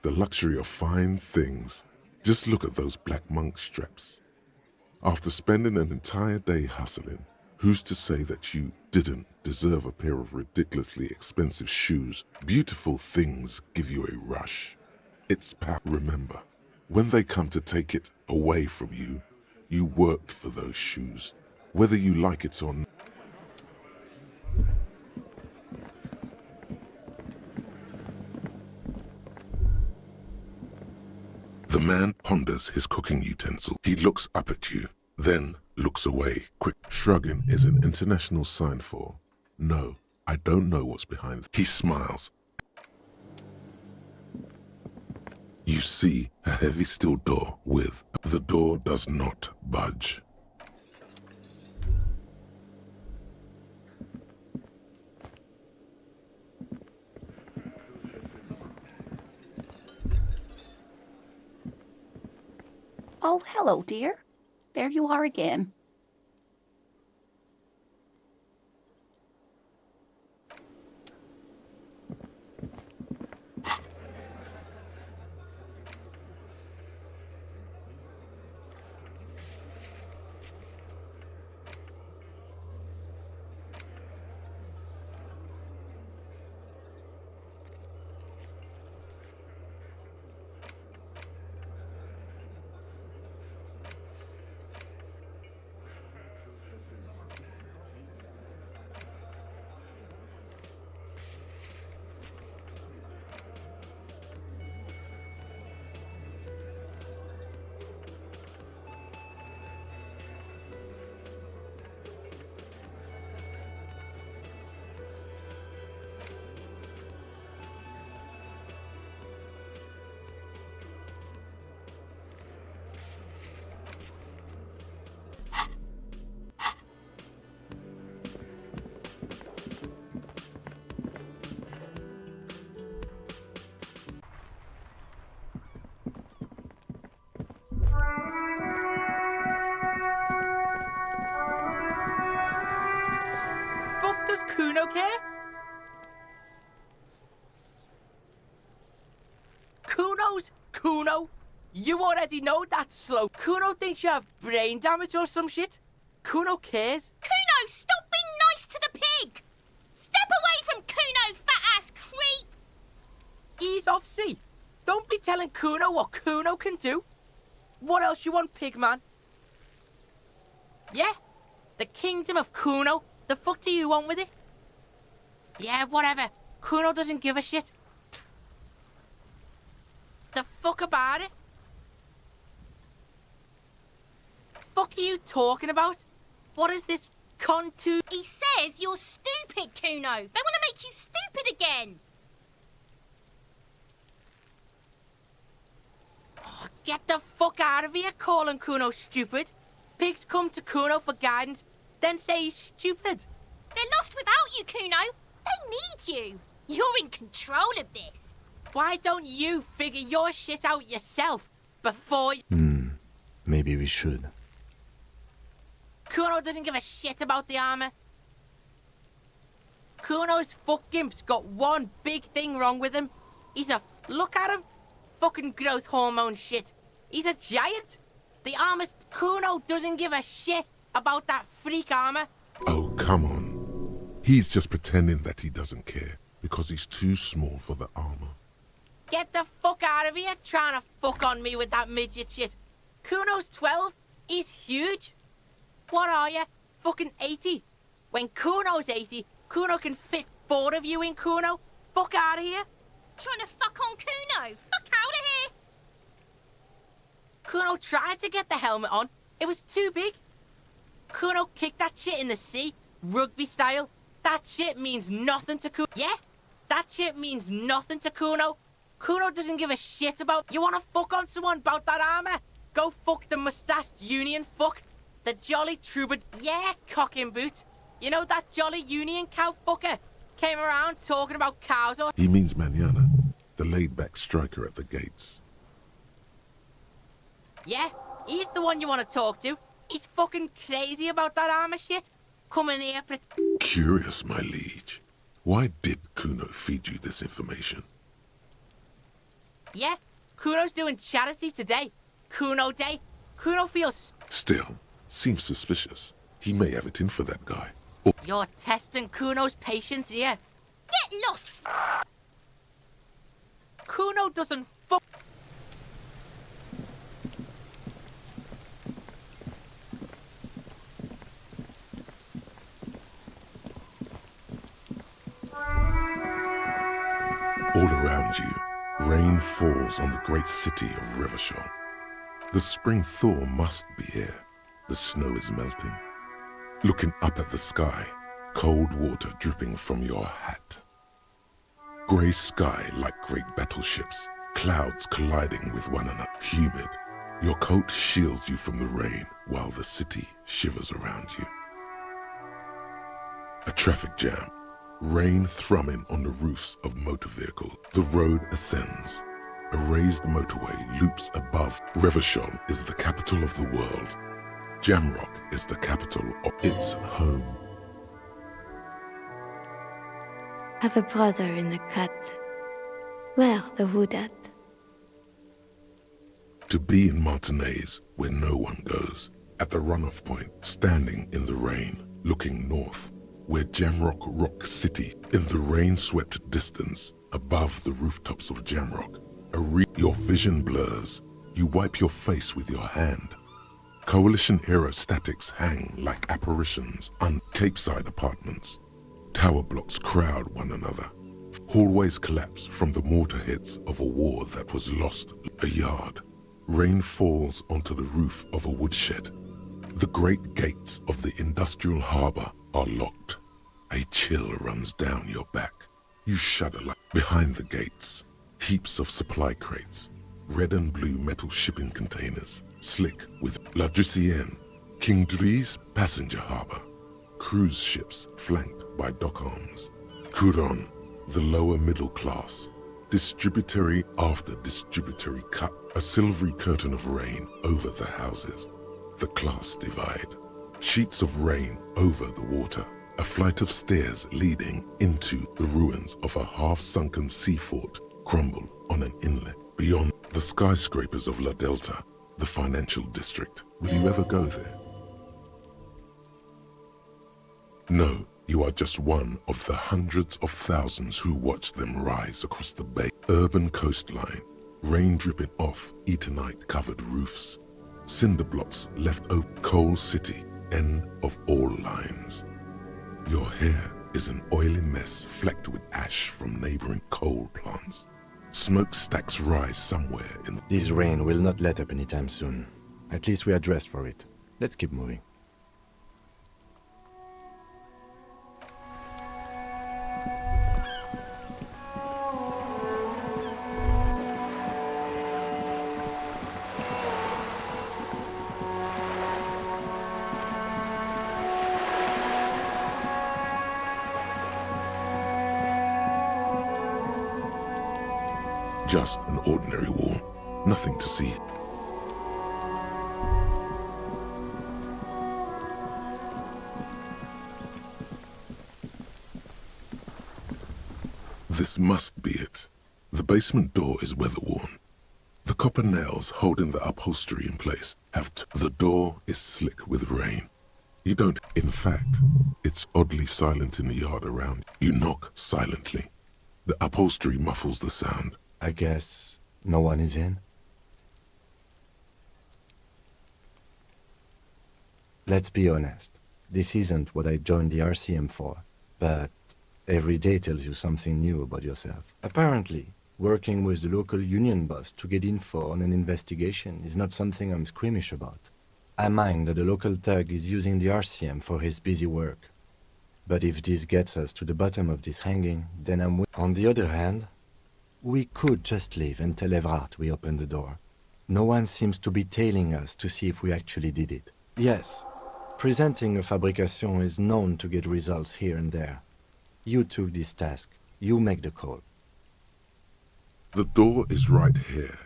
The luxury of fine things. Just look at those black monk straps. After spending an entire day hustling, who's to say that you didn't deserve a pair of ridiculously expensive shoes? Beautiful things give you a rush. It's power. Remember, when they come to take it away from you, you worked for those shoes, whether you like it or not. The man ponders his cooking utensil. He looks up at you, then looks away. Quick shrugging is an international sign for, no, I don't know what's behind. He smiles. You see a heavy steel door with, the door does not budge. Oh, hello, dear. There you are again. Does Kuno care? Kuno? You already know that slow. Kuno thinks you have brain damage or some shit. Kuno cares. Kuno, stop being nice to the pig! Step away from Kuno, fat-ass creep! Ease off, see? Don't be telling Kuno what Kuno can do. What else you want, pigman? Yeah? The kingdom of Kuno? The fuck do you want with it? Yeah, whatever. Kuno doesn't give a shit. The fuck about it? Fuck are you talking about? What is this contu? He says you're stupid, Kuno. They want to make you stupid again. Oh, get the fuck out of here calling Kuno stupid. Pigs come to Kuno for guidance, then say he's stupid. They're lost without you, Kuno. They need you. You're in control of this. Why don't you figure your shit out yourself before Maybe we should. Kuno doesn't give a shit about the armor. Kuno's fuck gimp's got one big thing wrong with him. He's a... Look at him. Fucking growth hormone shit. He's a giant. The armor's... Kuno doesn't give a shit about that freak armor. Oh, come on. He's just pretending that he doesn't care because he's too small for the armor. Get the fuck out of here trying to fuck on me with that midget shit. Kuno's 12. He's huge. What are you? Fucking 80. When Kuno's 80, Kuno can fit 4 of you in Kuno. Fuck out of here. Trying to fuck on Kuno. Fuck out of here. Kuno tried to get the helmet on. It was too big. Kuno kicked that shit in the sea, rugby style. That shit means nothing to Kuno. Yeah? That shit means nothing to Kuno. Kuno doesn't give a shit about... You wanna fuck on someone about that armor? Go fuck the mustached union fuck. The jolly troubadour. Yeah, cock in boot. You know that jolly union cow fucker? Came around talking about cows or... He means Manana, the laid-back striker at the gates. Yeah, he's the one you want to talk to. He's fucking crazy about that armor shit. Coming here... Curious, my liege. Why did Kuno feed you this information? Yeah, Kuno's doing charity today. Kuno Day. Kuno feels... Still, seems suspicious. He may have it in for that guy. You're testing Kuno's patience here. Get lost, Kuno doesn't All around you, rain falls on the great city of Rivershore. The spring thaw must be here. The snow is melting. Looking up at the sky, cold water dripping from your hat. Grey sky like great battleships, clouds colliding with one another. Humid, your coat shields you from the rain while the city shivers around you. A traffic jam. Rain thrumming on the roofs of motor vehicles. The road ascends. A raised motorway loops above. Rivershore is the capital of the world. Jamrock is the capital of its home. Have a brother in a cut. Where the wood at? To be in Martinez where no one goes. At the runoff point, standing in the rain, looking north. Where Jamrock Rock City, in the rain-swept distance, above the rooftops of Jamrock, your vision blurs. You wipe your face with your hand. Coalition-era statics hang like apparitions on Capeside apartments. Tower blocks crowd one another. Hallways collapse from the mortar hits of a war that was lost a yard. Rain falls onto the roof of a woodshed. The great gates of the industrial harbor are locked. A chill runs down your back. You shudder like behind the gates. Heaps of supply crates, red and blue metal shipping containers, slick with La Drusienne, King Dries passenger harbor, cruise ships flanked by dock arms, Couron, the lower middle class, distributary after distributary cut, a silvery curtain of rain over the houses, the class divide, sheets of rain over the water, a flight of stairs leading into the ruins of a half-sunken sea fort crumble on an inlet. Beyond the skyscrapers of La Delta, the financial district. Will you ever go there? No, you are just one of the hundreds of thousands who watch them rise across the bay. Urban coastline, rain dripping off Eternite-covered roofs. Cinder blocks left over. Coal City, end of all lines. Your hair is an oily mess flecked with ash from neighboring coal plants. Smokestacks rise somewhere in... This rain will not let up anytime soon. At least we are dressed for it. Let's keep moving. Just an ordinary wall. Nothing to see. This must be it. The basement door is weather-worn. The copper nails holding the upholstery in place have the door is slick with rain. You don't... In fact, it's oddly silent in the yard around. You knock silently. The upholstery muffles the sound. I guess no one is in. Let's be honest. This isn't what I joined the RCM for, but every day tells you something new about yourself. Apparently, working with the local union boss to get info on an investigation is not something I'm squeamish about. I mind that the local thug is using the RCM for his busy work. But if this gets us to the bottom of this hanging, then I'm with. On the other hand, we could just leave and tell Evrart we opened the door. No one seems to be tailing us to see if we actually did it. Yes, presenting a fabrication is known to get results here and there. You took this task. You make the call. The door is right here.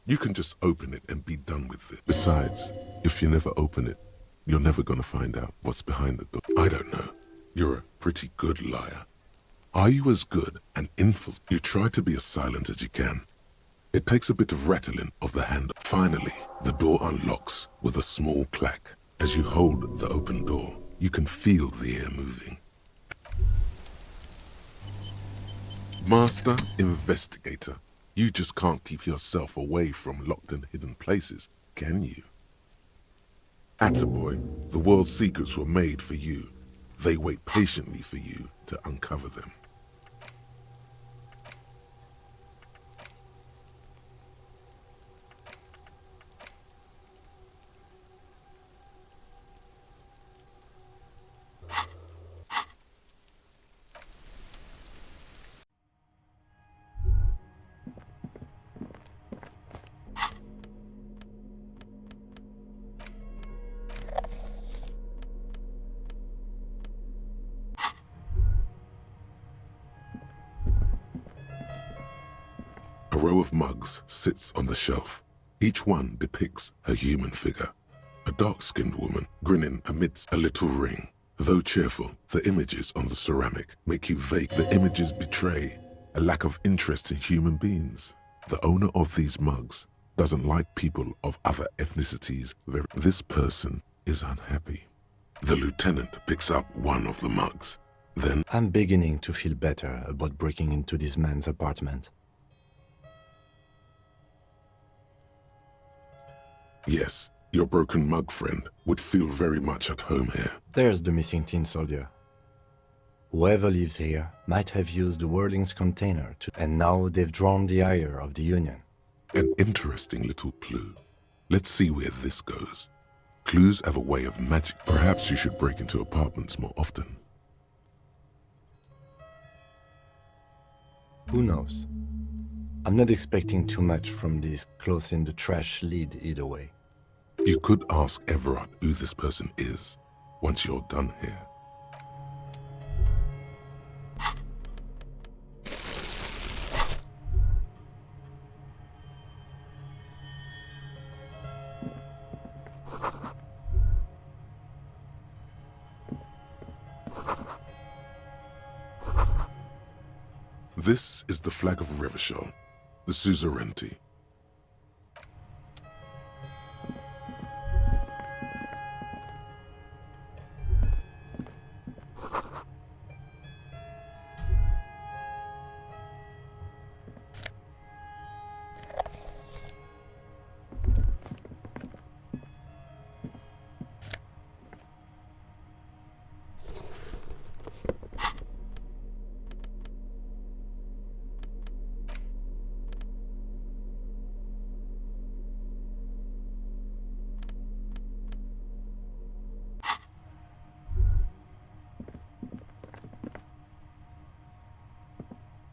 You can just open it and be done with it. Besides, if you never open it, you're never gonna find out what's behind the door. I don't know. You're a pretty good liar. Are you as good and you try to be as silent as you can? It takes a bit of rattling of the handle. Finally, the door unlocks with a small clack. As you hold the open door, you can feel the air moving. Master Investigator, you just can't keep yourself away from locked and hidden places, can you? Attaboy, the world's secrets were made for you. They wait patiently for you to uncover them. A row of mugs sits on the shelf. Each one depicts a human figure. A dark-skinned woman grinning amidst a little ring. Though cheerful, the images on the ceramic make you vague. The images betray a lack of interest in human beings. The owner of these mugs doesn't like people of other ethnicities. This person is unhappy. The lieutenant picks up one of the mugs. Then I'm beginning to feel better about breaking into this man's apartment. yes, your broken mug friend would feel very much at home here. There's the missing tin soldier. Whoever lives here might have used the Whirling's container to... And now they've drawn the ire of the Union. An interesting little clue. Let's see where this goes. Clues have a way of magic. Perhaps you should break into apartments more often. Who knows? I'm not expecting too much from this clothes in the trash lead either way. You could ask Everard who this person is once you're done here. This is the flag of Revachol, the suzerainty.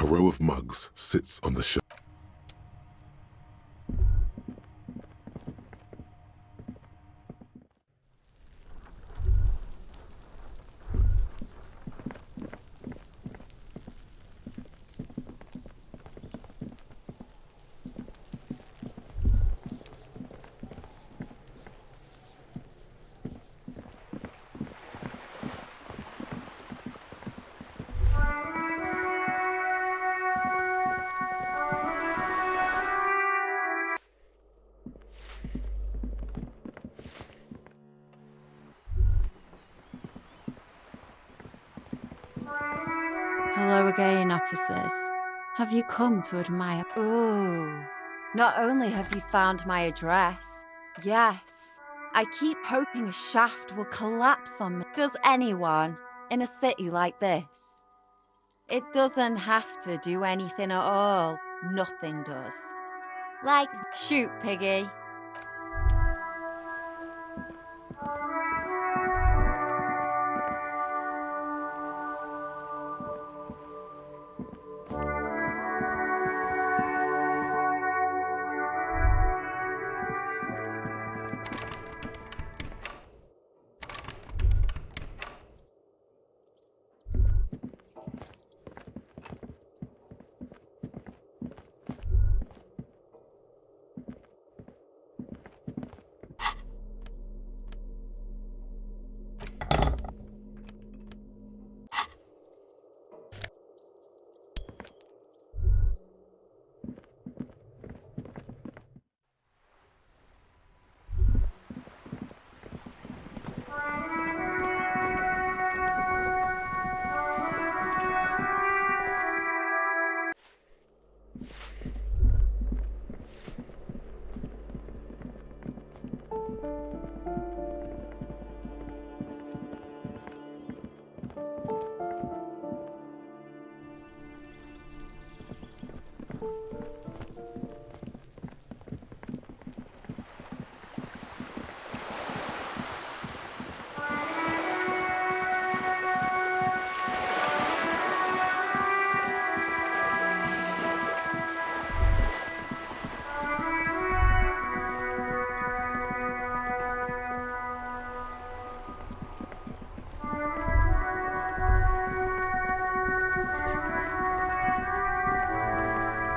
A row of mugs sits on the shelf. Hello again, officers. Have you come to admire? Ooh, not only have you found my address, yes, I keep hoping a shaft will collapse on me. Does anyone in a city like this? It doesn't have to do anything at all. Nothing does. Like, shoot, piggy.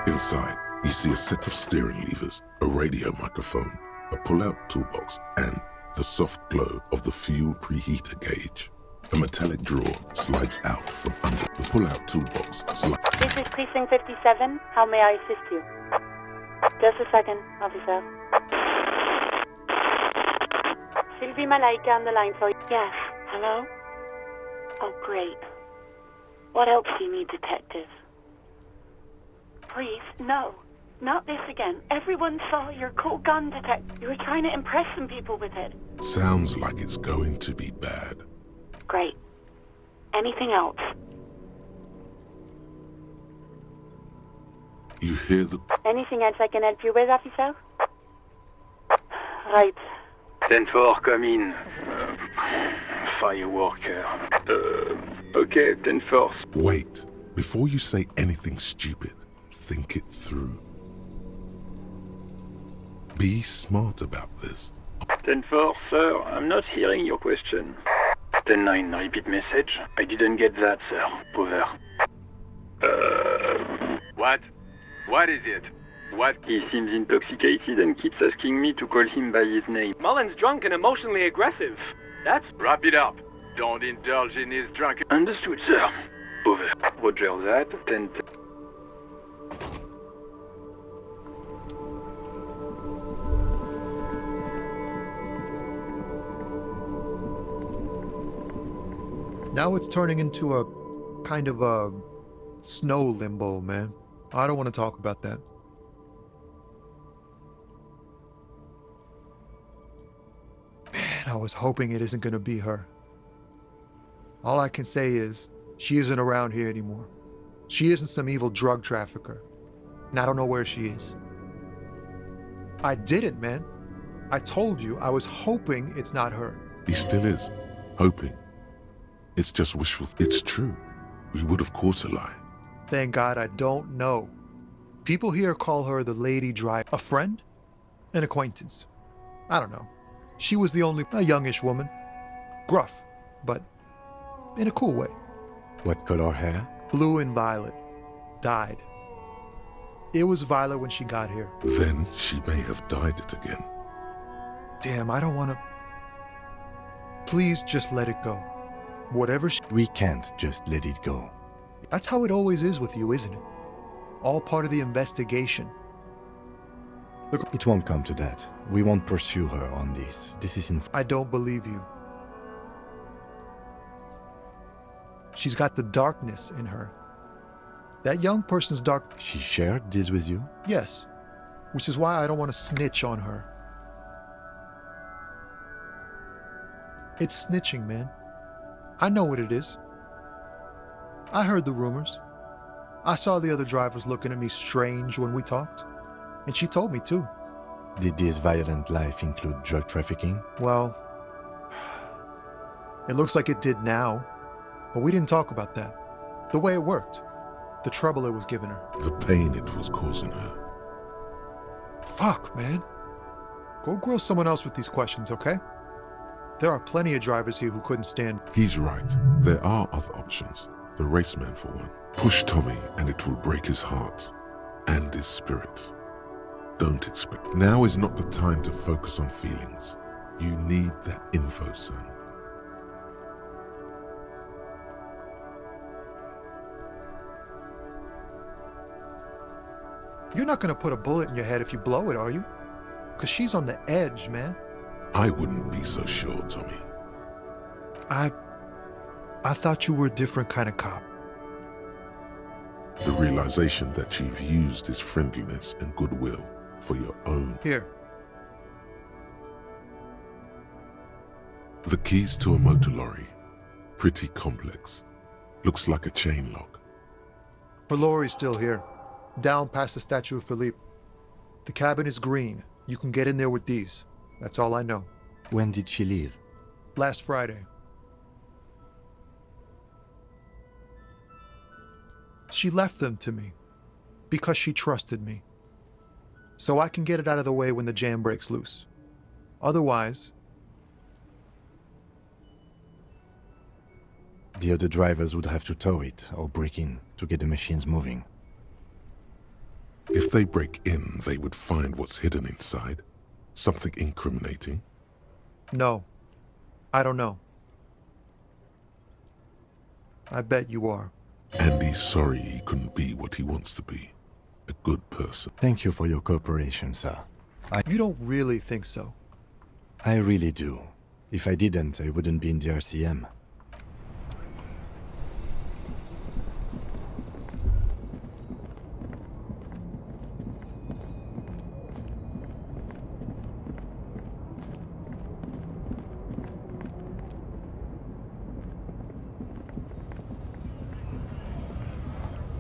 Inside, you see a set of steering levers, a radio microphone, a pull-out toolbox, and the soft glow of the fuel preheater gauge. A metallic drawer slides out from under the pull-out toolbox. This is Precinct 57. How may I assist you? Just a second, officer. Sylvie Malaika on the line for you. Yes, hello? Oh, great. What else do you need, detective? Please, no. Not this again. Everyone saw your cool gun, detective. You were trying to impress some people with it. Sounds like it's going to be bad. Great. Anything else? You hear the... Anything else I can help you with, officer? Right. 10-4, come in. Fireworker. Okay, 10-4. Wait. Before you say anything stupid, think it through. Be smart about this. 10-4, sir, I'm not hearing your question. 10-9, repeat message. I didn't get that, sir. Over. What? What is it? What? He seems intoxicated and keeps asking me to call him by his name. Mullen's drunk and emotionally aggressive. That's... Wrap it up. Don't indulge in his drunken... Understood, sir. Over. Roger that. 10... Now it's turning into a kind of a snow limbo, man. I don't want to talk about that. Man, I was hoping it isn't going to be her. All I can say is, she isn't around here anymore. She isn't some evil drug trafficker. And I don't know where she is. I didn't, man. I told you, I was hoping it's not her. He still is. Hoping. It's just wishful. It's true. We would have caught a lie. Thank God I don't know. People here call her the Lady Driver. A friend? An acquaintance? I don't know. She was a youngish woman. Gruff, but in a cool way. What color hair? Blue and violet. Dyed. It was violet when she got here. Then she may have dyed it again. Damn, I don't want to... Please just let it go. Whatever she... We can't just let it go. That's how it always is with you, isn't it? All part of the investigation. Look, it won't come to that. We won't pursue her on this. This is I don't believe you. She's got the darkness in her. That young person's dark... She shared this with you? Yes. Which is why I don't want to snitch on her. It's snitching, man. I know what it is. I heard the rumors. I saw the other drivers looking at me strange when we talked. And she told me too. Did this violent life include drug trafficking? Well, it looks like it did now. But we didn't talk about that. The way it worked. The trouble it was giving her. The pain it was causing her. Fuck, man. Go grill someone else with these questions, okay? There are plenty of drivers here who couldn't stand... He's right. There are other options. The raceman, for one. Push Tommy and it will break his heart. And his spirit. Don't expect... Now is not the time to focus on feelings. You need that info, son. You're not gonna put a bullet in your head if you blow it, are you? Because she's on the edge, man. I wouldn't be so sure, Tommy. I thought you were a different kind of cop. The realization that you've used his friendliness and goodwill for your own. Here. The keys to a motor lorry. Pretty complex. Looks like a chain lock. Her lorry's still here. Down past the statue of Philippe. The cabin is green. You can get in there with these. That's all I know. When did she leave? Last Friday. She left them to me because she trusted me. So I can get it out of the way when the jam breaks loose. Otherwise... The other drivers would have to tow it or break in to get the machines moving. If they break in, they would find what's hidden inside. Something incriminating. No, I don't know. I bet you are. And he's sorry he couldn't be what he wants to be. A good person. Thank you for your cooperation, sir. You don't really think so? I really do. If I didn't, I wouldn't be in the RCM.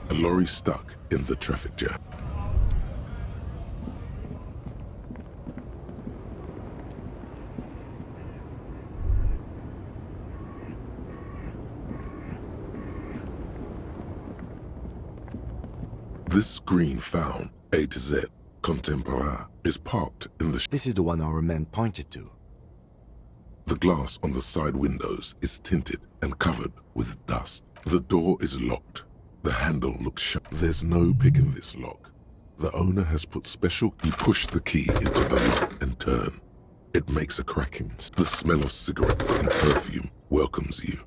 A lorry stuck in the traffic jam. This green found, A to Z, contemporaire, is parked in the... This is the one our man pointed to. The glass on the side windows is tinted and covered with dust. The door is locked. The handle looks shut. There's no pick in this lock. The owner has put special... You push the key into the lock and turn. It makes a cracking. The smell of cigarettes and perfume welcomes you.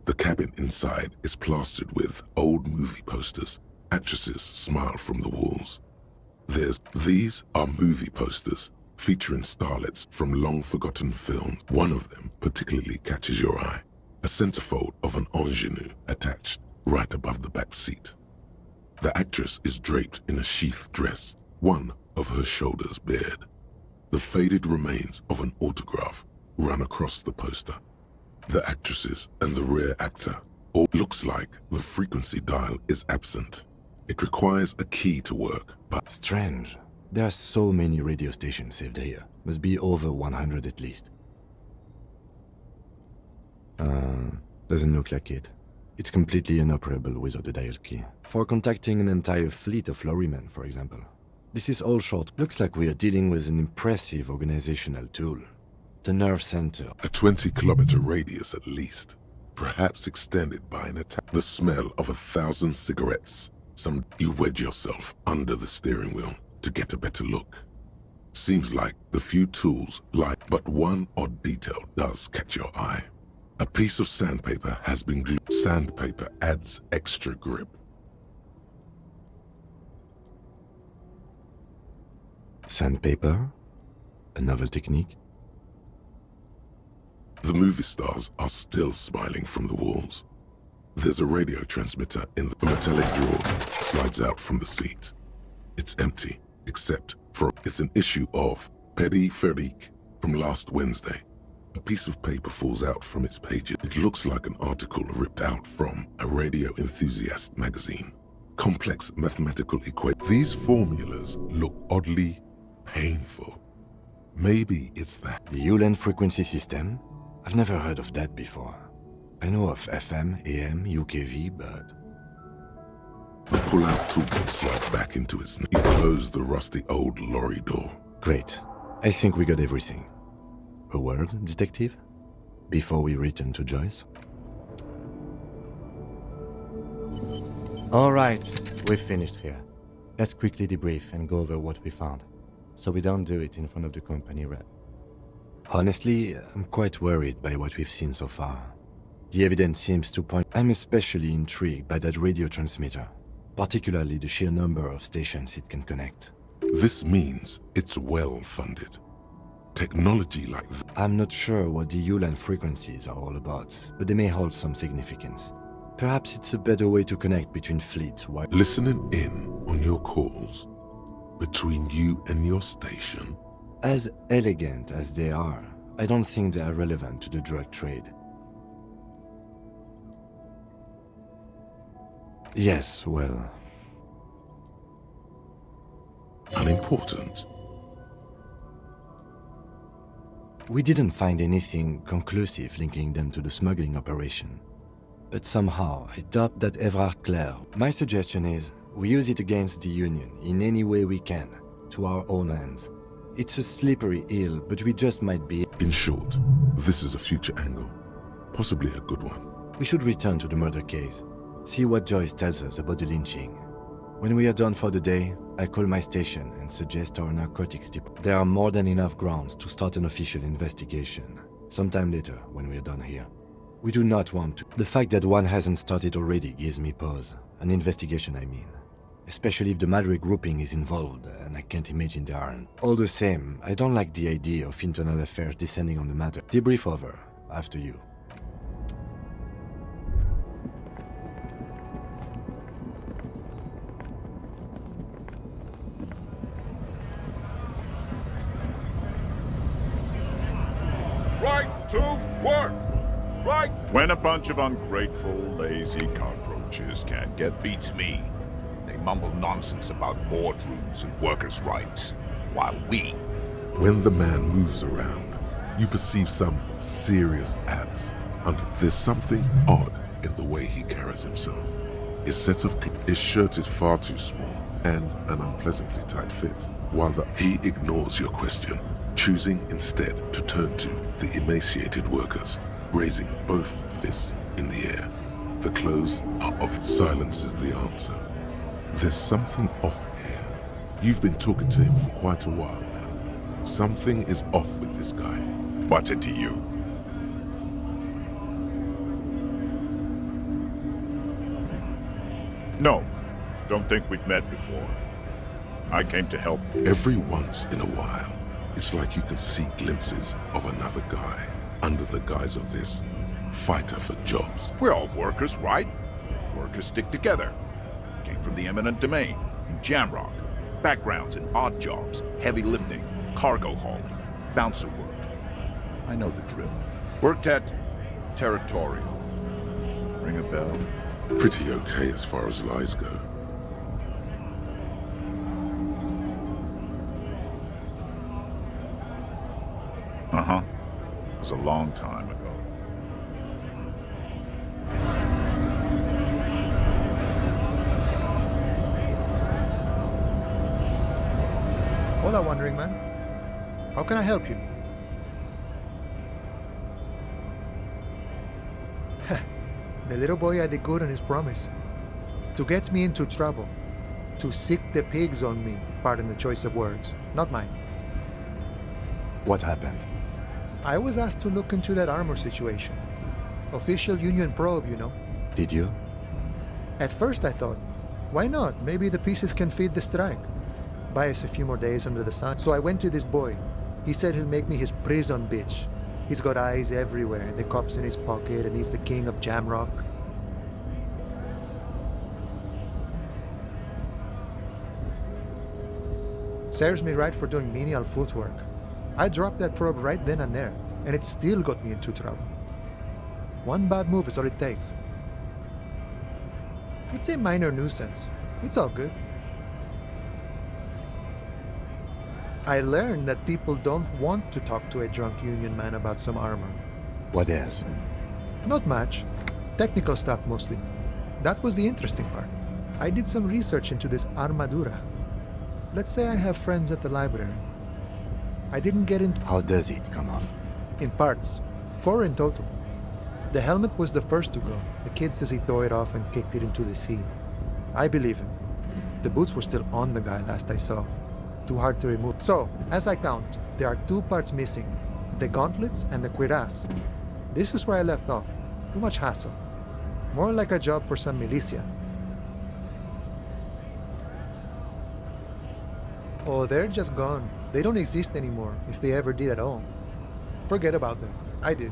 The cabin inside is plastered with old movie posters. Actresses smile from the walls. These are movie posters featuring starlets from long-forgotten films. One of them particularly catches your eye. A centerfold of an ingenue attached right above the back seat. The actress is draped in a sheathed dress, one of her shoulders bared. The faded remains of an autograph run across the poster. The actresses and the rear actor. All looks like the frequency dial is absent. It requires a key to work, but... Strange. There are so many radio stations saved here. Must be over 100 at least. Doesn't look like it. It's completely inoperable without a dial key. For contacting an entire fleet of lorrymen, for example. This is all short. Looks like we are dealing with an impressive organizational tool. The nerve center. A 20-kilometer radius at least. Perhaps extended by an attack. The smell of 1,000 cigarettes. You wedge yourself under the steering wheel to get a better look. Seems like the few tools lie, but one odd detail does catch your eye. A piece of sandpaper has been glued. Sandpaper adds extra grip. Sandpaper? A novel technique? The movie stars are still smiling from the walls. There's a radio transmitter in the metallic drawer slides out from the seat. It's empty, except for it's an issue of Periphérique from last Wednesday. A piece of paper falls out from its pages. It looks like an article ripped out from a radio enthusiast magazine. Complex mathematical equations. These formulas look oddly painful. Maybe it's that. The Ulan frequency system? I've never heard of that before. I know of FM, AM, UKV, but... The pull-out tool slides back into its... You close the rusty old lorry door. Great. I think we got everything. A word, detective? Before we return to Joyce? Alright, we've finished here. Let's quickly debrief and go over what we found, so we don't do it in front of the company rep. Honestly, I'm quite worried by what we've seen so far. The evidence seems to point... I'm especially intrigued by that radio transmitter, particularly the sheer number of stations it can connect. This means it's well-funded. Technology like that. I'm not sure what the Ulan frequencies are all about, but they may hold some significance. Perhaps it's a better way to connect between fleets while... Listening in on your calls, between you and your station. As elegant as they are, I don't think they are relevant to the drug trade. Yes, well... Unimportant. We didn't find anything conclusive linking them to the smuggling operation. But somehow, I doubt that Evrard Claire... My suggestion is, we use it against the Union in any way we can, to our own ends. It's a slippery eel, but we just might be... In short, this is a future angle. Possibly a good one. We should return to the murder case. See what Joyce tells us about the lynching. When we are done for the day, I call my station and suggest our narcotics department. There are more than enough grounds to start an official investigation, sometime later when we are done here. We do not want to. The fact that one hasn't started already gives me pause. An investigation, I mean. Especially if the Madrid grouping is involved, and I can't imagine they aren't. All the same, I don't like the idea of internal affairs descending on the matter. Debrief over. After you. Right to work! Right! When a bunch of ungrateful, lazy cockroaches can't get beats me, they mumble nonsense about boardrooms and workers' rights, while we... When the man moves around, you perceive some serious abs. There's something odd in the way he carries himself. His shirt is far too small and an unpleasantly tight fit, while he ignores your question, choosing instead to turn to the emaciated workers, raising both fists in the air. The clothes are off. Silence is the answer. There's something off here. You've been talking to him for quite a while now. Something is off with this guy. What's it to you? No, don't think we've met before. I came to help. Every once in a while, it's like you can see glimpses of another guy under the guise of this fighter for jobs. We're all workers, right? Workers stick together. Came from the eminent domain, in Jamrock. Backgrounds in odd jobs, heavy lifting, cargo hauling, bouncer work. I know the drill. Worked at Territorial. Ring a bell? Pretty okay as far as lies go. Uh-huh. It was a long time ago. Hola, wandering man. How can I help you? The little boy had a good on his promise. To get me into trouble. To sick the pigs on me. Pardon the choice of words. Not mine. What happened? I was asked to look into that armor situation. Official union probe, you know. Did you? At first I thought, why not? Maybe the pieces can feed the strike. Buy us a few more days under the sun. So I went to this boy. He said he'll make me his prison bitch. He's got eyes everywhere, the cops in his pocket, and he's the king of Jamrock. Serves me right for doing menial footwork. I dropped that probe right then and there, and it still got me into trouble. One bad move is all it takes. It's a minor nuisance. It's all good. I learned that people don't want to talk to a drunk union man about some armor. What else? Not much. Technical stuff mostly. That was the interesting part. I did some research into this armadura. Let's say I have friends at the library. I didn't get into... How does it come off? In parts. 4 in total. The helmet was the first to go. The kid says he tore it off and kicked it into the sea. I believe him. The boots were still on the guy last I saw. Too hard to remove. So, as I count, there are 2 parts missing. The gauntlets and the cuirass. This is where I left off. Too much hassle. More like a job for some militia. Oh, they're just gone. They don't exist anymore, if they ever did at all. Forget about them. I did.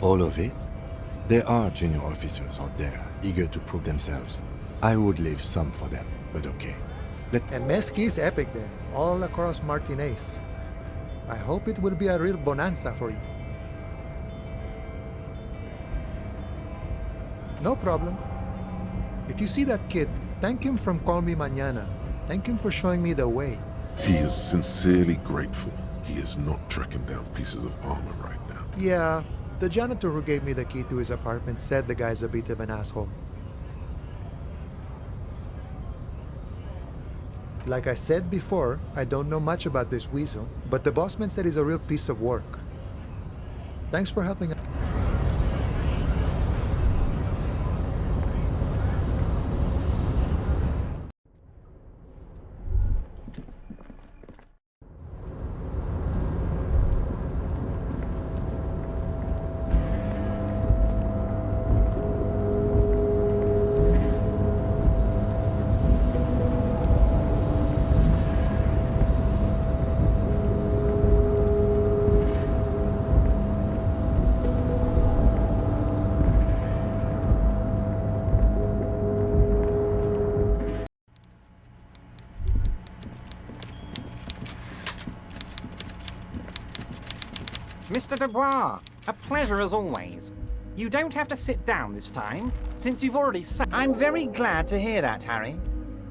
All of it? There are junior officers out there, eager to prove themselves. I would leave some for them, but okay. And Mesquite is epic there, all across Martinez. I hope it will be a real bonanza for you. No problem. If you see that kid, thank him from Call Me Mañana. Thank him for showing me the way. He is sincerely grateful he is not tracking down pieces of armor right now. Yeah, the janitor who gave me the key to his apartment said the guy's a bit of an asshole. Like I said before, I don't know much about this weasel, but the bossman said he's a real piece of work. Thanks for helping out. Mr. Dubois, a pleasure as always. You don't have to sit down this time, since you've already sat. I'm very glad to hear that, Harry.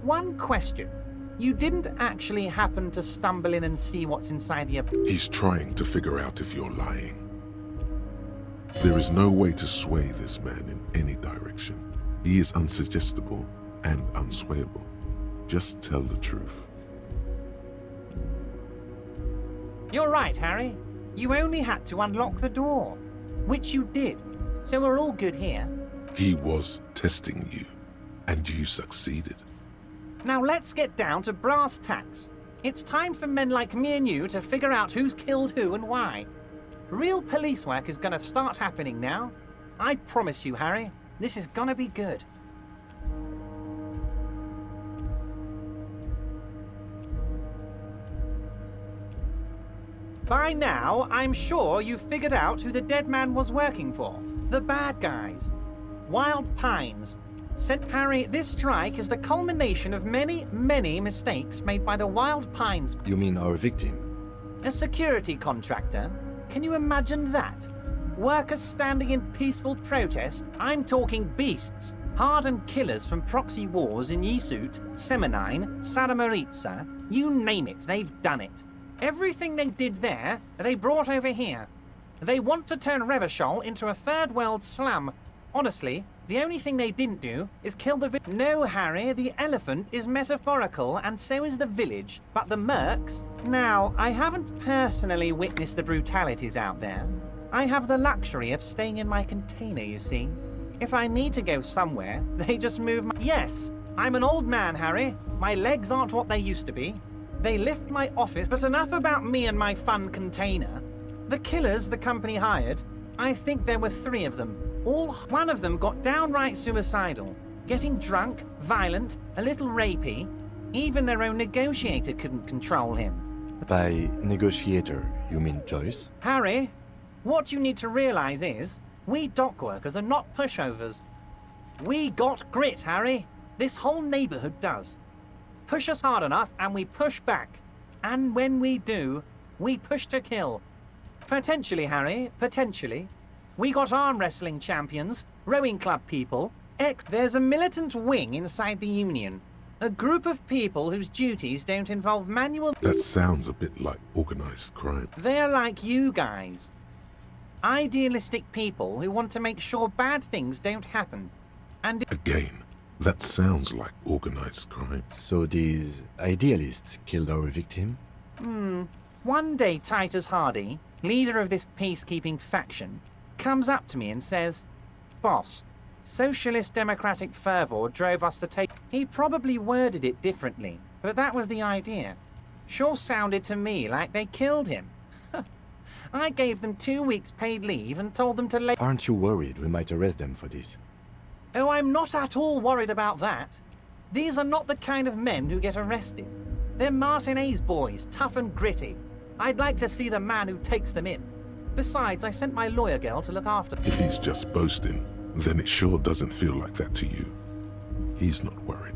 One question. You didn't actually happen to stumble in and see what's inside the... He's trying to figure out if you're lying. There is no way to sway this man in any direction. He is unsuggestible and unswayable. Just tell the truth. You're right, Harry. You only had to unlock the door, which you did. So we're all good here. He was testing you, and you succeeded. Now let's get down to brass tacks. It's time for men like me and you to figure out who's killed who and why. Real police work is gonna start happening now. I promise you, Harry, this is gonna be good. By now, I'm sure you've figured out who the dead man was working for. The bad guys. Wild Pines. Said Harry, this strike is the culmination of many, many mistakes made by the Wild Pines. You mean our victim? A security contractor? Can you imagine that? Workers standing in peaceful protest? I'm talking beasts. Hardened killers from proxy wars in Yesut, Semenine, Saramaritsa. You name it, they've done it. Everything they did there, they brought over here. They want to turn Revachol into a third world slum. Honestly, the only thing they didn't do is kill the No, Harry, the elephant is metaphorical and so is the village. But the mercs? Now, I haven't personally witnessed the brutalities out there. I have the luxury of staying in my container, you see. If I need to go somewhere, they just move my... Yes, I'm an old man, Harry. My legs aren't what they used to be. They lift my office, but enough about me and my fun container. The killers the company hired, I think there were 3 of them. One of them got downright suicidal. Getting drunk, violent, a little rapey. Even their own negotiator couldn't control him. By negotiator, you mean Joyce? Harry, what you need to realize is, we dock workers are not pushovers. We got grit, Harry. This whole neighborhood does. Push us hard enough and we push back. And when we do, we push to kill. Potentially, Harry, potentially. We got arm wrestling champions, rowing club people. There's a militant wing inside the Union. A group of people whose duties don't involve manual... That sounds a bit like organized crime. They're like you guys. Idealistic people who want to make sure bad things don't happen. And... Again, that sounds like organized crime. So these idealists killed our victim? One day Titus Hardy, leader of this peacekeeping faction, comes up to me and says, "Boss, socialist democratic fervor drove us to take..." He probably worded it differently, but that was the idea. Sure sounded to me like they killed him. I gave them 2 weeks paid leave and told them to lay... Aren't you worried we might arrest them for this? Oh, I'm not at all worried about that. These are not the kind of men who get arrested. They're Martinez boys, tough and gritty. I'd like to see the man who takes them in. Besides, I sent my lawyer girl to look after them. If he's just boasting, then it sure doesn't feel like that to you. He's not worried.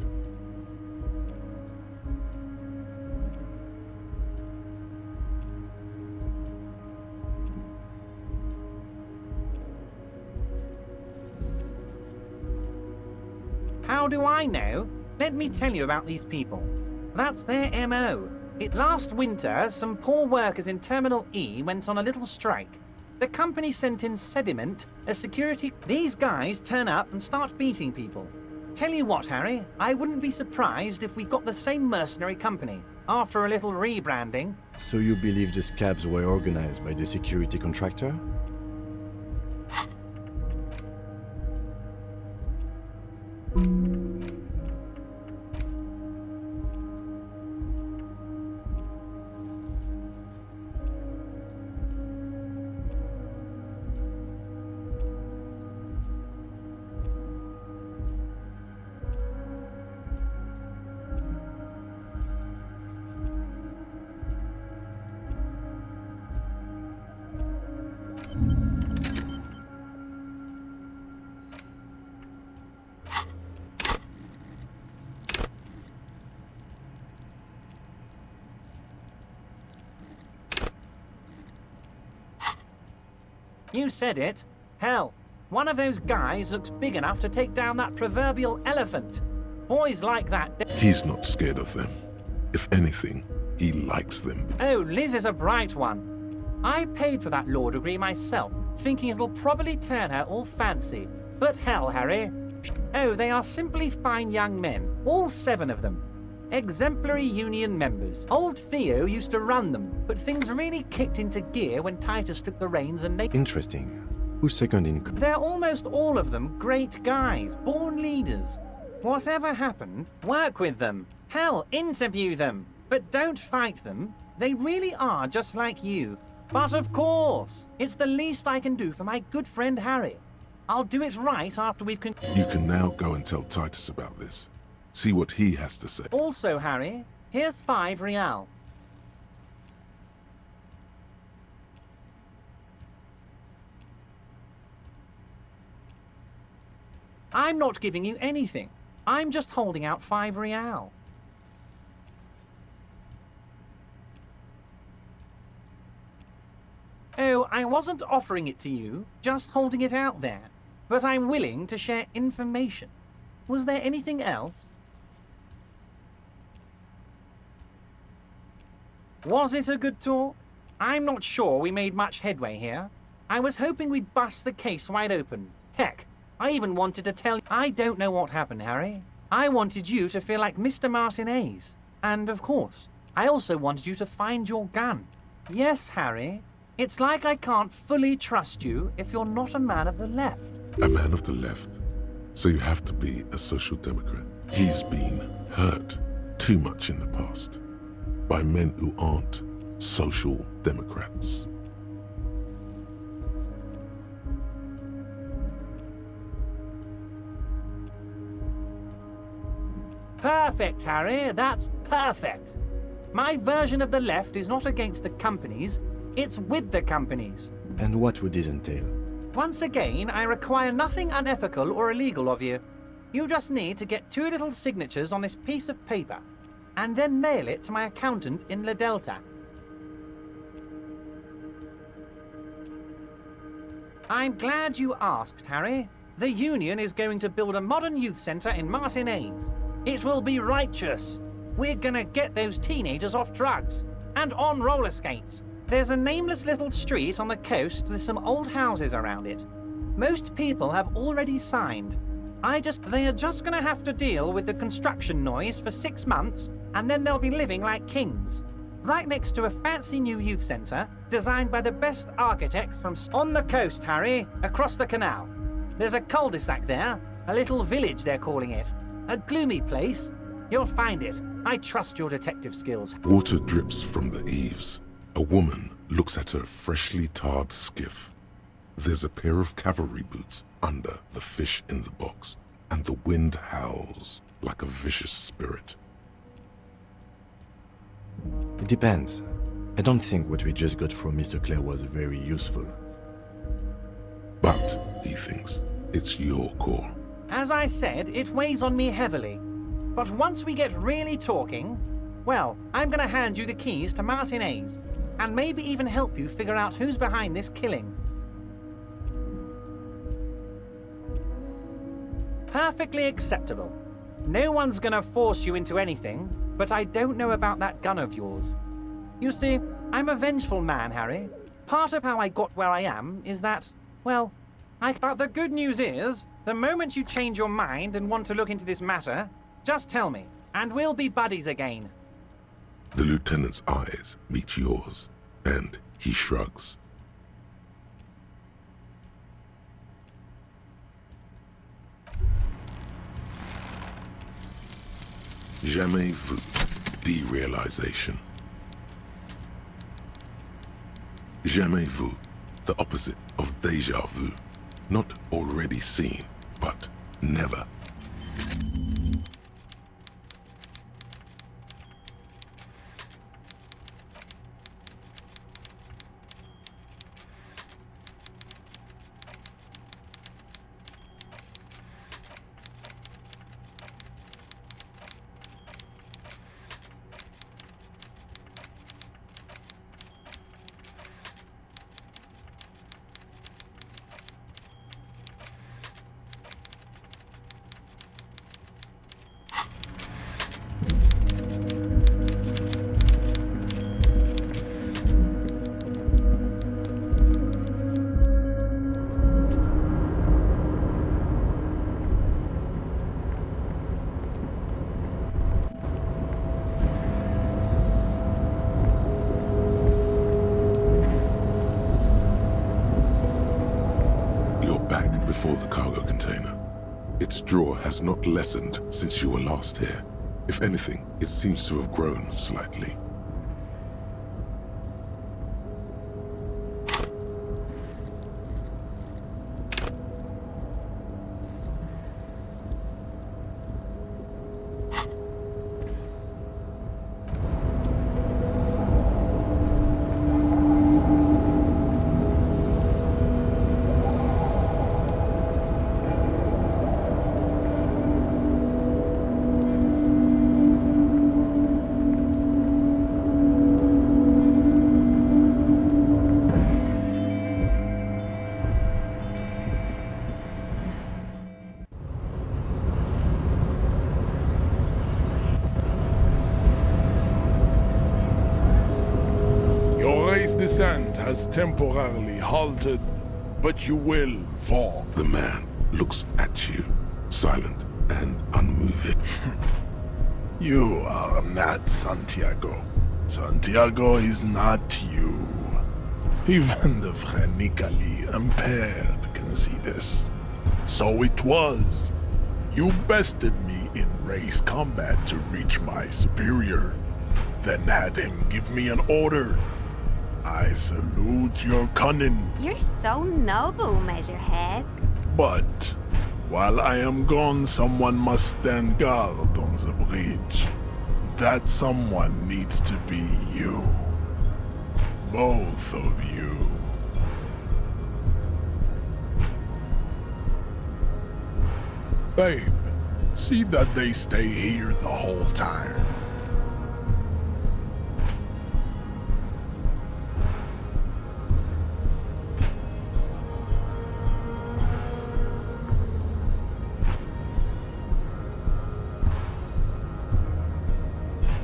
How do I know? Let me tell you about these people. That's their MO. Last winter, some poor workers in Terminal E went on a little strike. The company sent in Sediment, a security... These guys turn up and start beating people. Tell you what, Harry, I wouldn't be surprised if we got the same mercenary company, after a little rebranding. So you believe the scabs were organized by the security contractor? You said it. Hell, one of those guys looks big enough to take down that proverbial elephant. Boys like that. He's not scared of them. If anything, he likes them. Oh, Liz is a bright one. I paid for that law degree myself, thinking it'll probably turn her all fancy. But hell, Harry. Oh, they are simply fine young men, all 7 of them. Exemplary union members. Old Theo used to run them, but things really kicked into gear when Titus took the reins and they... Interesting. Who's second in... They're almost all of them great guys, born leaders. Whatever happened, work with them. Hell, interview them. But don't fight them. They really are just like you. But of course, it's the least I can do for my good friend Harry. I'll do it right after we've... You can now go and tell Titus about this. See what he has to say. Also, Harry, here's 5 real. I'm not giving you anything. I'm just holding out 5 real. Oh, I wasn't offering it to you, just holding it out there. But I'm willing to share information. Was there anything else? Was it a good talk? I'm not sure we made much headway here. I was hoping we'd bust the case wide open. Heck, I even wanted to tell you... I don't know what happened, Harry. I wanted you to feel like Mr. Martinez. And, of course, I also wanted you to find your gun. Yes, Harry, it's like I can't fully trust you if you're not a man of the left. A man of the left? So you have to be a social democrat. He's been hurt too much in the past by men who aren't social democrats. Perfect, Harry. That's perfect. My version of the left is not against the companies, it's with the companies. And what would this entail? Once again, I require nothing unethical or illegal of you. You just need to get 2 little signatures on this piece of paper, and then mail it to my accountant in La Delta. I'm glad you asked, Harry. The Union is going to build a modern youth centre in Martinez. It will be righteous. We're gonna get those teenagers off drugs and on roller skates. There's a nameless little street on the coast with some old houses around it. Most people have already signed. They are just gonna have to deal with the construction noise for 6 months, and then they'll be living like kings. Right next to a fancy new youth centre, designed by the best architects from... On the coast, Harry, across the canal. There's a cul-de-sac there, a little village they're calling it. A gloomy place. You'll find it. I trust your detective skills. Water drips from the eaves. A woman looks at her freshly tarred skiff. There's a pair of cavalry boots under the fish in the box, and the wind howls like a vicious spirit. It depends. I don't think what we just got from Mr. Clare was very useful. But, he thinks, it's your call. As I said, it weighs on me heavily. But once we get really talking, well, I'm gonna hand you the keys to Martinez, and maybe even help you figure out who's behind this killing. Perfectly acceptable. No one's gonna force you into anything, but I don't know about that gun of yours. You see, I'm a vengeful man, Harry. Part of how I got where I am is that, well, But the good news is, the moment you change your mind and want to look into this matter, just tell me, and we'll be buddies again. The lieutenant's eyes meet yours, and he shrugs. Jamais vu. Derealization. Jamais vu. The opposite of déjà vu. Not already seen, but never. cargo container. Its drawer has not lessened since you were last here. If anything, it seems to have grown slightly. Descent has temporarily halted, but you will fall. The man looks at you, silent and unmoving. You are not Santiago. Santiago is not you. Even the phrenically impaired can see this. So it was. You bested me in race combat to reach my superior, then had him give me an order. I salute your cunning. You're so noble, Measurehead. But while I am gone, someone must stand guard on the bridge. That someone needs to be you. Both of you. Babe, see that they stay here the whole time.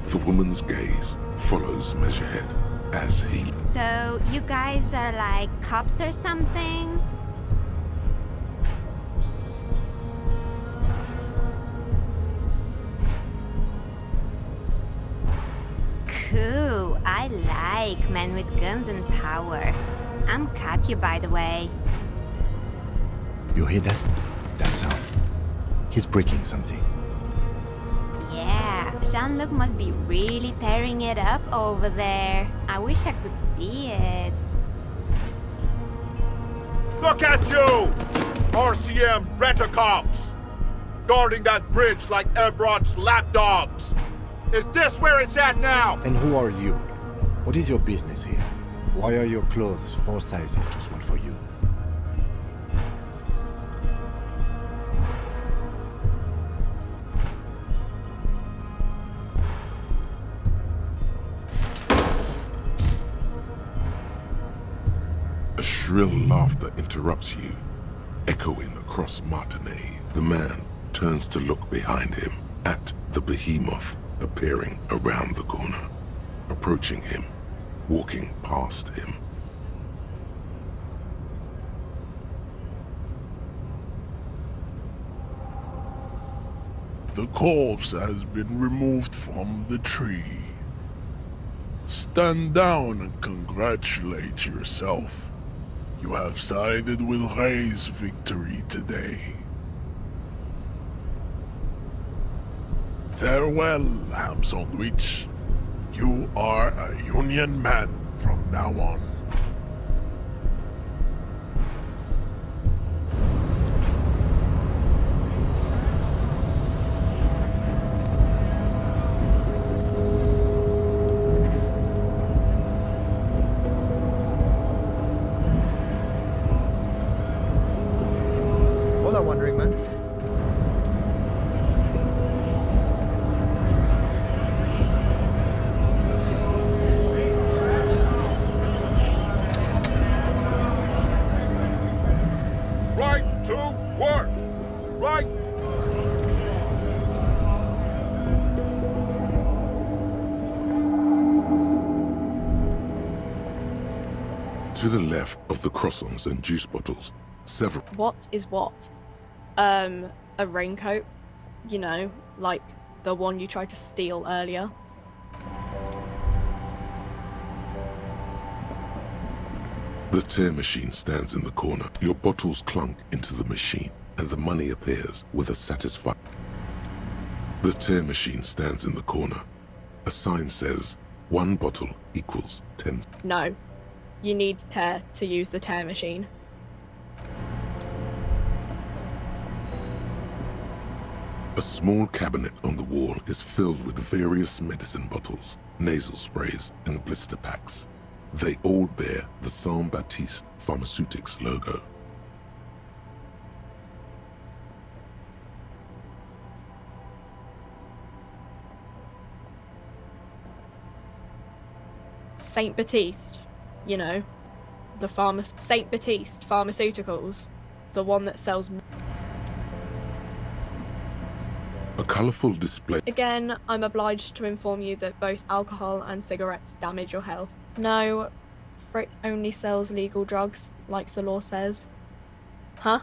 The woman's gaze follows Measurehead as he... So, you guys are like cops or something? Cool, I like men with guns and power. I'm Katya, by the way. You hear that? That sound. He's breaking something. Yeah, Jean-Luc must be really tearing it up over there. I wish I could see it. Look at you! RCM rent-a-cops! Guarding that bridge like Everett's lapdogs! Is this where it's at now? And who are you? What is your business here? Why are your clothes 4 sizes too small for you? A shrill laughter interrupts you, echoing across Martinez. The man turns to look behind him at the behemoth appearing around the corner, approaching him, walking past him. The corpse has been removed from the tree. Stand down and congratulate yourself. You have sided with Ray's victory today. Farewell, ham sandwich. You are a Union man from now on. What are wondering, man? Right to work! Right! To the left of the croissants and juice bottles, several... What is what? A raincoat? You know, like the one you tried to steal earlier. The tear machine stands in the corner. Your bottles clunk into the machine and the money appears with a satisfied... The tear machine stands in the corner. A sign says, 1 bottle equals 10... No. You need tear to use the tear machine. A small cabinet on the wall is filled with various medicine bottles, nasal sprays, and blister packs. They all bear the Saint Baptiste Pharmaceutics logo. Saint Baptiste, you know, Saint Baptiste Pharmaceuticals, the one that sells... A colourful display... Again, I'm obliged to inform you that both alcohol and cigarettes damage your health. No, Frit only sells legal drugs, like the law says. Huh?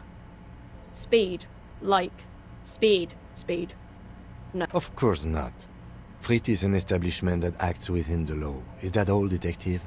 Speed. Like. Speed. No. Of course not. Frit is an establishment that acts within the law. Is that all, detective?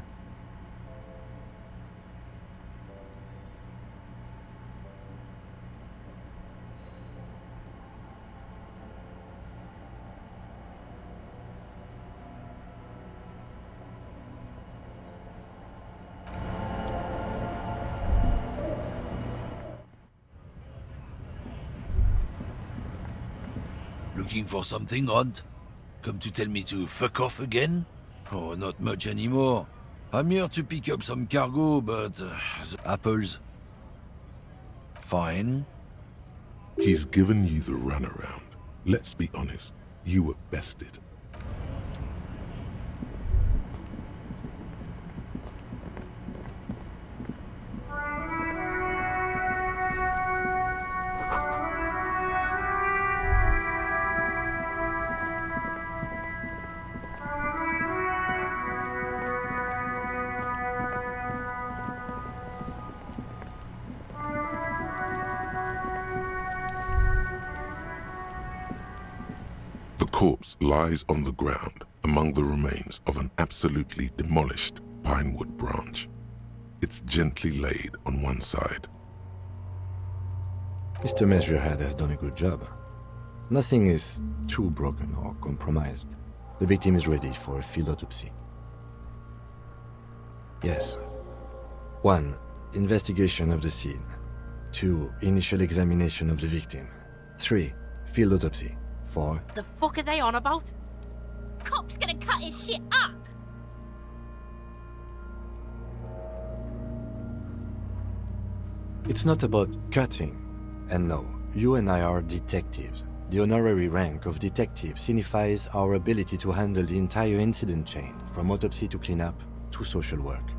Looking for something, Hunt? Come to tell me to fuck off again? Oh, not much anymore. I'm here to pick up some cargo, but... the apples. Fine. He's given you the runaround. Let's be honest, you were bested. The corpse lies on the ground among the remains of an absolutely demolished pinewood branch. It's gently laid on one side. Mr. Measurehead has done a good job. Nothing is too broken or compromised. The victim is ready for a field autopsy. Yes. 1. Investigation of the scene. 2. Initial examination of the victim. 3. Field autopsy. 4. The fuck are they on about? Cop's gonna cut his shit up! It's not about cutting. And no, you and I are detectives. The honorary rank of detective signifies our ability to handle the entire incident chain, from autopsy to cleanup to social work.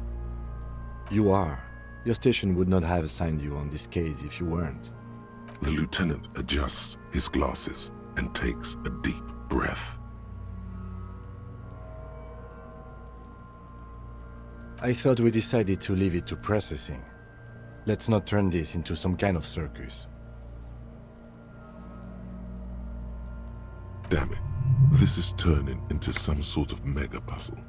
You are. Your station would not have assigned you on this case if you weren't. The lieutenant adjusts his glasses and takes a deep breath. I thought we decided to leave it to processing. Let's not turn this into some kind of circus. Damn it, this is turning into some sort of mega puzzle.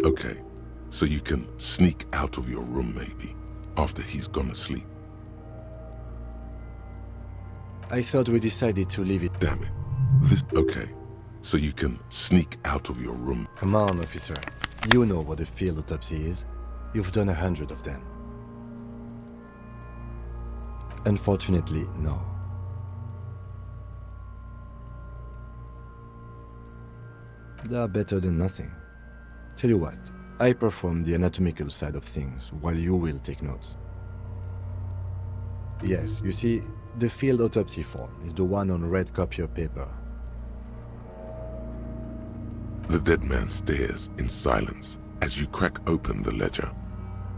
Okay, so you can sneak out of your room maybe, after he's gone asleep. I thought we decided to leave it... Damn it, this... Okay, so you can sneak out of your room. Come on, officer. You know what a field autopsy is. You've done 100 of them. Unfortunately, no. They are better than nothing. Tell you what, I perform the anatomical side of things, while you will take notes. Yes, you see, the field autopsy form is the one on red copier paper. The dead man stares in silence as you crack open the ledger.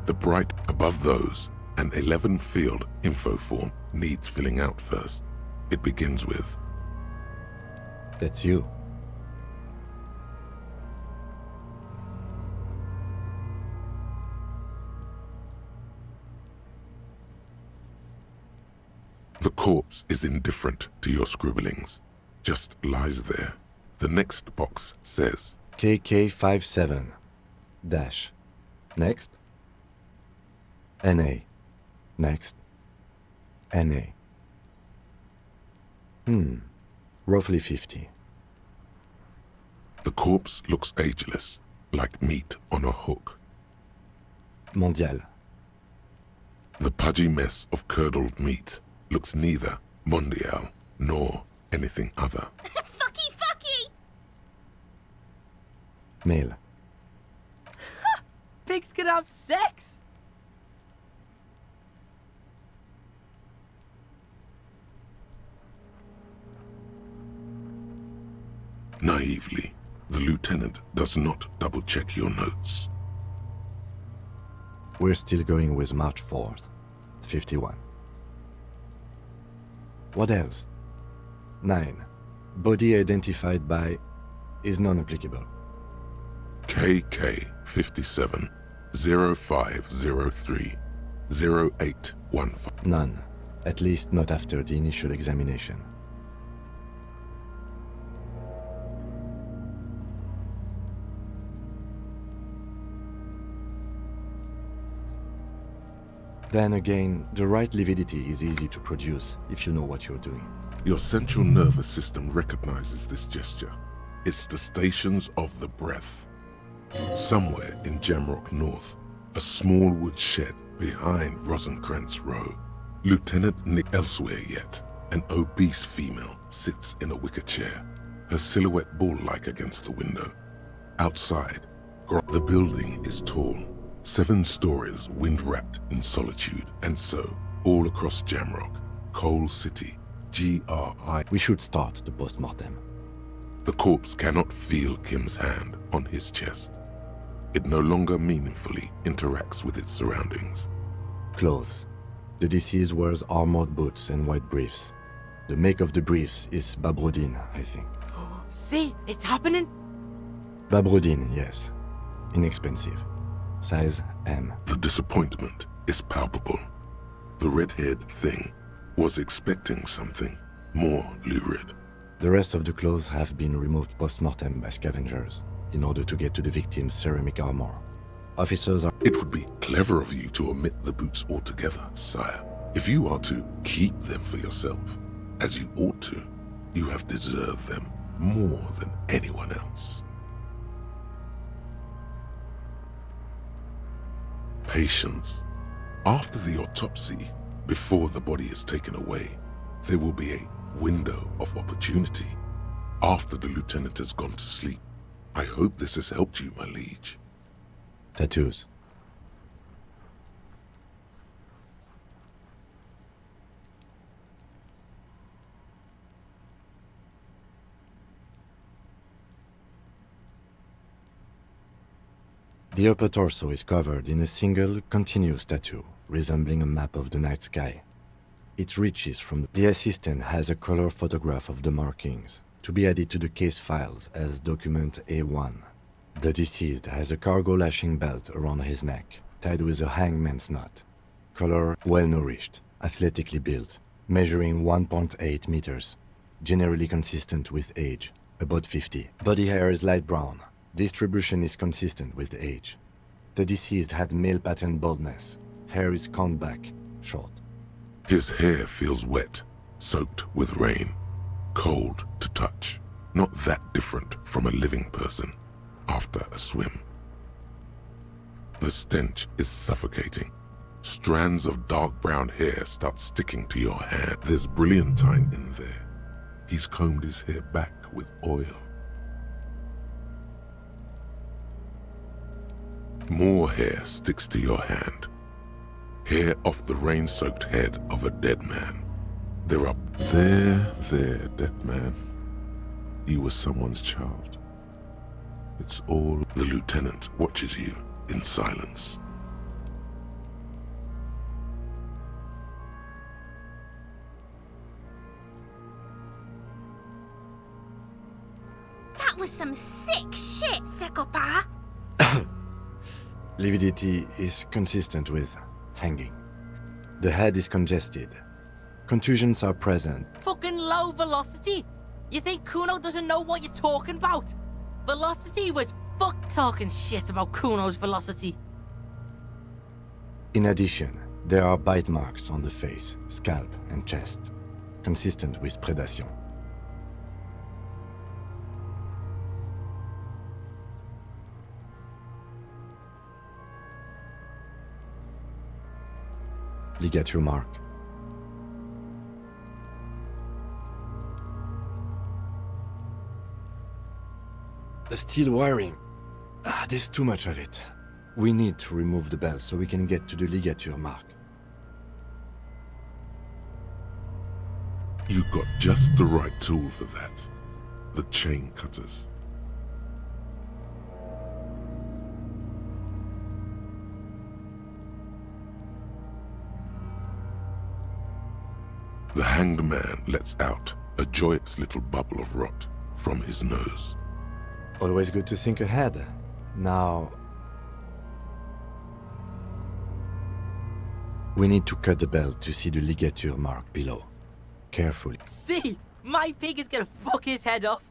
The bright above those, an 11-field info form needs filling out first. It begins with... That's you. The corpse is indifferent to your scribblings, just lies there. The next box says... KK57 dash. Next. NA. Next. NA. Roughly 50. The corpse looks ageless, like meat on a hook. Mondial. The pudgy mess of curdled meat looks neither mondial nor anything other. Fucky, fucky! Male. Pigs can have sex! Naively, the lieutenant does not double-check your notes. We're still going with March 4th, 51. What else? 9. Body identified by is non-applicable. KK 57 0503 0815. None. At least not after the initial examination. Then again, the right lividity is easy to produce if you know what you're doing. Your central nervous system recognizes this gesture. It's the stations of the breath. Somewhere in Jamrock North, a small wood shed behind Rosencrantz Row. Lieutenant Nick elsewhere yet, an obese female sits in a wicker chair, her silhouette ball-like against the window. Outside, the building is tall, 7 stories wind-wrapped in solitude, and so, all across Jamrock, Coal City, GRI. We should start the post-mortem. The corpse cannot feel Kim's hand on his chest. It no longer meaningfully interacts with its surroundings. Clothes. The deceased wears armored boots and white briefs. The make of the briefs is Babrodine, I think. See, it's happening. Babrodine, yes. Inexpensive. Size M. The disappointment is palpable. The red-haired thing was expecting something more lurid. The rest of the clothes have been removed post-mortem by scavengers in order to get to the victim's ceramic armor. Officers are... It would be clever of you to omit the boots altogether, sire. If you are to keep them for yourself, as you ought to, you have deserved them more than anyone else. Patience. After the autopsy, before the body is taken away, there will be a window of opportunity. After the lieutenant has gone to sleep. I hope this has helped you, my liege. Tattoos. The upper torso is covered in a single, continuous tattoo, resembling a map of the night sky. It reaches from the assistant has a color photograph of the markings, to be added to the case files as document A1. The deceased has a cargo lashing belt around his neck, tied with a hangman's knot. Color well-nourished, athletically built, measuring 1.8 meters. Generally consistent with age, about 50. Body hair is light brown. Distribution is consistent with age. The deceased had male pattern baldness. Hair is combed back, short. His hair feels wet, soaked with rain, cold to touch. Not that different from a living person after a swim. The stench is suffocating. Strands of dark brown hair start sticking to your hand. There's brilliantine in there. He's combed his hair back with oil. More hair sticks to your hand. Hair off the rain-soaked head of a dead man. There, dead man. You were someone's child. It's all... The lieutenant watches you in silence. That was some sick shit, Sekopa! Lividity is consistent with hanging. The head is congested. Contusions are present. Fucking low velocity. You think Kuno doesn't know what you're talking about? Velocity was fuck talking shit about Kuno's velocity. In addition, there are bite marks on the face, scalp, and chest. consistent with predation. Ligature mark. The steel wiring. There's too much of it. We need to remove the bell so we can get to the ligature mark. You got just the right tool for that. The chain cutters. The hanged man lets out a joyous little bubble of rot from his nose. Always good to think ahead. Now, we need to cut the bell to see the ligature mark below. Carefully. See? My pig is gonna fuck his head off.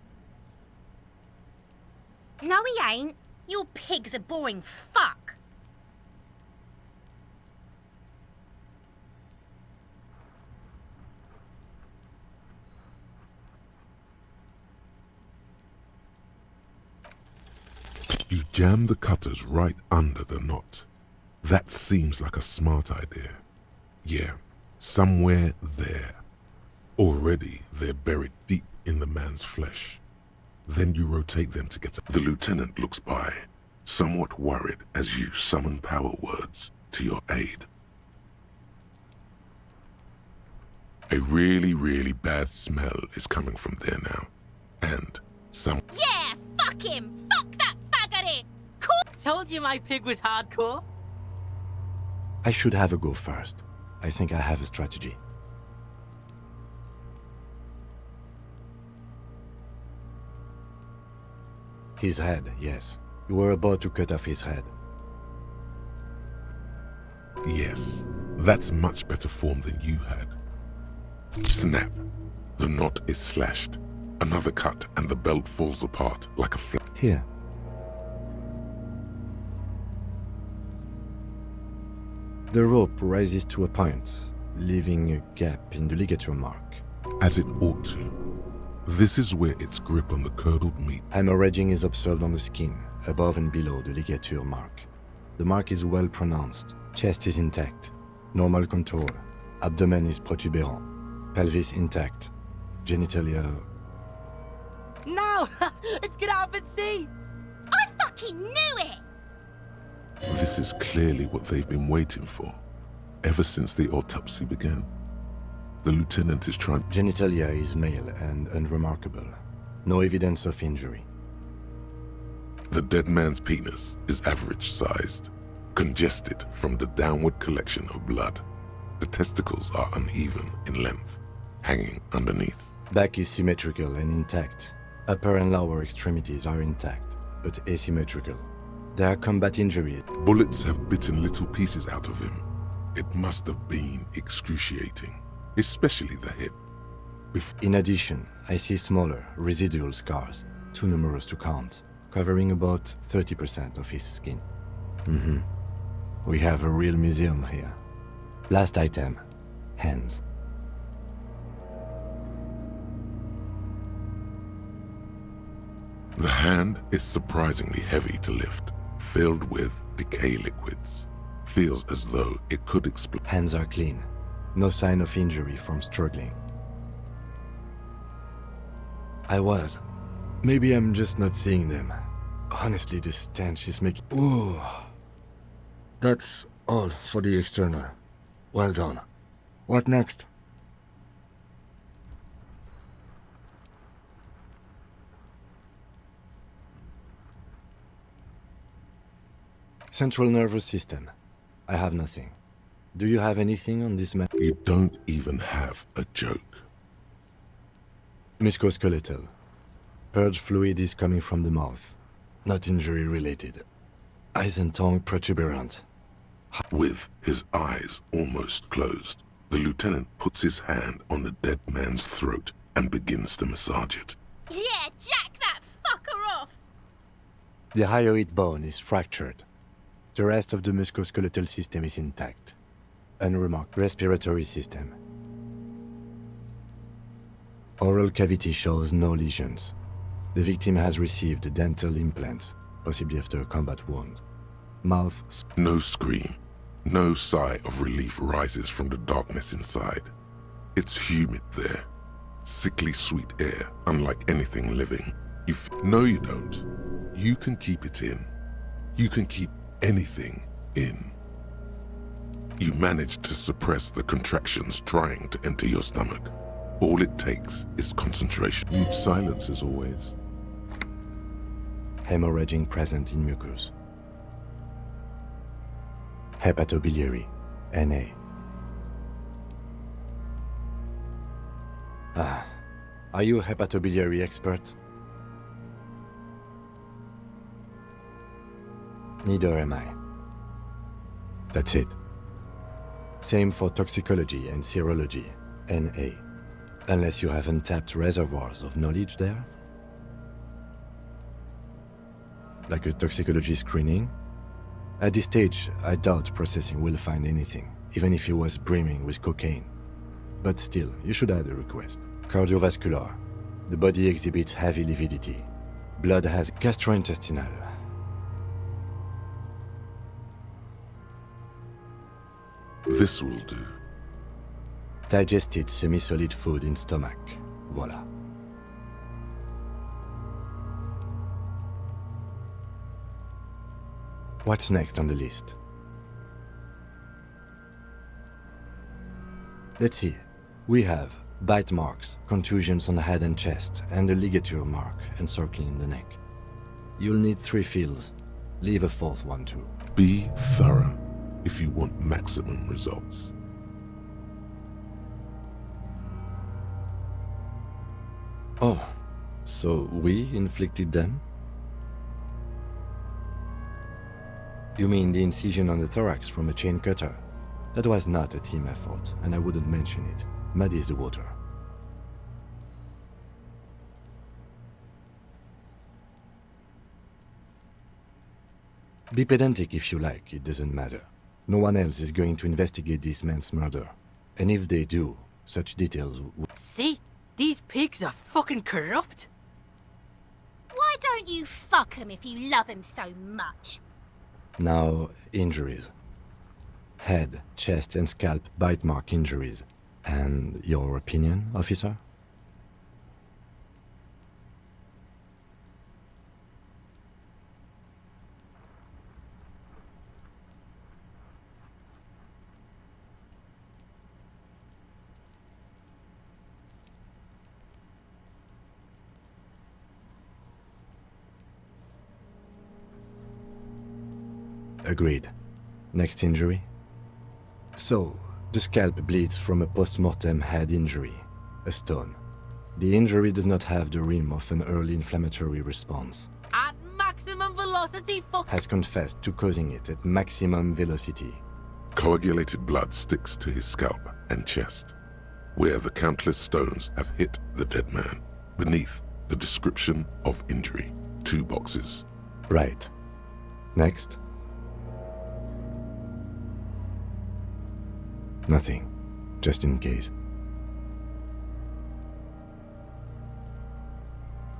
No, he ain't. Your pig's a boring fuck. You jam the cutters right under the knot. That seems like a smart idea. Yeah, somewhere there. Already they're buried deep in the man's flesh. Then you rotate them to get up. The lieutenant looks by, somewhat worried as you summon power words to your aid. A really, really bad smell is coming from there now. And some... Yeah, fuck him! Fuck that faggot! Told you my pig was hardcore. I should have a go first. I think I have a strategy. His head, yes. You were about to cut off his head. Yes, that's much better form than you had. Snap. The knot is slashed. Another cut and the belt falls apart like a flap. Here. The rope rises to a point, leaving a gap in the ligature mark. As it ought to. This is where its grip on the curdled meat. Hemorrhaging is observed on the skin, above and below the ligature mark. The mark is well pronounced. Chest is intact. Normal contour. Abdomen is protuberant. Pelvis intact. Genitalia... No! Let's get out and see! I fucking knew it! This is clearly what they've been waiting for, ever since the autopsy began. The lieutenant is trying... Genitalia is male and unremarkable. No evidence of injury. The dead man's penis is average-sized, congested from the downward collection of blood. The testicles are uneven in length, hanging underneath. Back is symmetrical and intact. Upper and lower extremities are intact, but asymmetrical. There are combat injuries. Bullets have bitten little pieces out of him. It must have been excruciating, especially the hip. In addition, I see smaller, residual scars, too numerous to count, covering about 30% of his skin. We have a real museum here. Last item, hands. The hand is surprisingly heavy to lift, filled with decay liquids. Feels as though it could explode. Hands are clean. No sign of injury from struggling. Maybe I'm just not seeing them. Honestly, the stench is making... Ooh. That's all for the external. Well done. What next? Central nervous system. I have nothing. Do you have anything on this man? You don't even have a joke. Musculoskeletal. Purge fluid is coming from the mouth. Not injury related. Eyes and tongue protuberant. With his eyes almost closed, the lieutenant puts his hand on the dead man's throat and begins to massage it. Yeah, jack that fucker off! The hyoid bone is fractured. The rest of the musculoskeletal system is intact. Unremarked respiratory system. Oral cavity shows no lesions. The victim has received dental implants, possibly after a combat wound. Mouth... No scream. No sigh of relief rises from the darkness inside. It's humid there. Sickly sweet air, unlike anything living. No, you don't. You can keep it in. You can keep anything in. You manage to suppress the contractions trying to enter your stomach. All it takes is concentration. Silence as always. Hemorrhaging present in mucus. Hepatobiliary, NA. Are you a hepatobiliary expert? Neither am I. That's it. Same for toxicology and serology, NA. Unless you have untapped reservoirs of knowledge there? Like a toxicology screening? At this stage, I doubt processing will find anything, even if he was brimming with cocaine. But still, you should add a request. Cardiovascular. The body exhibits heavy lividity. Blood has gastrointestinal. This will do. Digested semi-solid food in stomach. Voila. What's next on the list? Let's see. We have bite marks, contusions on the head and chest, and a ligature mark encircling the neck. You'll need 3 fields. Leave a 4th one too. Be thorough if you want maximum results. Oh, so we inflicted them? You mean the incision on the thorax from a chain cutter? That was not a team effort, and I wouldn't mention it. Muddies the water. Be pedantic if you like, it doesn't matter. No one else is going to investigate this man's murder. And if they do, such details See? These pigs are fucking corrupt. Why don't you fuck him if you love him so much? Now, injuries. Head, chest and scalp bite mark injuries. And your opinion, officer? Agreed. Next injury? So, the scalp bleeds from a post-mortem head injury, a stone. The injury does not have the rim of an early inflammatory response. At maximum velocity, Has confessed to causing it at maximum velocity. Coagulated blood sticks to his scalp and chest, where the countless stones have hit the dead man. Beneath, the description of injury. 2 boxes. Right. Next. Nothing. Just in case.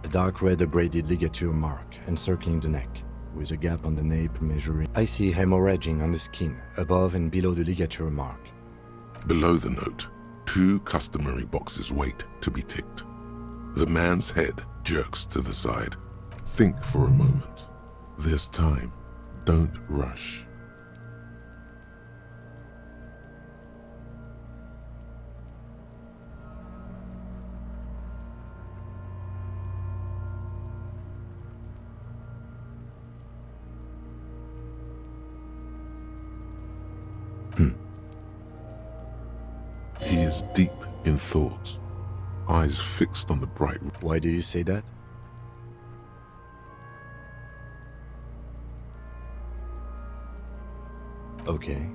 A dark red abraded ligature mark encircling the neck, with a gap on the nape measuring. I see hemorrhaging on the skin, above and below the ligature mark. Below the note, 2 customary boxes wait to be ticked. The man's head jerks to the side. Think for a moment. There's time. Don't rush. He is deep in thought, eyes fixed on the bright... Why do you say that? Okay.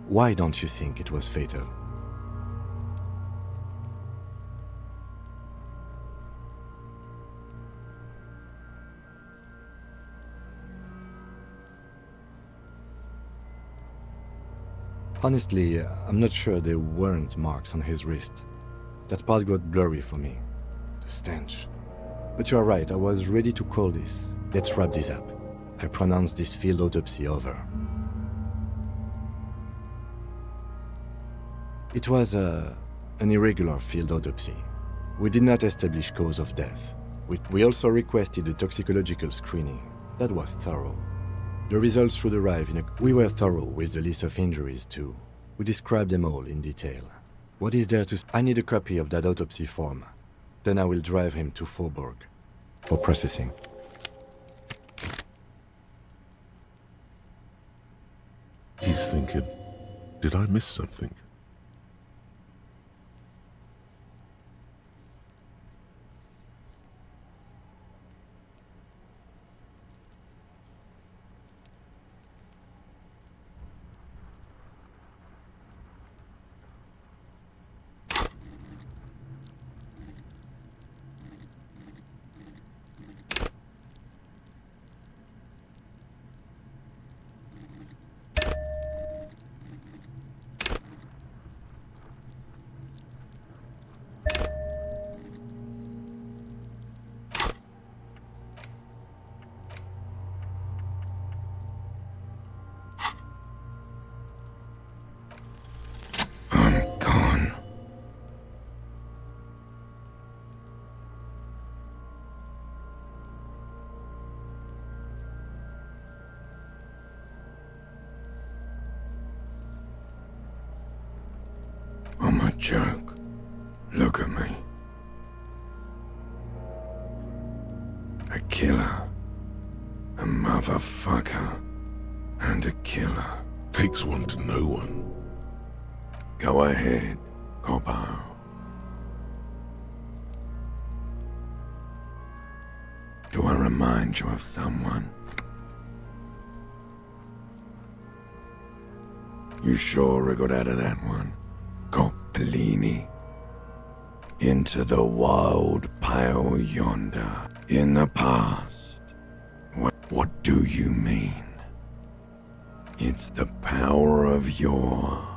Why don't you think it was fatal? Honestly, I'm not sure there weren't marks on his wrist. That part got blurry for me. stench. But you are right, I was ready to call this. Let's wrap this up. I pronounce this field autopsy over. It was an irregular field autopsy. We did not establish cause of death. We also requested a toxicological screening. That was thorough. The results should arrive We were thorough with the list of injuries too. We described them all in detail. What is there to... I need a copy of that autopsy form. Then I will drive him to Faubourg for processing. He's thinking, did I miss something? I'm a joke. Look at me. A killer. A motherfucker. And a killer. Takes one to know one. Go ahead, Coppo. Do I remind you of someone? You sure got out of that one. Coppellini. Into the wild pale yonder. In the past. What do you mean? It's the power of your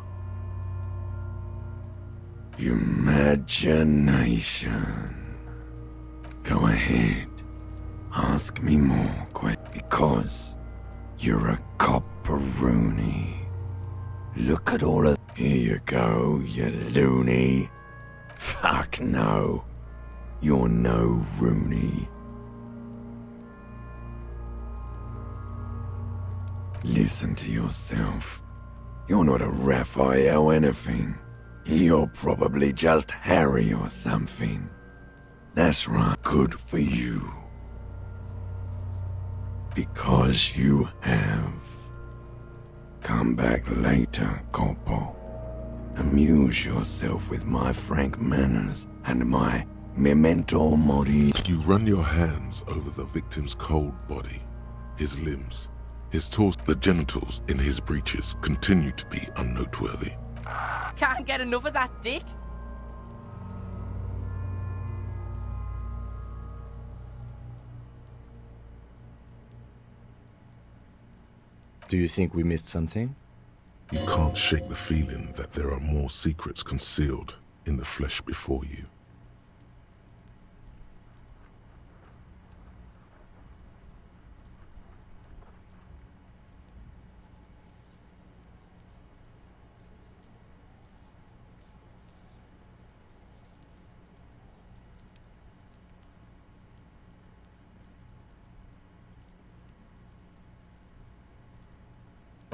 imagination. Go ahead. Ask me more because you're a copperoonie. Look at all of... Here you go, you loony. Fuck no. You're no Rooney. Listen to yourself. You're not a Raphael anything. You're probably just Harry or something. That's right. Good for you. Because you have. Come back later, Corpo. Amuse yourself with my frank manners and my memento mori. You run your hands over the victim's cold body, his limbs, his torso. The genitals in his breeches continue to be unnoteworthy. Can't get enough of that dick. Do you think we missed something? You can't shake the feeling that there are more secrets concealed in the flesh before you.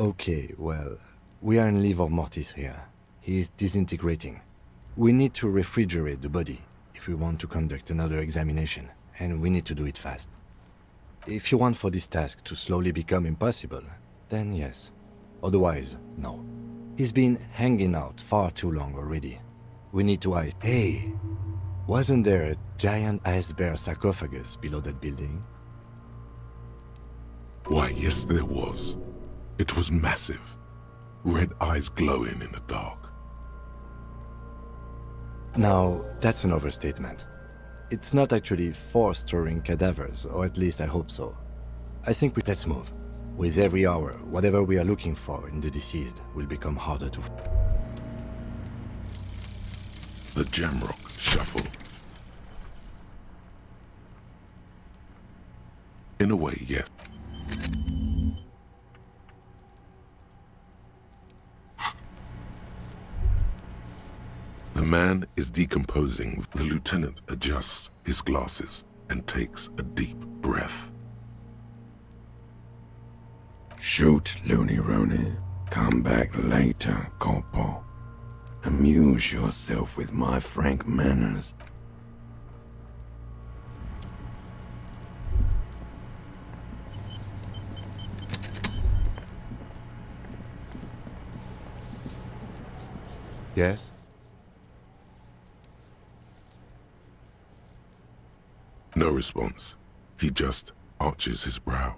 Okay, well, we are in livor mortis here. He is disintegrating. We need to refrigerate the body if we want to conduct another examination, and we need to do it fast. If you want for this task to slowly become impossible, then yes. Otherwise, no. He's been hanging out far too long already. We need to ice... Hey! Wasn't there a giant ice bear sarcophagus below that building? Why, yes there was. It was massive. Red eyes glowing in the dark. Now, that's an overstatement. It's not actually 4 storing cadavers, or at least I hope so. I think let's move. With every hour, whatever we are looking for in the deceased will become harder to... The jamrock shuffle. In a way, yes. The man is decomposing. The lieutenant adjusts his glasses and takes a deep breath. Shoot, Looney Rooney. Come back later, Corporal. Amuse yourself with my frank manners. Yes? No response. He just arches his brow.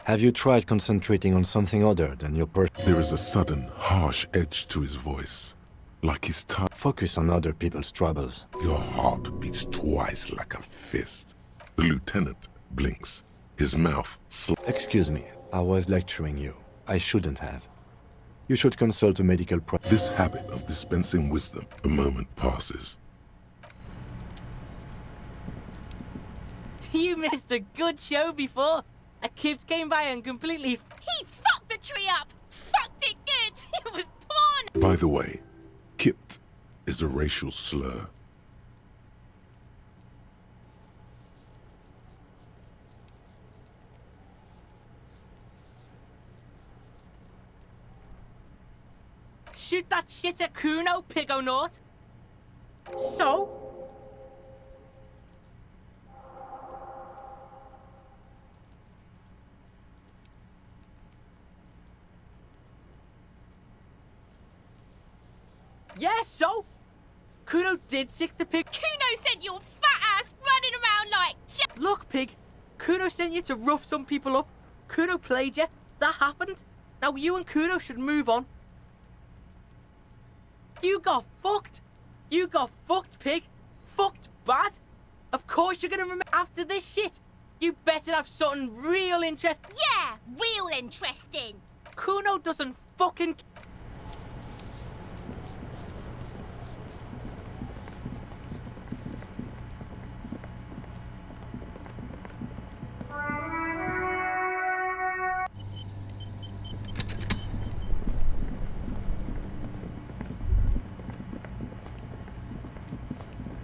Have you tried concentrating on something other than your There is a sudden, harsh edge to his voice, like he's tired. Focus on other people's troubles. Your heart beats twice like a fist. The lieutenant blinks, his mouth Excuse me, I was lecturing you. I shouldn't have. You should consult a medical This habit of dispensing wisdom, a moment passes. You missed a good show before. A kid came by and completely... He fucked the tree up! Fucked it good! It was porn! By the way, kipped is a racial slur. Shoot that shit at Kuno, Pigonaut. So? Yeah, so? Kuno did sick the pig. Kuno sent your fat ass running around like shit. Look, pig. Kuno sent you to rough some people up. Kuno played you. That happened. Now you and Kuno should move on. You got fucked. You got fucked, pig. Fucked bad. Of course you're gonna remember after this shit. You better have something real interesting. Yeah, real interesting. Kuno doesn't fucking...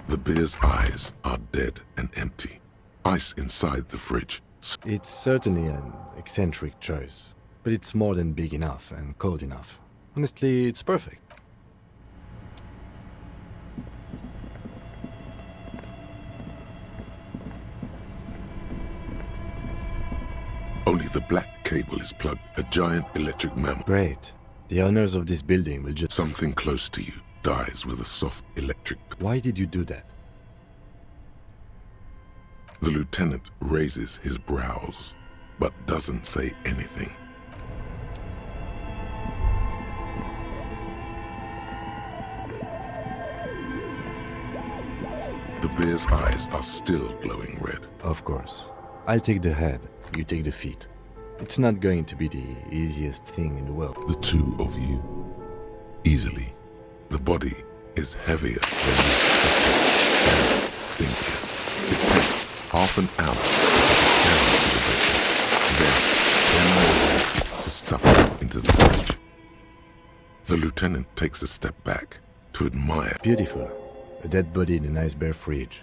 The beer's eyes are dead and empty. Ice inside the fridge. It's certainly an eccentric choice, but it's more than big enough and cold enough. Honestly, it's perfect. Only the black cable is plugged, a giant electric mammal. Great. The owners of this building will just... Something close to you dies with a soft electric... Why did you do that? The lieutenant raises his brows, but doesn't say anything. The bear's eyes are still glowing red. Of course. I'll take the head, you take the feet. It's not going to be the easiest thing in the world. The two of you. Easily. The body is heavier than you expected and stinkier. It takes half an hour to get down to the bed, then 10 more to stuff it into the fridge. The lieutenant takes a step back to admire. Beautiful. A dead body in a nice bare fridge.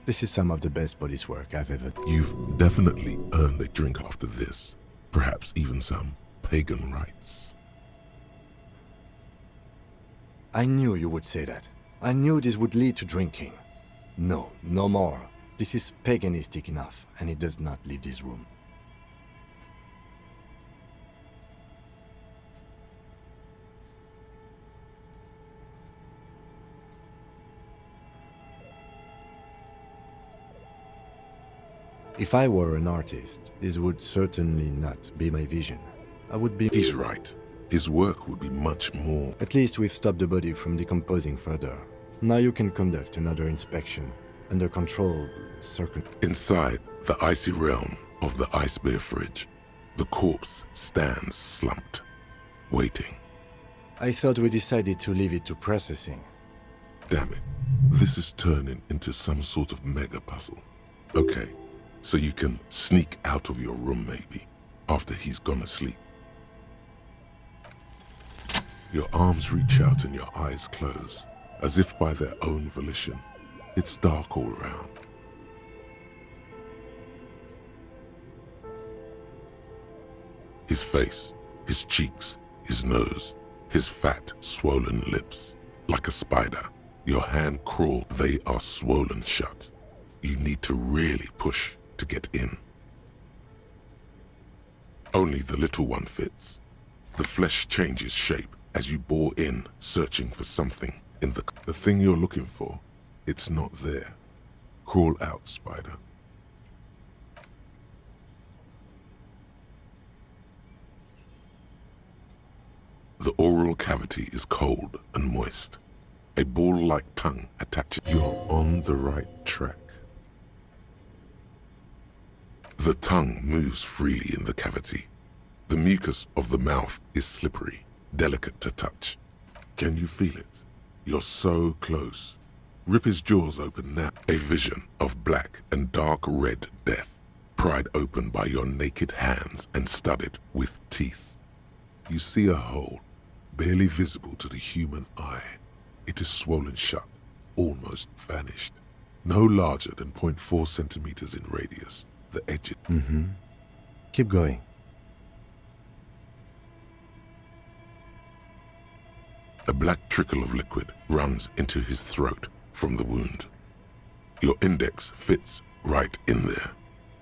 This is some of the best police work I've ever... You've definitely earned a drink after this. Perhaps even some pagan rites. I knew you would say that. I knew this would lead to drinking. No, no more. This is paganistic enough, and it does not leave this room. If I were an artist, this would certainly not be my vision. I would be... He's right. His work would be much more... At least we've stopped the body from decomposing further. Now you can conduct another inspection, under controlled Inside the icy realm of the ice bear fridge, the corpse stands slumped, waiting. I thought we decided to leave it to processing. Damn it. This is turning into some sort of mega puzzle. Okay, so you can sneak out of your room maybe, after he's gone asleep. Your arms reach out and your eyes close, as if by their own volition. It's dark all around. His face, his cheeks, his nose, his fat, swollen lips, like a spider. Your hand crawl, they are swollen shut. You need to really push to get in. Only the little one fits. The flesh changes shape as you bore in, searching for something in the thing you're looking for. It's not there. Crawl out, spider. The oral cavity is cold and moist. A ball-like tongue attaches. You're on the right track. The tongue moves freely in the cavity. The mucus of the mouth is slippery, delicate to touch. Can you feel it? You're so close. Rip his jaws open now. A vision of black and dark red death, pried open by your naked hands and studded with teeth. You see a hole, barely visible to the human eye. It is swollen shut, almost vanished. No larger than 0.4 centimeters in radius. The edges. Keep going. A black trickle of liquid runs into his throat from the wound. Your index fits right in there.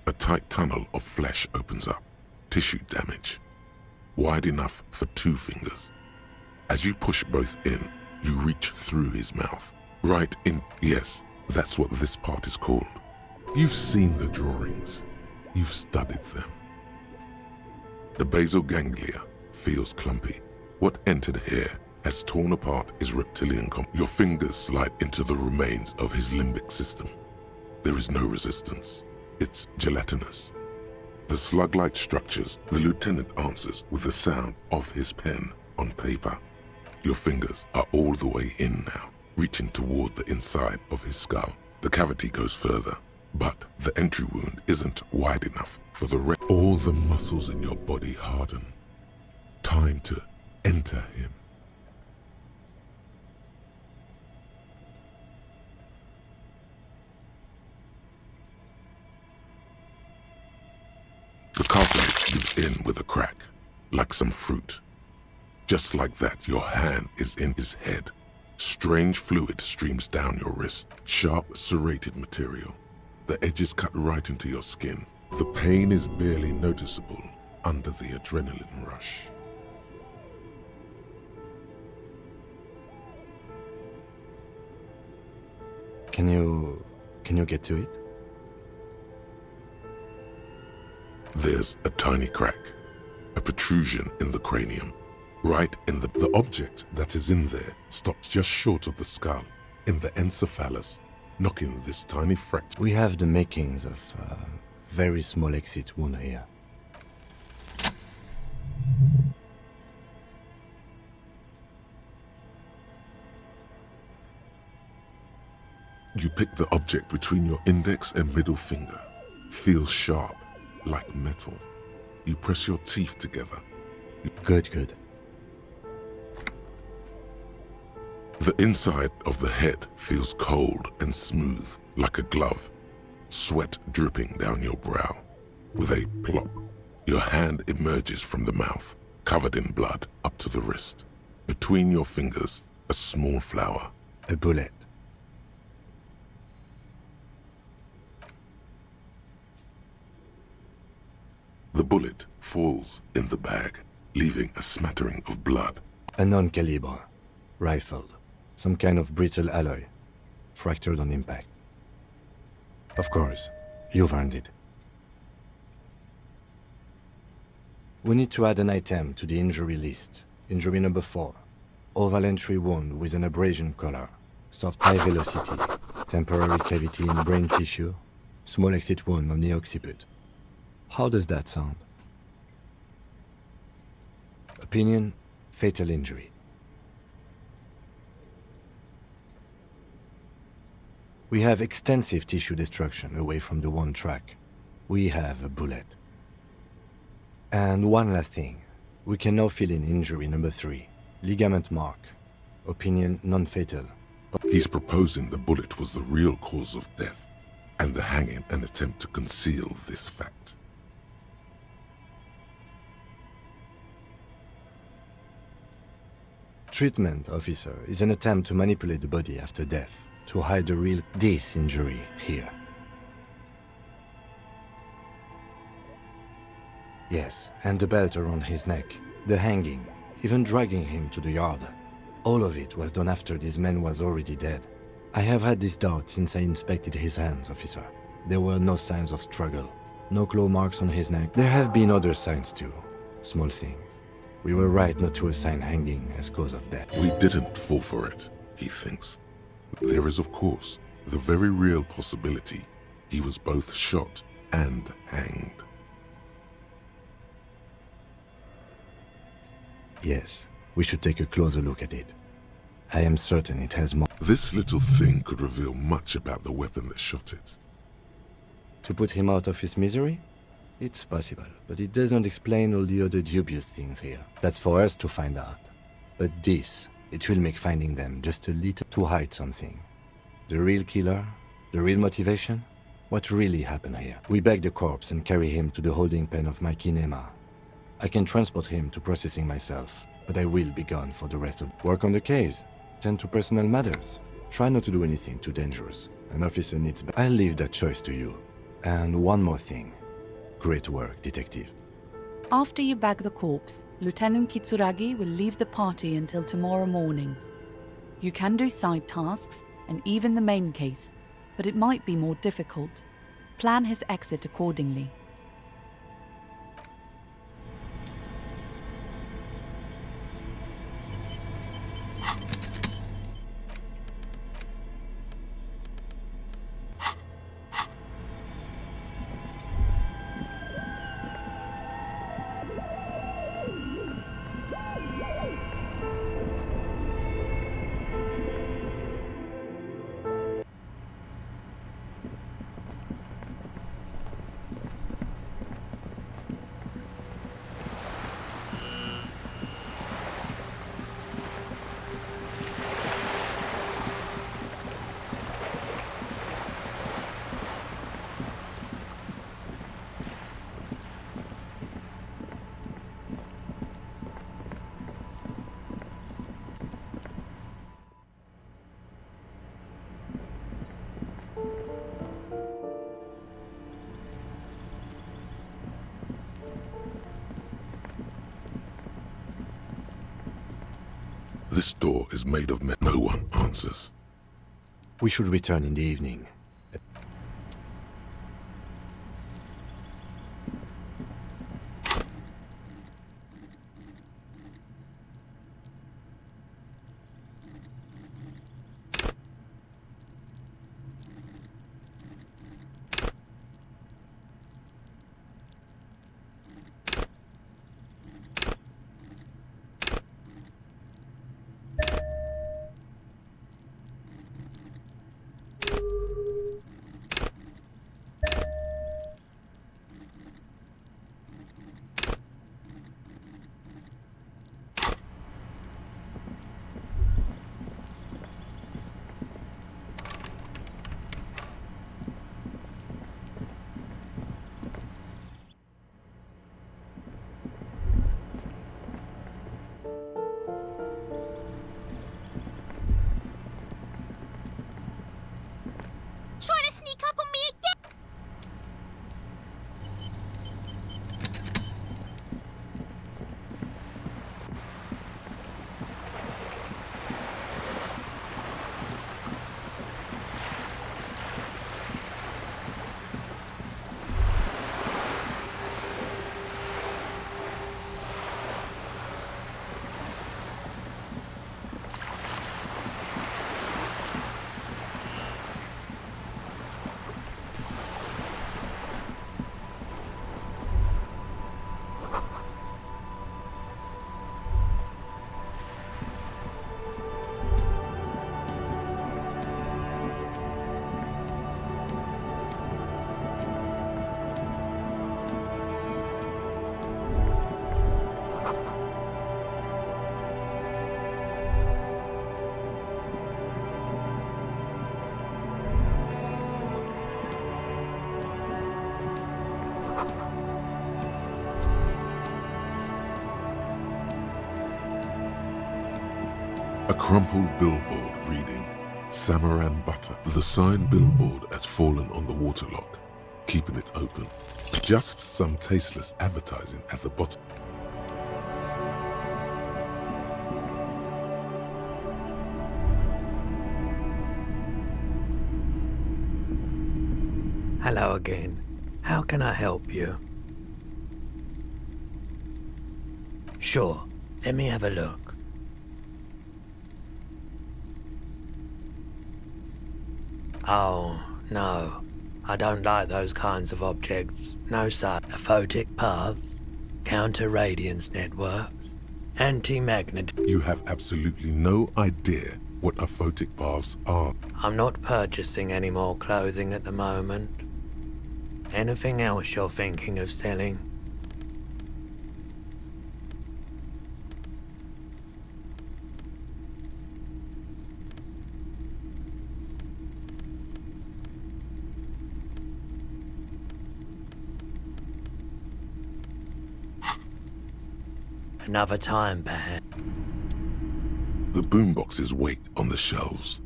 A tight tunnel of flesh opens up. Tissue damage. Wide enough for 2 fingers. As you push both in, you reach through his mouth. Right in. Yes, that's what this part is called. You've seen the drawings. You've studied them. The basal ganglia feels clumpy. What entered here has torn apart his reptilian Your fingers slide into the remains of his limbic system. There is no resistance. It's gelatinous. The slug-like structures, the lieutenant answers with the sound of his pen on paper. Your fingers are all the way in now, reaching toward the inside of his skull. The cavity goes further, but the entry wound isn't wide enough for the rest. All the muscles in your body harden. Time to enter him. The cartilage gives in with a crack, like some fruit. Just like that, your hand is in his head. Strange fluid streams down your wrist. Sharp, serrated material. The edges cut right into your skin. The pain is barely noticeable under the adrenaline rush. Can you get to it? There's a tiny crack, a protrusion in the cranium. Right in the object that is in there stops just short of the skull, in the encephalus, knocking this tiny fracture. We have the makings of a very small exit wound here. You pick the object between your index and middle finger. Feels sharp, like metal. You press your teeth together. Good. The inside of the head feels cold and smooth, like a glove. Sweat dripping down your brow. With a plop, your hand emerges from the mouth, covered in blood up to the wrist. Between your fingers, a small flower. A bullet. The bullet falls in the bag, leaving a smattering of blood. A non-caliber. Rifled. Some kind of brittle alloy. Fractured on impact. Of course, you've earned it. We need to add an item to the injury list. Injury number 4. Oval entry wound with an abrasion color. Soft high velocity. Temporary cavity in brain tissue. Small exit wound on the occiput. How does that sound? Opinion, fatal injury. We have extensive tissue destruction away from the wound track. We have a bullet. And one last thing. We can now fill in injury number 3. Ligament mark. Opinion non-fatal. He's proposing the bullet was the real cause of death, and the hanging an attempt to conceal this fact. Treatment, officer, is an attempt to manipulate the body after death, to hide the real this injury here. Yes, and the belt around his neck, the hanging, even dragging him to the yard. All of it was done after this man was already dead. I have had this doubt since I inspected his hands, officer. There were no signs of struggle, no claw marks on his neck. There have been other signs too, small things. We were right not to assign hanging as cause of death. We didn't fall for it, he thinks. There is, of course, the very real possibility he was both shot and hanged. Yes, we should take a closer look at it. I am certain it has more. This little thing could reveal much about the weapon that shot it. To put him out of his misery? It's possible, but it doesn't explain all the other dubious things here. That's for us to find out. But this, it will make finding them just a little to hide something. The real killer? The real motivation? What really happened here? We bag the corpse and carry him to the holding pen of my kinema. I can transport him to processing myself, but I will be gone for the rest of work on the case. Tend to personal matters. Try not to do anything too dangerous. An officer needs... I'll leave that choice to you. And one more thing. Great work, detective. After you bag the corpse, Lieutenant Kitsuragi will leave the party until tomorrow morning. You can do side tasks, and even the main case, but it might be more difficult. Plan his exit accordingly. This door is made of metal. No one answers. We should return in the evening. crumpled billboard reading, Samaran Butter. The signed billboard has fallen on the waterlock, keeping it open. Just some tasteless advertising at the bottom. Hello again. How can I help you? Sure, let me have a look. Oh, no. I don't like those kinds of objects. No such. Aphotic paths, counter-radiance networks, anti-magnet... You have absolutely no idea what aphotic paths are. I'm not purchasing any more clothing at the moment. Anything else you're thinking of selling? Another time, perhaps. The boomboxes wait on the shelves,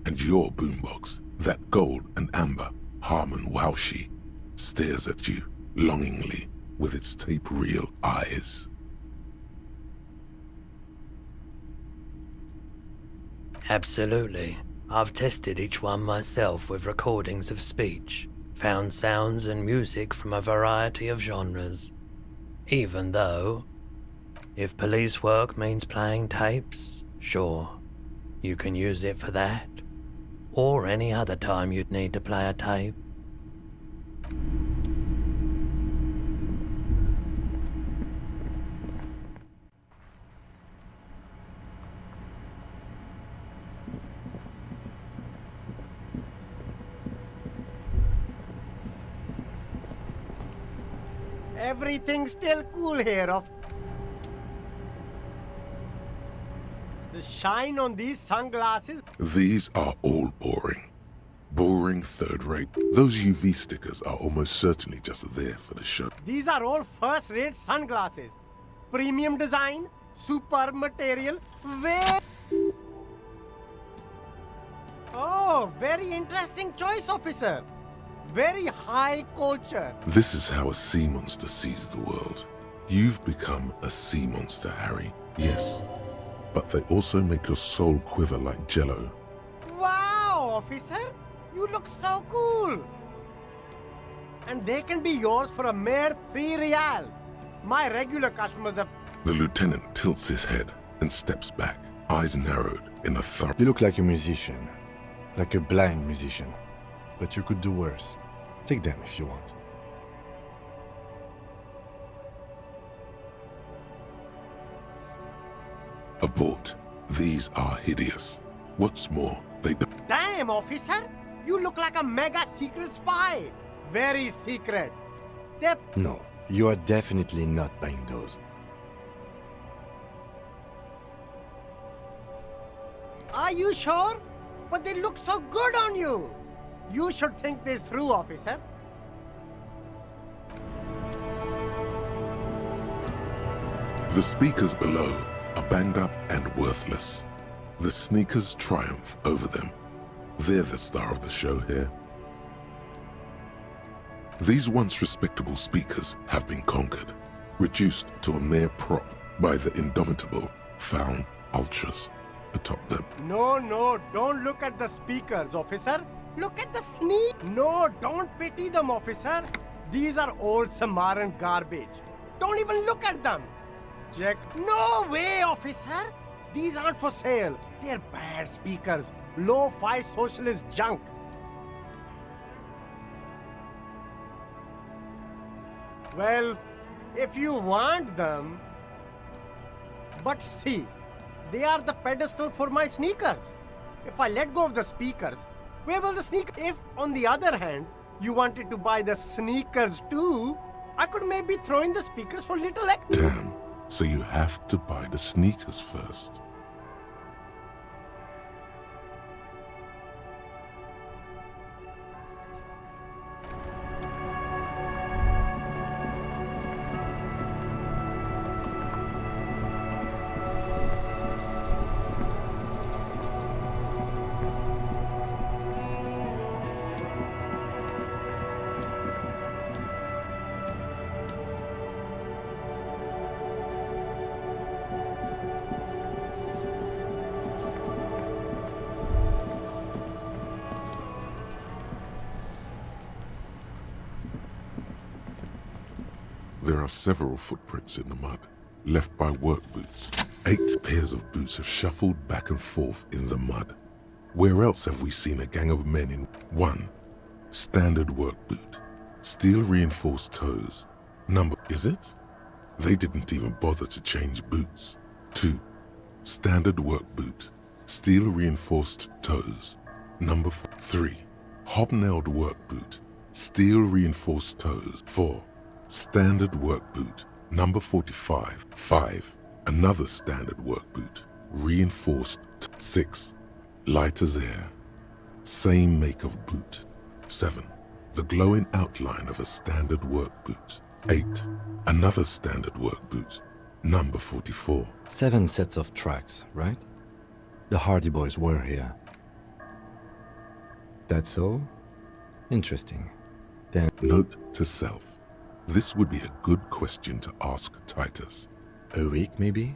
and your boombox, that gold and amber Harmon Wowshi, stares at you longingly with its tape reel eyes. Absolutely. I've tested each one myself with recordings of speech, found sounds and music from a variety of genres. Even though, if police work means playing tapes, sure, you can use it for that. Or any other time you'd need to play a tape. Everything's still cool here. The shine on these sunglasses. These are all boring. Boring, third-rate. Those UV stickers are almost certainly just there for the show. These are all first-rate sunglasses. Premium design, super material, Oh, very interesting choice, officer. Very high culture. This is how a sea monster sees the world. You've become a sea monster, Harry. Yes. But they also make your soul quiver like jello. Wow, officer. You look so cool. And they can be yours for a mere 3 real. My regular customers have... The lieutenant tilts his head and steps back, eyes narrowed in a thorough... You look like a musician. Like a blind musician. But you could do worse. Take them if you want. Abort. These are hideous. What's more, they don't... Damn, officer! You look like a mega secret spy. Very secret. They're... No, you are definitely not buying those. Are you sure? But they look so good on you. You should think this through, officer. The speakers below are banged up and worthless. The sneakers triumph over them. They're the star of the show here. These once respectable speakers have been conquered, reduced to a mere prop by the indomitable Faun Ultras atop them. No, don't look at the speakers, officer. Look at the sneak. No, don't pity them, officer. These are old Samaran garbage. Don't even look at them. Check. No way, officer. These aren't for sale. They're bad speakers. Low-fi socialist junk. Well, if you want them... But see, they are the pedestal for my sneakers. If I let go of the speakers, where will the sneakers... If, on the other hand, you wanted to buy the sneakers too, I could maybe throw in the speakers for little... Damn. So you have to buy the sneakers first. There are several footprints in the mud, left by work boots. 8 pairs of boots have shuffled back and forth in the mud. Where else have we seen a gang of men in 1. Standard work boot. Steel reinforced toes. Number, is it? They didn't even bother to change boots. 2. Standard work boot. Steel reinforced toes. Number 4. 3. Hobnailed work boot. Steel reinforced toes. 4. Standard work boot. Number 45. 5. Another standard work boot. Reinforced. 6. Light as air. Same make of boot. 7. The glowing outline of a standard work boot. 8. Another standard work boot. Number 44. 7 sets of tracks, right? The Hardy Boys were here. That's all? Interesting. Then... Note to self. This would be a good question to ask Titus. A week, maybe?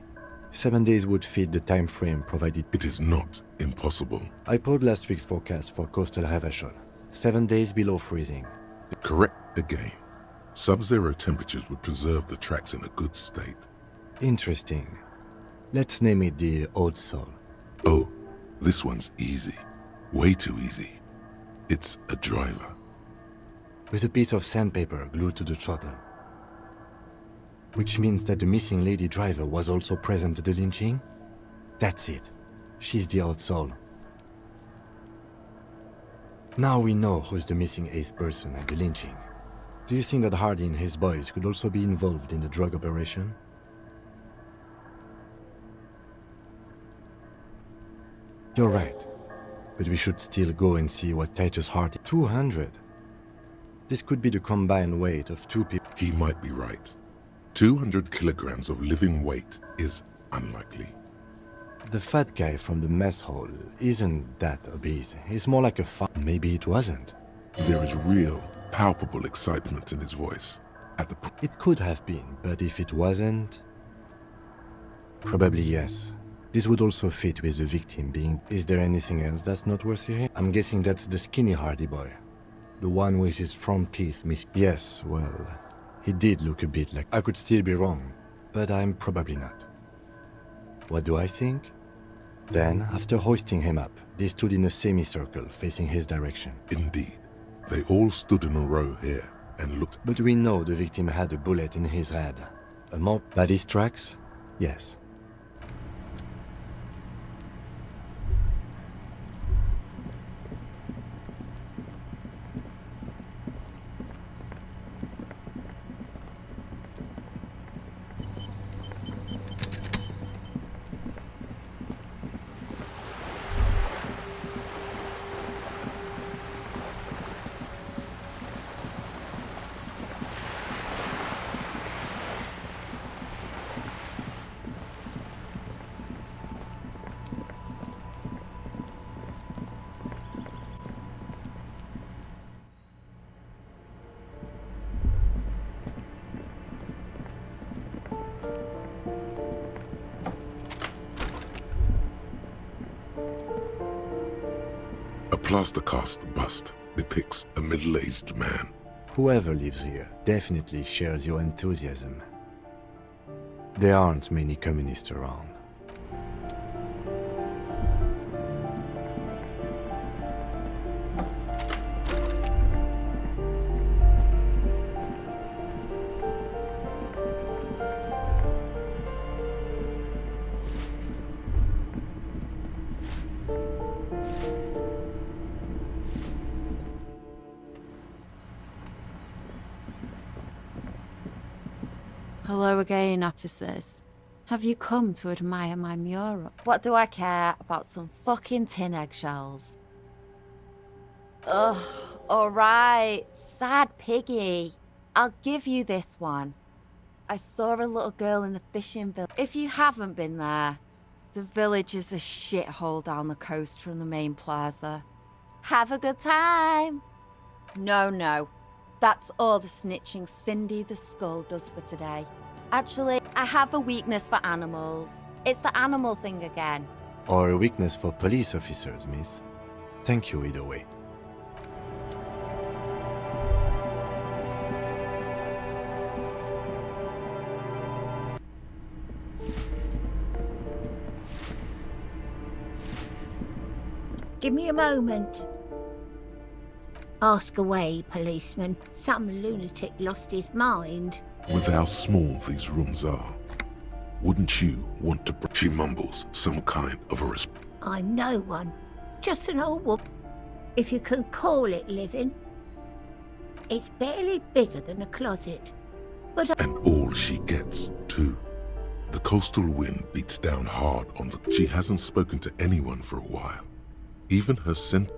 7 days would fit the time frame provided... It is not impossible. I pulled last week's forecast for coastal Havashon. 7 days below freezing. Correct again. Sub-zero temperatures would preserve the tracks in a good state. Interesting. Let's name it the Old Soul. Oh, this one's easy. Way too easy. It's a driver. With a piece of sandpaper glued to the throttle. Which means that the missing lady driver was also present at the lynching? That's it. She's the Old Soul. Now we know who's the missing 8th person at the lynching. Do you think that Hardy and his boys could also be involved in the drug operation? You're right. But we should still go and see what Titus Hardy... 200? This could be the combined weight of 2 people. He might be right. 200 kilograms of living weight is unlikely. The fat guy from the mess hall isn't that obese. He's more like a Maybe it wasn't. There is real, palpable excitement in his voice. It could have been, but if it wasn't... Probably yes. This would also fit with the victim being... Is there anything else that's not worth hearing? I'm guessing that's the skinny Hardy boy. The one with his front teeth missing. Yes, well, he did look a bit like... I could still be wrong, but I'm probably not. What do I think? Then, after hoisting him up, they stood in a semicircle facing his direction. Indeed. They all stood in a row here and looked... But we know the victim had a bullet in his head. A mop... Body's tracks? Yes. A plaster cast bust depicts a middle-aged man. Whoever lives here definitely shares your enthusiasm. There aren't many communists around. Hello again, officers. Have you come to admire my mural? What do I care about some fucking tin eggshells? Ugh, alright, sad piggy. I'll give you this one. I saw a little girl in the fishing village. If you haven't been there, the village is a shithole down the coast from the main plaza. Have a good time. No. That's all the snitching Cindy the Skull does for today. Actually, I have a weakness for animals. It's the animal thing again. Or a weakness for police officers, miss. Thank you either way. Give me a moment. Ask away, policeman. Some lunatic lost his mind. With how small these rooms are, wouldn't you want to... She mumbles some kind of a response. I'm no one. Just an old woman. If you can call it living. It's barely bigger than a closet. But And all she gets, too. The coastal wind beats down hard on the... She hasn't spoken to anyone for a while. Even her scent...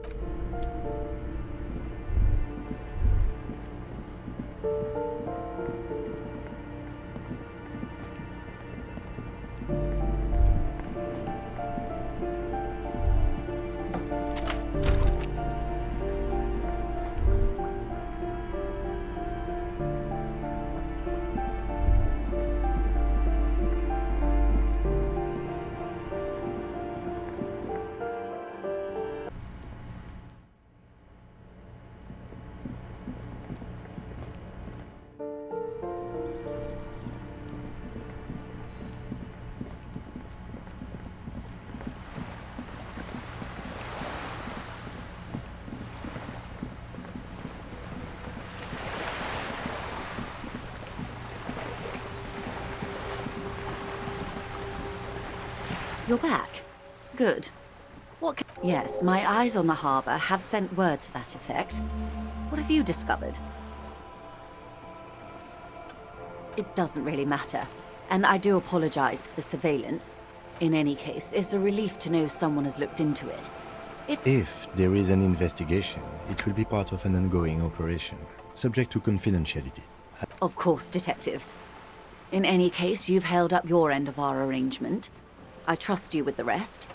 You're back. Good. What Yes, my eyes on the harbour have sent word to that effect. What have you discovered? It doesn't really matter. And I do apologise for the surveillance. In any case, it's a relief to know someone has looked into it. If there is an investigation, it will be part of an ongoing operation, subject to confidentiality. Of course, detectives. In any case, you've held up your end of our arrangement. I trust you with the rest.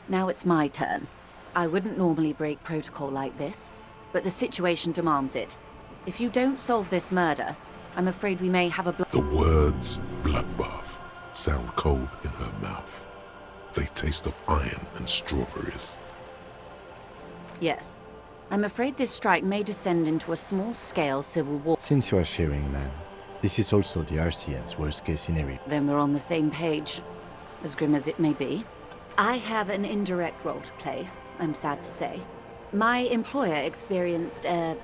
Now it's my turn. I wouldn't normally break protocol like this, but the situation demands it. If you don't solve this murder, I'm afraid we may have a The words bloodbath sound cold in her mouth. They taste of iron and strawberries. Yes. I'm afraid this strike may descend into a small-scale civil war. Since you are sharing, ma'am, this is also the RCM's worst-case scenario. Then we're on the same page, as grim as it may be. I have an indirect role to play, I'm sad to say. My employer experienced a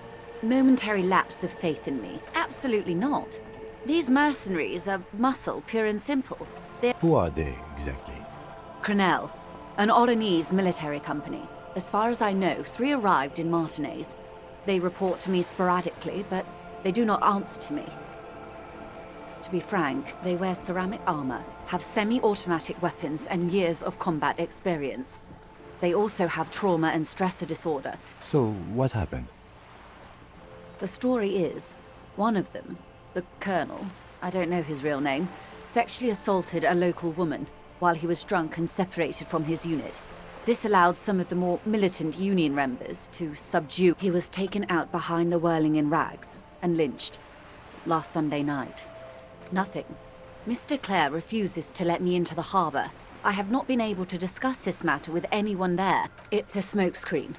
momentary lapse of faith in me. Absolutely not. These mercenaries are muscle, pure and simple. They're... Who are they, exactly? Crenell, an Oranese military company. As far as I know, 3 arrived in Martinez. They report to me sporadically, but they do not answer to me. To be frank, they wear ceramic armor, have semi-automatic weapons, and years of combat experience. They also have trauma and stressor disorder. So, what happened? The story is, one of them, the colonel, I don't know his real name, sexually assaulted a local woman while he was drunk and separated from his unit. This allowed some of the more militant Union members to subdue. He was taken out behind the whirling in rags and lynched last Sunday night. Nothing. Mr. Clare refuses to let me into the harbour. I have not been able to discuss this matter with anyone there. It's a smokescreen.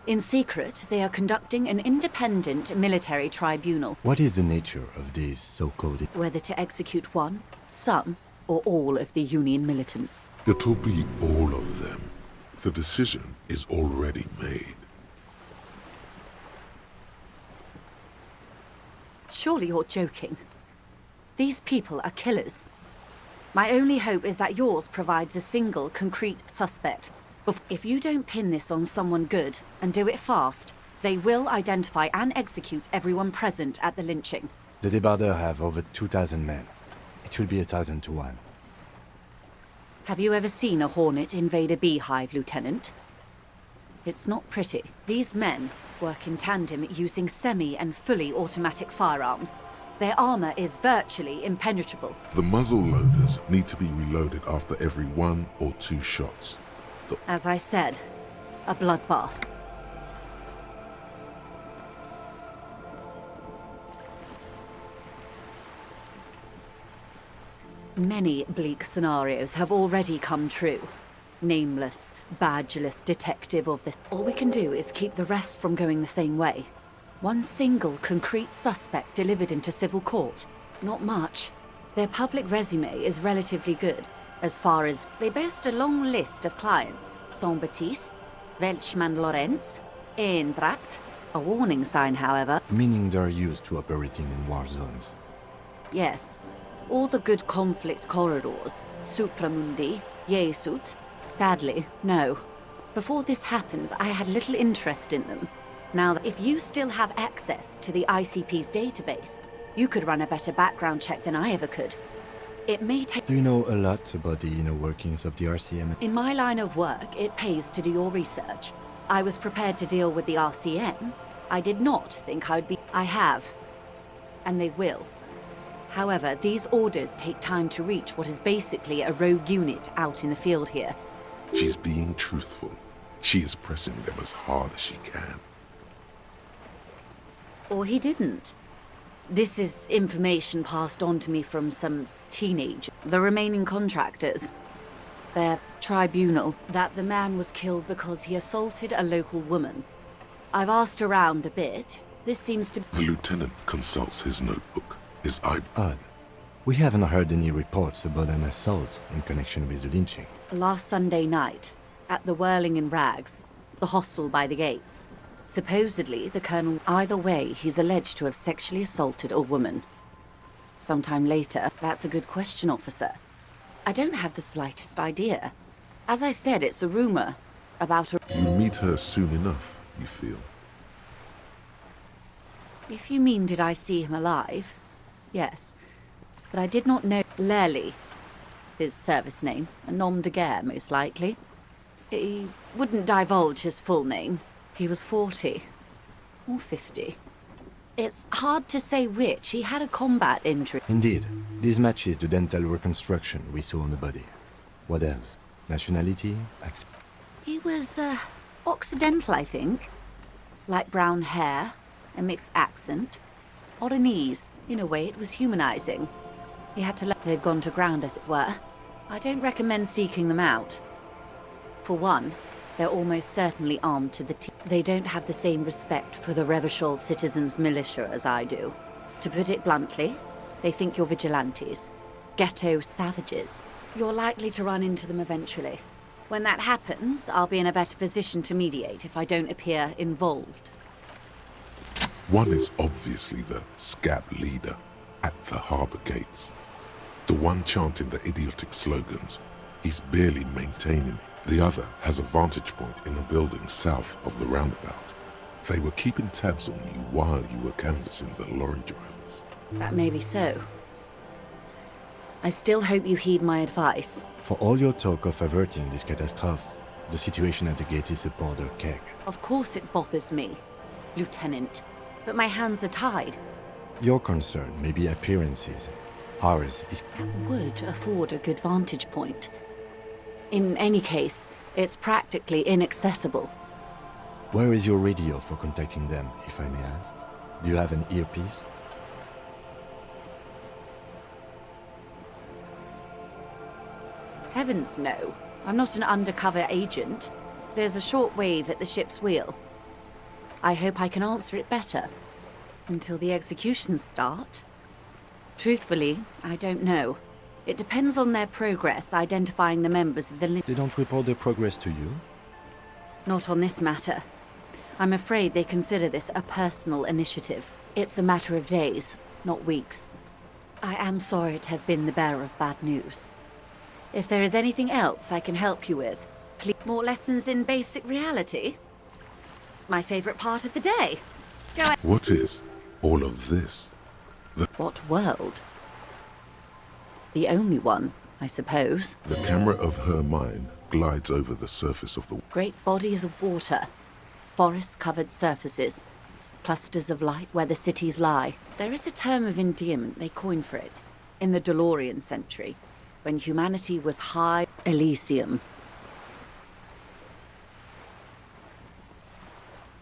In secret, they are conducting an independent military tribunal. What is the nature of these so-called... Whether to execute one, some, or all of the Union militants. It'll be all of them. The decision is already made. Surely you're joking. These people are killers. My only hope is that yours provides a single, concrete suspect. If you don't pin this on someone good, and do it fast, they will identify and execute everyone present at the lynching. The debardeurs have over 2,000 men. It will be 1,000 to 1. Have you ever seen a hornet invade a beehive, Lieutenant? It's not pretty. These men work in tandem using semi- and fully automatic firearms. Their armor is virtually impenetrable. The muzzle loaders need to be reloaded after every 1 or 2 shots. As I said, a bloodbath. Many bleak scenarios have already come true. Nameless, badgeless detective of the... All we can do is keep the rest from going the same way. One single concrete suspect delivered into civil court. Not much. Their public resume is relatively good. As far as they boast a long list of clients. Saint-Baptiste, Welchman Lorenz, Eintracht. A warning sign, however. Meaning they're used to operating in war zones. Yes. All the good conflict corridors. Supramundi, Jesut. Sadly, no. Before this happened, I had little interest in them. Now, if you still have access to the ICP's database, you could run a better background check than I ever could. It may take... Do you know a lot about the inner workings of the RCM? In my line of work, it pays to do your research. I was prepared to deal with the RCM. I did not think I'd be... I have. And they will. However, these orders take time to reach what is basically a rogue unit out in the field here. She's being truthful. She is pressing them as hard as she can. Or he didn't. This is information passed on to me from some teenager. The remaining contractors. Their tribunal, that the man was killed because he assaulted a local woman. I've asked around a bit. This seems to... The lieutenant consults his notebook. His eye... Odd. We haven't heard any reports about an assault in connection with the lynching. Last Sunday night, at the Whirling in Rags, the hostel by the gates. Supposedly, the colonel... Either way, he's alleged to have sexually assaulted a woman. Sometime later, that's a good question, officer. I don't have the slightest idea. As I said, it's a rumor about a... You meet her soon enough, you feel? If you mean did I see him alive, yes. But I did not know... Lely, his service name, a nom de guerre, most likely. He wouldn't divulge his full name. He was 40. Or 50. It's hard to say which. He had a combat injury. Indeed. This matches the dental reconstruction we saw on the body. What else? Nationality? Accent? He was, Occidental, I think. Light brown hair, a mixed accent. Oranese. In a way, it was humanizing. He had to let... They've gone to ground, as it were. I don't recommend seeking them out. For one, they're almost certainly armed to the teeth. They don't have the same respect for the Revachol citizens' militia as I do. To put it bluntly, they think you're vigilantes. Ghetto savages. You're likely to run into them eventually. When that happens, I'll be in a better position to mediate if I don't appear involved. One is obviously the scab leader at the harbour gates. The one chanting the idiotic slogans. He's barely maintaining. The other has a vantage point in a building south of the roundabout. They were keeping tabs on you while you were canvassing the lorry drivers. That may be so. I still hope you heed my advice. For all your talk of averting this catastrophe, the situation at the gate is a powder keg. Of course it bothers me, Lieutenant. But my hands are tied. Your concern may be appearances. Ours is... That would afford a good vantage point. In any case, it's practically inaccessible. Where is your radio for contacting them, if I may ask? Do you have an earpiece? Heavens no. I'm not an undercover agent. There's a short wave at the ship's wheel. I hope I can answer it better. Until the executions start? Truthfully, I don't know. It depends on their progress identifying the members of the... They don't report their progress to you? Not on this matter. I'm afraid they consider this a personal initiative. It's a matter of days, not weeks. I am sorry to have been the bearer of bad news. If there is anything else I can help you with, please... More lessons in basic reality? My favorite part of the day. Go ahead. What is all of this? What world? The only one, I suppose. The camera of her mind glides over the surface of the... Great bodies of water. Forest-covered surfaces. Clusters of light where the cities lie. There is a term of endearment they coined for it. In the DeLorean century, when humanity was high... Elysium.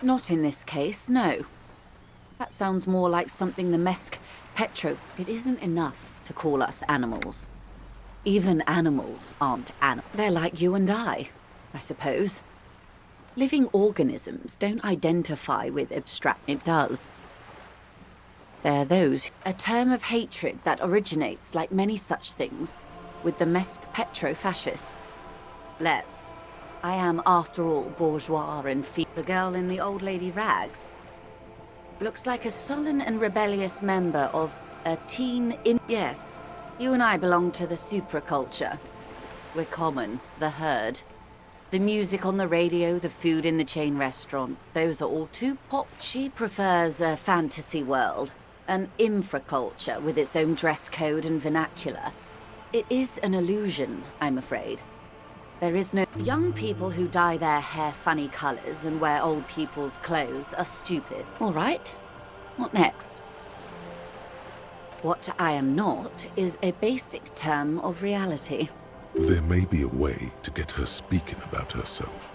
Not in this case, no. That sounds more like something the Mesk Petro... It isn't enough to call us animals. Even animals aren't animals. They're like you and I suppose. Living organisms don't identify with abstract... It does. They're those... A term of hatred that originates, like many such things, with the Mesk Petro-fascists. Let's I am, after all, bourgeois and the girl in the old lady rags. Looks like a sullen and rebellious member of a teen in... Yes, you and I belong to the supraculture. We're common, the herd. The music on the radio, the food in the chain restaurant, those are all too pop. She prefers a fantasy world, an infraculture with its own dress code and vernacular. It is an illusion, I'm afraid. There is no... Young people who dye their hair funny colors and wear old people's clothes are stupid. All right. What next? What I am not is a basic term of reality. There may be a way to get her speaking about herself.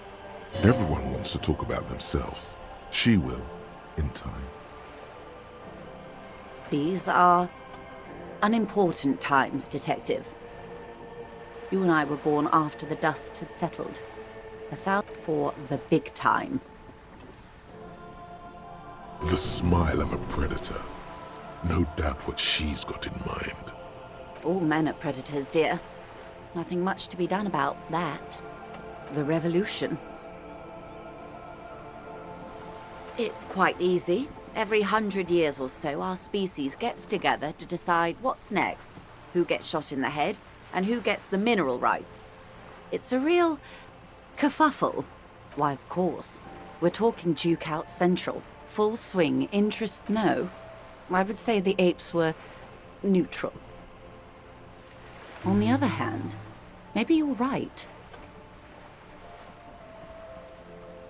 Everyone wants to talk about themselves. She will, in time. These are unimportant times, Detective. You and I were born after the dust had settled. For the big time. The smile of a predator. No doubt what she's got in mind. All men are predators, dear. Nothing much to be done about that. The revolution. It's quite easy. Every 100 years or so, our species gets together to decide what's next. Who gets shot in the head, and who gets the mineral rights. It's a real kerfuffle. Why, of course. We're talking Duke out Central. Full swing, interest... No. I would say the apes were neutral. On the other hand, maybe you're right.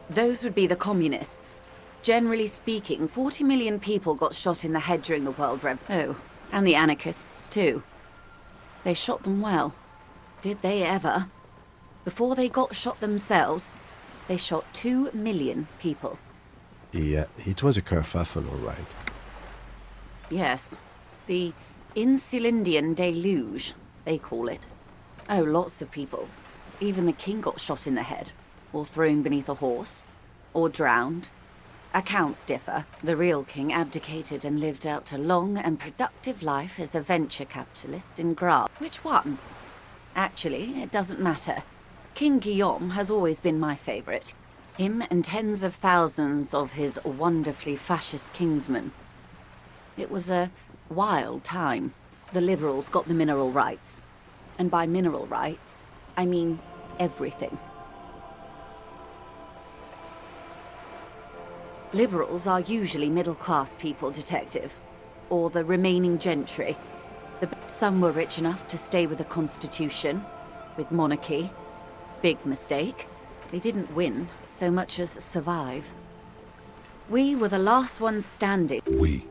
Those would be the communists. Generally speaking, 40 million people got shot in the head during the World Rev... Oh, and the anarchists too. They shot them well. Did they ever? Before they got shot themselves, they shot 2 million people. Yeah, it was a kerfuffle, all right. Yes. The Insulindian deluge, they call it. Oh, lots of people. Even the king got shot in the head, or thrown beneath a horse, or drowned. Accounts differ. The real king abdicated and lived out a long and productive life as a venture capitalist in Graz. Which one? Actually, it doesn't matter. King Guillaume has always been my favorite. Him and tens of thousands of his wonderfully fascist kingsmen. It was a wild time. The liberals got the mineral rights. And by mineral rights, I mean everything. Liberals are usually middle-class people, Detective. Or the remaining gentry. Some were rich enough to stay with the Constitution, with monarchy. Big mistake. They didn't win so much as survive. We were the last ones standing. We?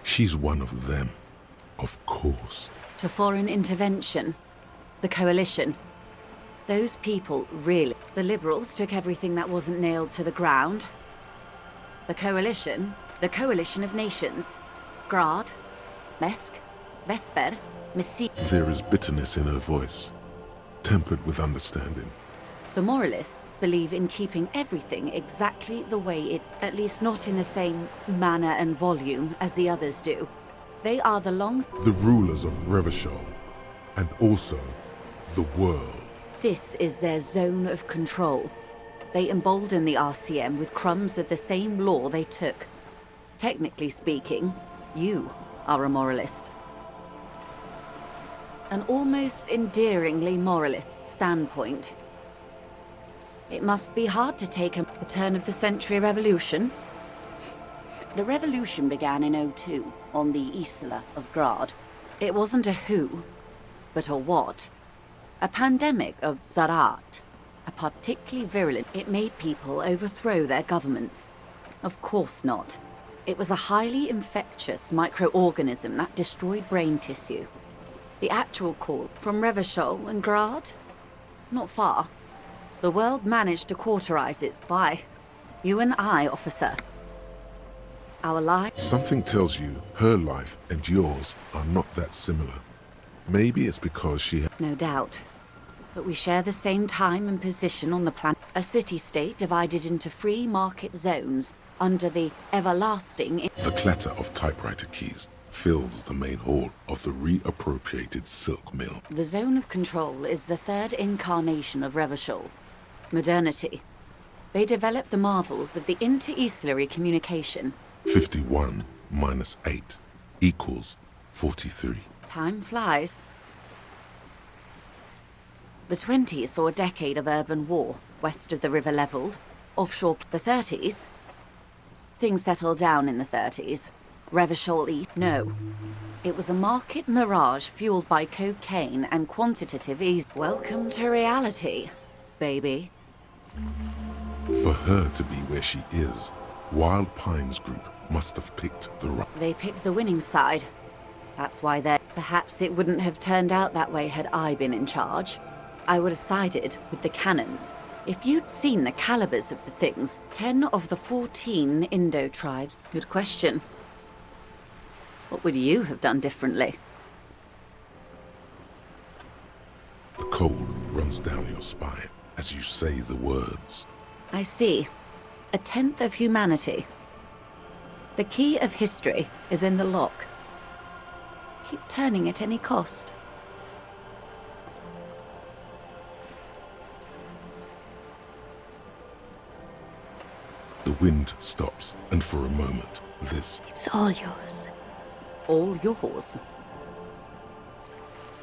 She's one of them. Of course. To foreign intervention. The coalition. Those people, really. The liberals took everything that wasn't nailed to the ground. The coalition of nations. Grad, Mesk, Vesper, Messi. There is bitterness in her voice, tempered with understanding. The moralists believe in keeping everything exactly the way it, at least not in the same manner and volume as the others do. They are the the rulers of Revachol, and also the world. This is their zone of control. They embolden the RCM with crumbs of the same law they took. Technically speaking, you are a moralist. An almost endearingly moralist standpoint. It must be hard to take a turn-of-the-century revolution. The revolution began in '02 on the Isla of Grad. It wasn't a who, but a what. A pandemic of Zarat. A particularly virulent... It made people overthrow their governments. Of course not. It was a highly infectious microorganism that destroyed brain tissue. The actual cause from Revachol and Grad? Not far. The world managed to cauterize its... Why? You and I, officer. Our lives... Something tells you her life and yours are not that similar. Maybe it's because she... No doubt. But we share the same time and position on the planet. A city-state divided into free market zones under the everlasting... The clatter of typewriter keys fills the main hall of the reappropriated silk mill. The zone of control is the third incarnation of Revachol. Modernity. They developed the marvels of the inter-eastlery communication. 51 minus 8 equals 43. Time flies. The 20s saw a decade of urban war, west of the river leveled, offshore. The 30s? Things settled down in the 30s. Revachol East? No. It was a market mirage fueled by cocaine and quantitative ease. Welcome to reality, baby. For her to be where she is, Wild Pines Group must have picked the right. They picked the winning side. That's why they're... Perhaps it wouldn't have turned out that way had I been in charge. I would have sided with the cannons. If you'd seen the calibers of the things, 10 of the 14 Indo tribes. Good question. What would you have done differently? The cold runs down your spine as you say the words. I see. A tenth of humanity. The key of history is in the lock. Keep turning at any cost. The wind stops, and for a moment, this... It's all yours. All yours?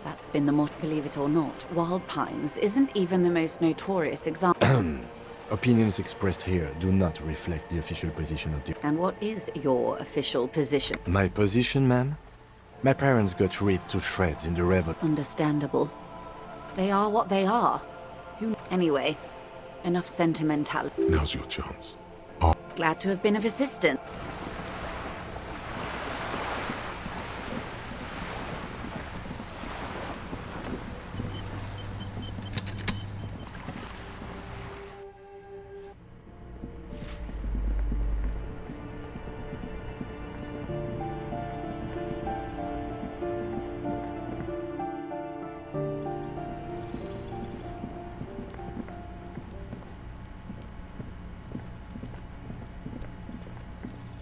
That's been the motto, believe it or not. Wild Pines isn't even the most notorious example. Opinions expressed here do not reflect the official position of the... And what is your official position? My position, ma'am? My parents got ripped to shreds in the river. Understandable. They are what they are. Anyway, enough sentimentality. Now's your chance. Glad to have been of assistance.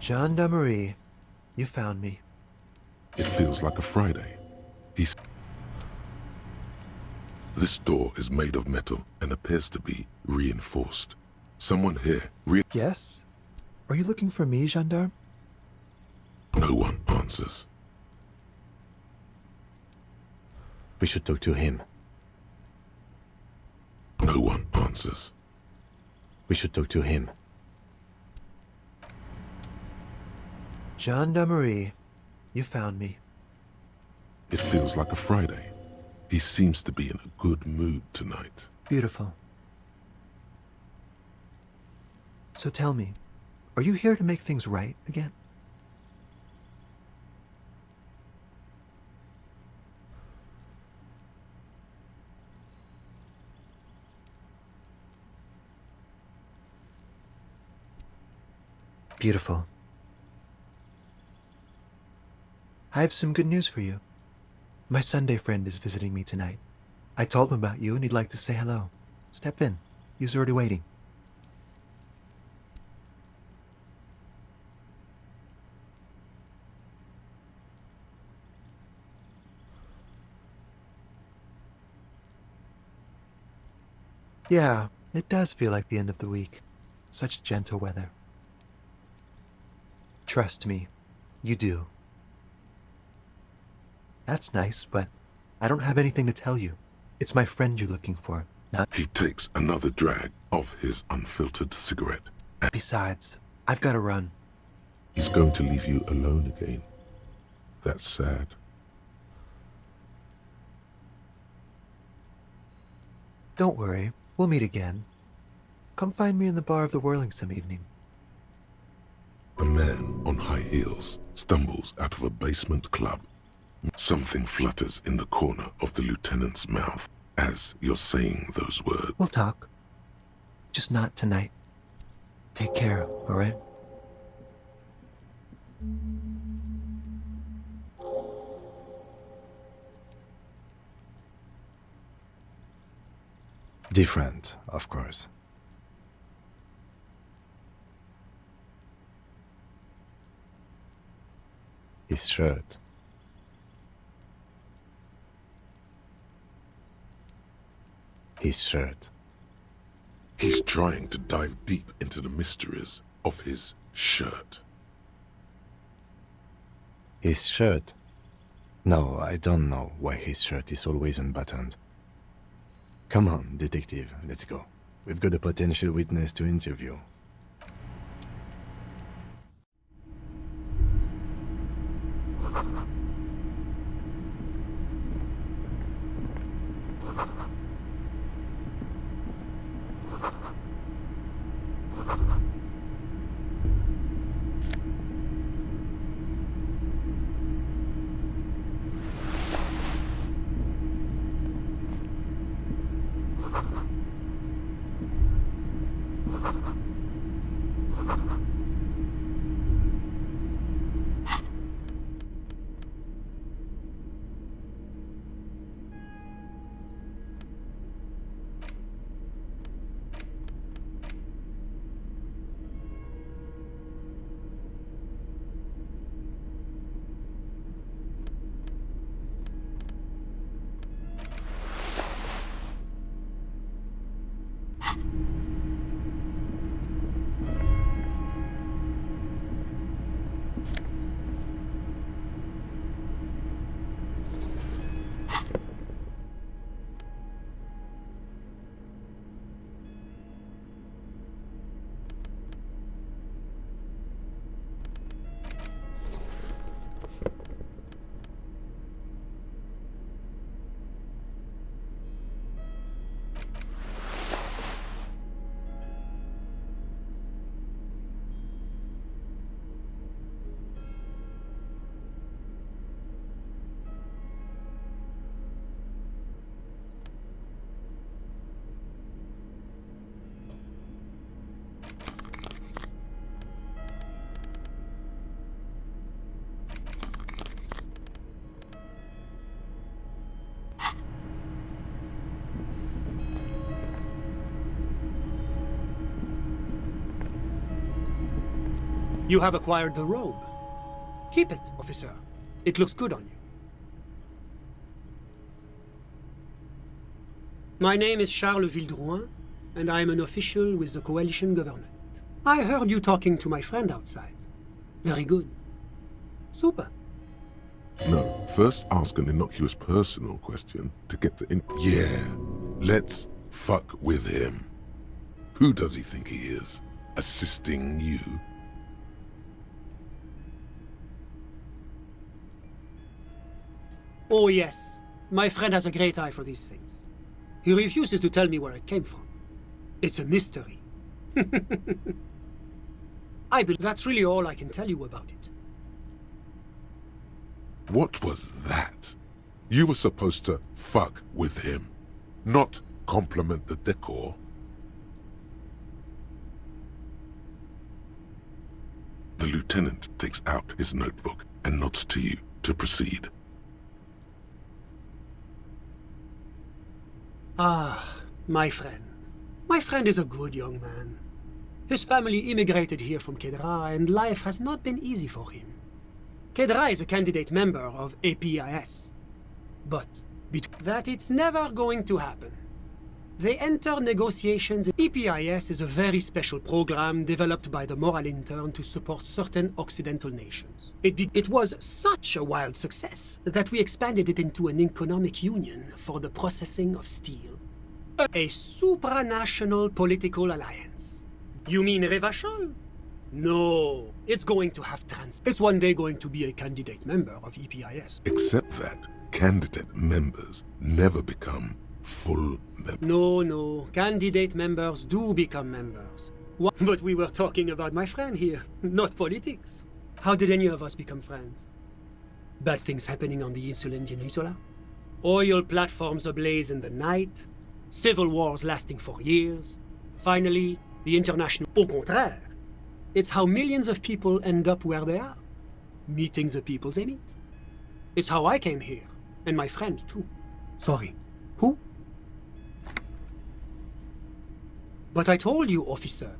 Gendarmerie, you found me. It feels like a Friday. This door is made of metal and appears to be reinforced. Someone here Yes? Are you looking for me, gendarme? No one answers. We should talk to him. No one answers. We should talk to him. Gendarmerie, you found me. It feels like a Friday. He seems to be in a good mood tonight. Beautiful. So tell me, are you here to make things right again? Beautiful. I have some good news for you. My Sunday friend is visiting me tonight. I told him about you and he'd like to say hello. Step in. He's already waiting. Yeah, it does feel like the end of the week. Such gentle weather. Trust me, you do. That's nice, but I don't have anything to tell you. It's my friend you're looking for, not... He takes another drag of his unfiltered cigarette. Besides, I've got to run. He's going to leave you alone again. That's sad. Don't worry, we'll meet again. Come find me in the bar of the Whirling some evening. A man on high heels stumbles out of a basement club. Something flutters in the corner of the lieutenant's mouth as you're saying those words. We'll talk. Just not tonight. Take care, all right? Different, of course. His shirt. His shirt. He's trying to dive deep into the mysteries of his shirt. His shirt? No, I don't know why his shirt is always unbuttoned. Come on, detective, let's go. We've got a potential witness to interview. You have acquired the robe. Keep it, officer. It looks good on you. My name is Charles Vildrouin, and I am an official with the coalition government. I heard you talking to my friend outside. Very good. Super. No, first ask an innocuous personal question to get the Yeah, let's fuck with him. Who does he think he is? Assisting you? Oh yes, my friend has a great eye for these things. He refuses to tell me where it came from. It's a mystery. I believe that's really all I can tell you about it. What was that? You were supposed to fuck with him, not compliment the decor. The lieutenant takes out his notebook and nods to you to proceed. Ah, my friend. My friend is a good young man. His family immigrated here from Kedra, and life has not been easy for him. Kedra is a candidate member of APIS. But that it's never going to happen. They enter negotiations. EPIS is a very special program developed by the Moral Intern to support certain Occidental nations. It was such a wild success that we expanded it into an economic union for the processing of steel. A supranational political alliance. You mean Revachol? No, it's going to have It's one day going to be a candidate member of EPIS. Except that candidate members never become full members. No, candidate members do become members. But we were talking about my friend here, not politics. How did any of us become friends? Bad things happening on the Insulin's Peninsula? Oil platforms ablaze in the night? Civil wars lasting for years? Finally, the international... Au contraire. It's how millions of people end up where they are. Meeting the people they meet. It's how I came here, and my friend too. Sorry, who? But I told you, officer,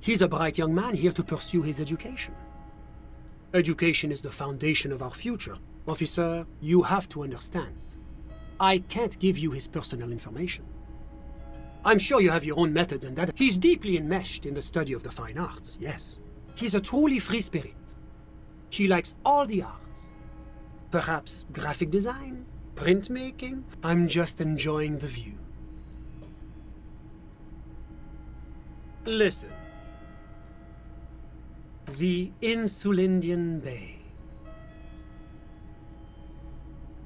he's a bright young man here to pursue his education. Education is the foundation of our future. Officer, you have to understand. I can't give you his personal information. I'm sure you have your own methods and that. He's deeply enmeshed in the study of the fine arts, yes. He's a truly free spirit. He likes all the arts. Perhaps graphic design, printmaking. I'm just enjoying the view. Listen. The Insulindian Bay.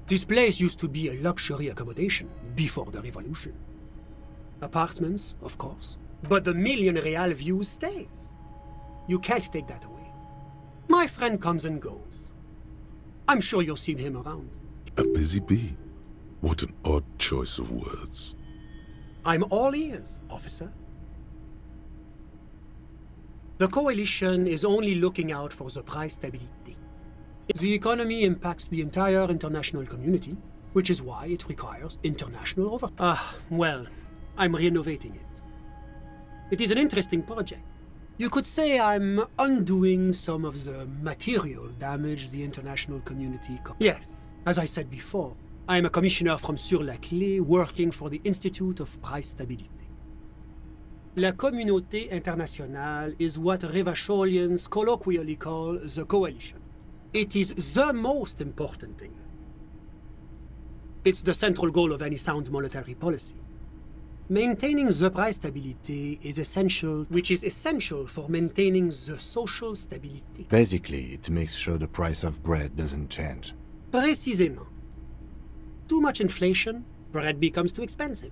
This place used to be a luxury accommodation before the revolution. Apartments, of course, but the million real view stays. You can't take that away. My friend comes and goes. I'm sure you'll see him around. A busy bee? What an odd choice of words. I'm all ears, officer. The coalition is only looking out for the price stability. The economy impacts the entire international community, which is why it requires international oversight. Well, I'm renovating it. It is an interesting project. You could say I'm undoing some of the material damage the international community caused. Yes, as I said before, I'm a commissioner from Sur-la-Clé working for the Institute of Price Stability. La communauté internationale is what Revacholians colloquially call the coalition. It is the most important thing. It's the central goal of any sound monetary policy. Maintaining the price stability is essential, which is essential for maintaining the social stability. Basically, it makes sure the price of bread doesn't change. Précisément. Too much inflation, bread becomes too expensive.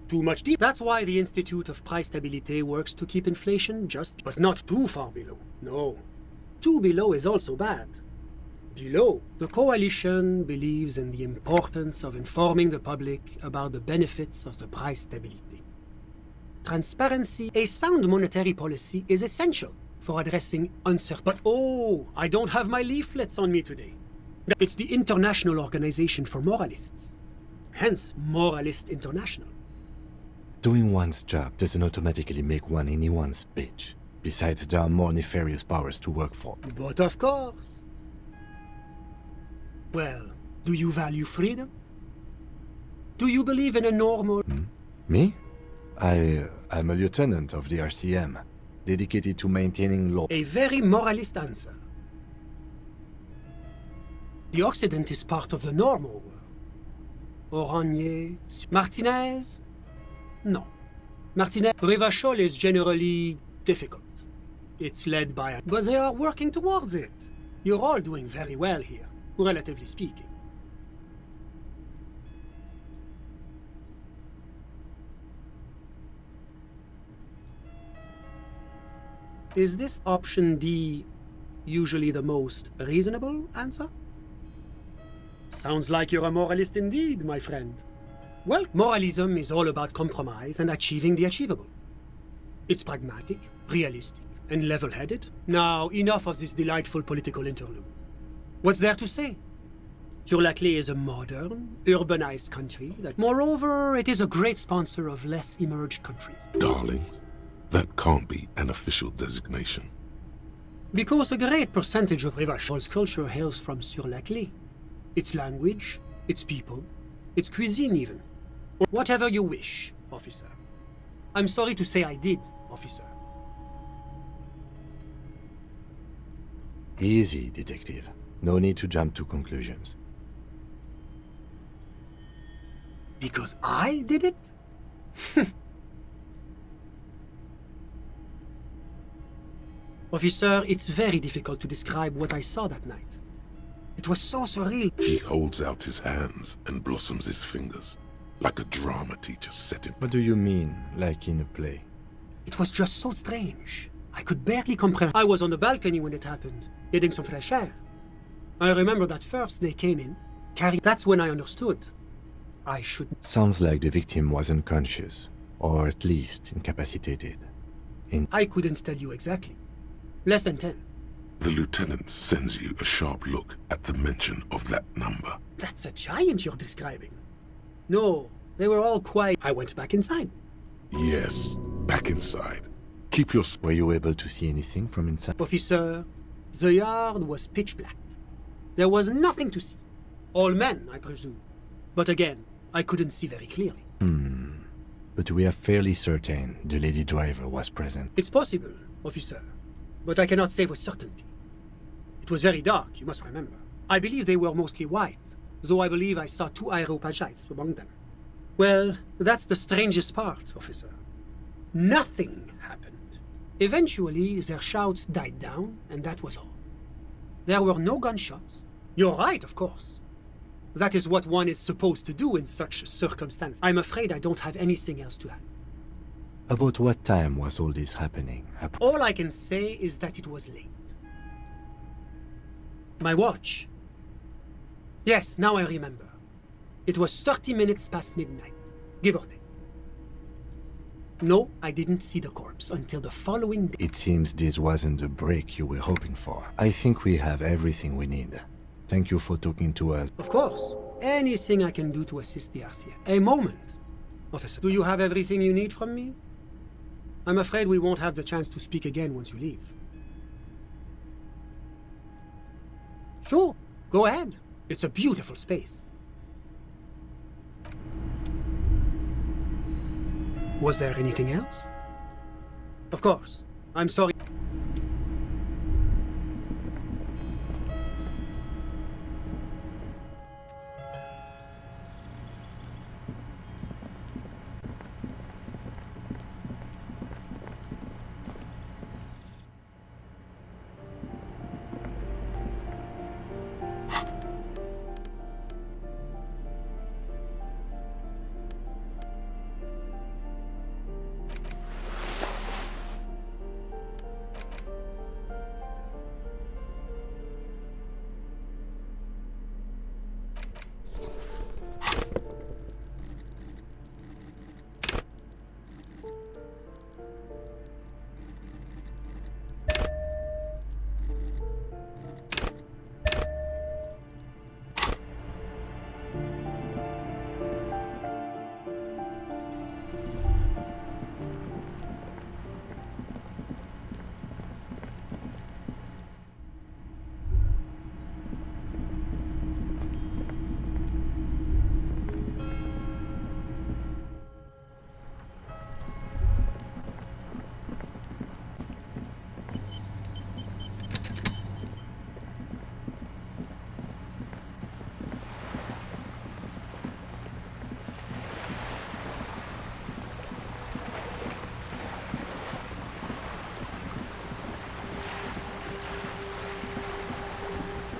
Too much deep. That's why the Institute of Price Stability works to keep inflation just, but not too far below. No. Too below is also bad. Below, the coalition believes in the importance of informing the public about the benefits of the price stability. Transparency, a sound monetary policy is essential for addressing uncertainty. But oh, I don't have my leaflets on me today. It's the International Organization for Moralists. Hence, Moralist International. Doing one's job doesn't automatically make one anyone's bitch. Besides, there are more nefarious powers to work for. But of course. Well, do you value freedom? Do you believe in a normal... Me? I'm a lieutenant of the RCM, dedicated to maintaining law. A very moralist answer. The Occident is part of the normal world. Oranje... Martinez? No. Martinez... Revachol is generally difficult. It's led by... But they are working towards it. You're all doing very well here, relatively speaking. Is this option D usually the most reasonable answer? Sounds like you're a moralist indeed, my friend. Well, moralism is all about compromise and achieving the achievable. It's pragmatic, realistic, and level-headed. Now, enough of this delightful political interlude. What's there to say? Sur-la-Clé is a modern, urbanized country that, moreover, it is a great sponsor of less emerged countries. Darling, that can't be an official designation. Because a great percentage of Revachol's culture hails from Sur-la-Clé. Its language, its people, its cuisine even. Or whatever you wish, officer. I'm sorry to say I did, officer. Easy, detective. No need to jump to conclusions. Because I did it? Officer, it's very difficult to describe what I saw that night. It was so surreal. He holds out his hands and blossoms his fingers, like a drama teacher setting. What do you mean, like in a play? It was just so strange. I could barely comprehend. I was on the balcony when it happened, getting some fresh air. I remember that first they came in, carrying... That's when I understood. I shouldn't... Sounds like the victim was unconscious, or at least incapacitated. I couldn't tell you exactly. Less than 10. The lieutenant sends you a sharp look at the mention of that number. That's a giant you're describing. No, they were all quiet. I went back inside. Yes, back inside. Keep your... Were you able to see anything from inside? Officer, the yard was pitch black. There was nothing to see. All men, I presume. But again, I couldn't see very clearly. but we are fairly certain the lady driver was present. It's possible, officer, but I cannot say with certainty. It was very dark, you must remember. I believe they were mostly white, though I believe I saw 2 Aeropagites among them. Well, that's the strangest part, officer. Nothing happened. Eventually, their shouts died down, and that was all. There were no gunshots. You're right, of course. That is what one is supposed to do in such circumstances. I'm afraid I don't have anything else to add. About what time was all this happening? All I can say is that it was late. My watch. Yes, now I remember. It was 30 minutes past midnight, give or take. No, I didn't see the corpse until the following day. It seems this wasn't the break you were hoping for. I think we have everything we need. Thank you for talking to us. Of course. Anything I can do to assist the RCA. A moment, officer. Do you have everything you need from me? I'm afraid we won't have the chance to speak again once you leave. Sure, go ahead. It's a beautiful space. Was there anything else? Of course. I'm sorry.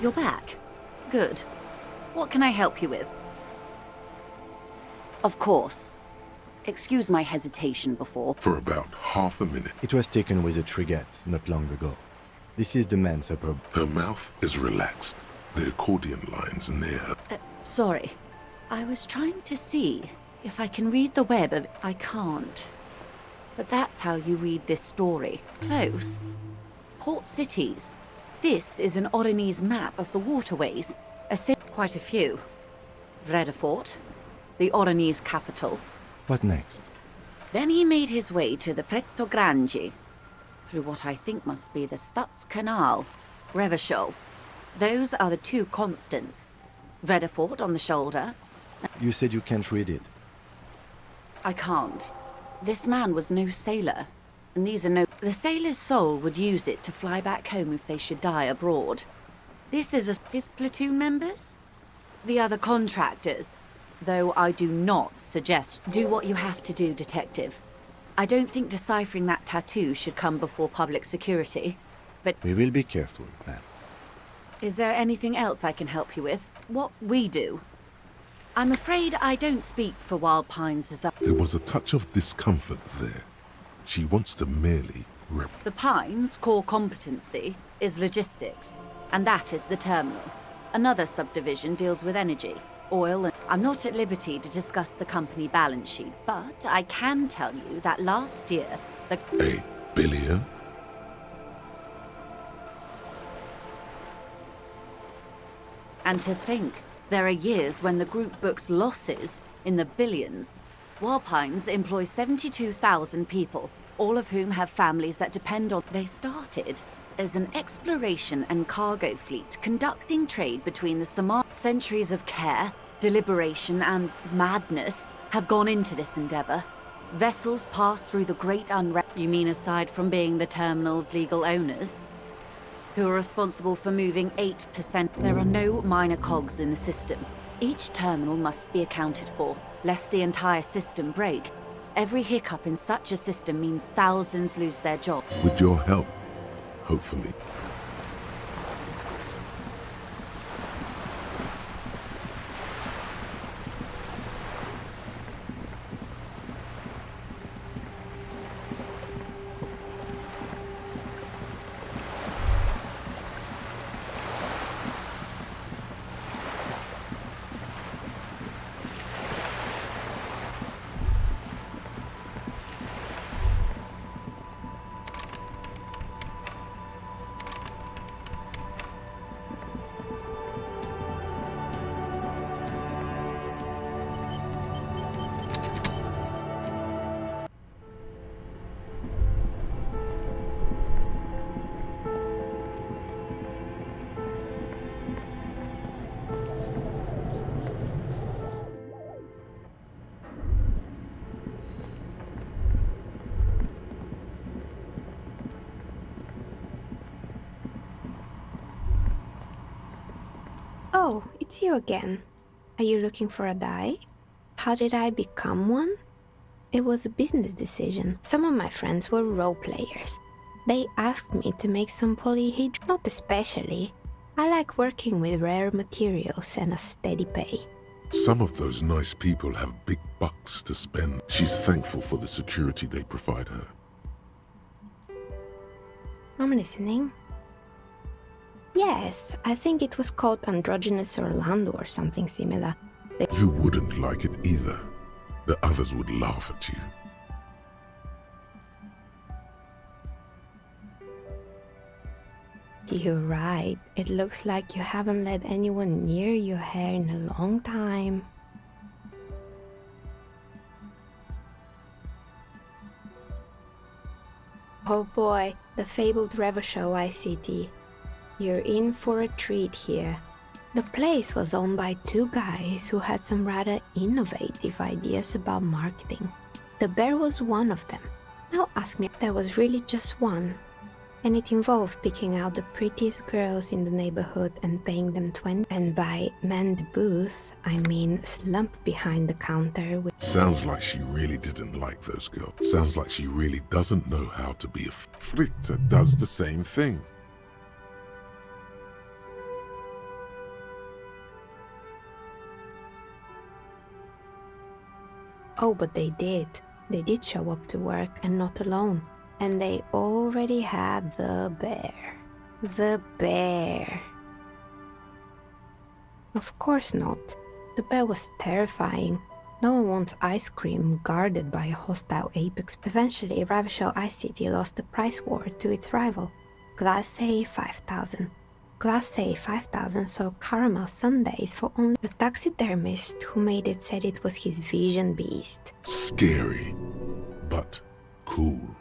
You're back. Good. What can I help you with? Of course. Excuse my hesitation before. For about half a minute. It was taken with a trigette not long ago. This is the man's upper... Her mouth is relaxed. The accordion lines near her. Sorry. I was trying to see if I can read the web of... I can't. But that's how you read this story. Close. Port cities. This is an Oronese map of the waterways. Quite a few. Vredefort, the Oronese capital. What next? Then he made his way to the Pretto Grande, through what I think must be the Stutz Canal, Revachol. Those are the 2 constants. Vredefort on the shoulder. You said you can't read it. I can't. This man was no sailor, and these are no... The sailor's soul would use it to fly back home if they should die abroad. This is his platoon members? The other contractors. Though I do not suggest do what you have to do, detective. I don't think deciphering that tattoo should come before public security, but... We will be careful, ma'am. Is there anything else I can help you with? What we do? I'm afraid I don't speak for Wild Pines as There was a touch of discomfort there. She wants to merely The Pines' core competency is logistics, and that is the terminal. Another subdivision deals with energy, oil, and... I'm not at liberty to discuss the company balance sheet, but I can tell you that last year, the... $1 billion? And to think, there are years when the group books losses in the billions. Wild Pines employs 72,000 people, all of whom have families that depend on... They started as an exploration and cargo fleet conducting trade between the Samar. Centuries of care, deliberation, and madness have gone into this endeavor. Vessels pass through the Great Unrest. You mean aside from being the terminal's legal owners? Who are responsible for moving 8%. There are no minor cogs in the system. Each terminal must be accounted for, lest the entire system break. Every hiccup in such a system means thousands lose their jobs. With your help, hopefully. Oh, it's you again. Are you looking for a die? How did I become one? It was a business decision. Some of my friends were role players. They asked me to make some polyhedron. Not especially. I like working with rare materials and a steady pay. Some of those nice people have big bucks to spend. She's thankful for the security they provide her. I'm listening. Yes, I think it was called Androgynous Orlando or something similar. You wouldn't like it either. The others would laugh at you. You're right. It looks like you haven't let anyone near your hair in a long time. Oh boy, the fabled Revo Show ICT. You're in for a treat here. The place was owned by two guys who had some rather innovative ideas about marketing. The bear was one of them. Now ask me if there was really just one. And it involved picking out the prettiest girls in the neighborhood and paying them 20. And by man the booth, I mean slump behind the counter with... Sounds like she really didn't like those girls. Sounds like she really doesn't know how to be a Fritter does the same thing. Oh, but they did. They did show up to work and not alone. And they already had the bear. The bear. Of course not. The bear was terrifying. No one wants ice cream guarded by a hostile apex. Eventually, Ravishow ICT lost the price war to its rival. Class A 5,000. Class A 5,000 sold caramel sundaes for only... The taxidermist who made it said it was his vision beast. Scary, but cool.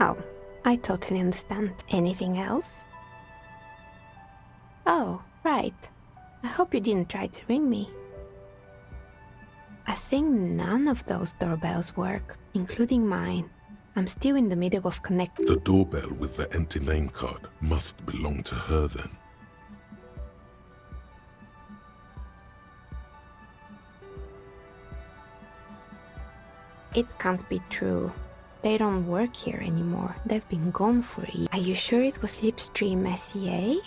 Oh, I totally understand. Anything else? Oh, right. I hope you didn't try to ring me. I think none of those doorbells work, including mine. I'm still in the middle of connecting. The doorbell with the empty name card must belong to her then. It can't be true. They don't work here anymore. They've been gone for a year. Are you sure it was Slipstream SEA?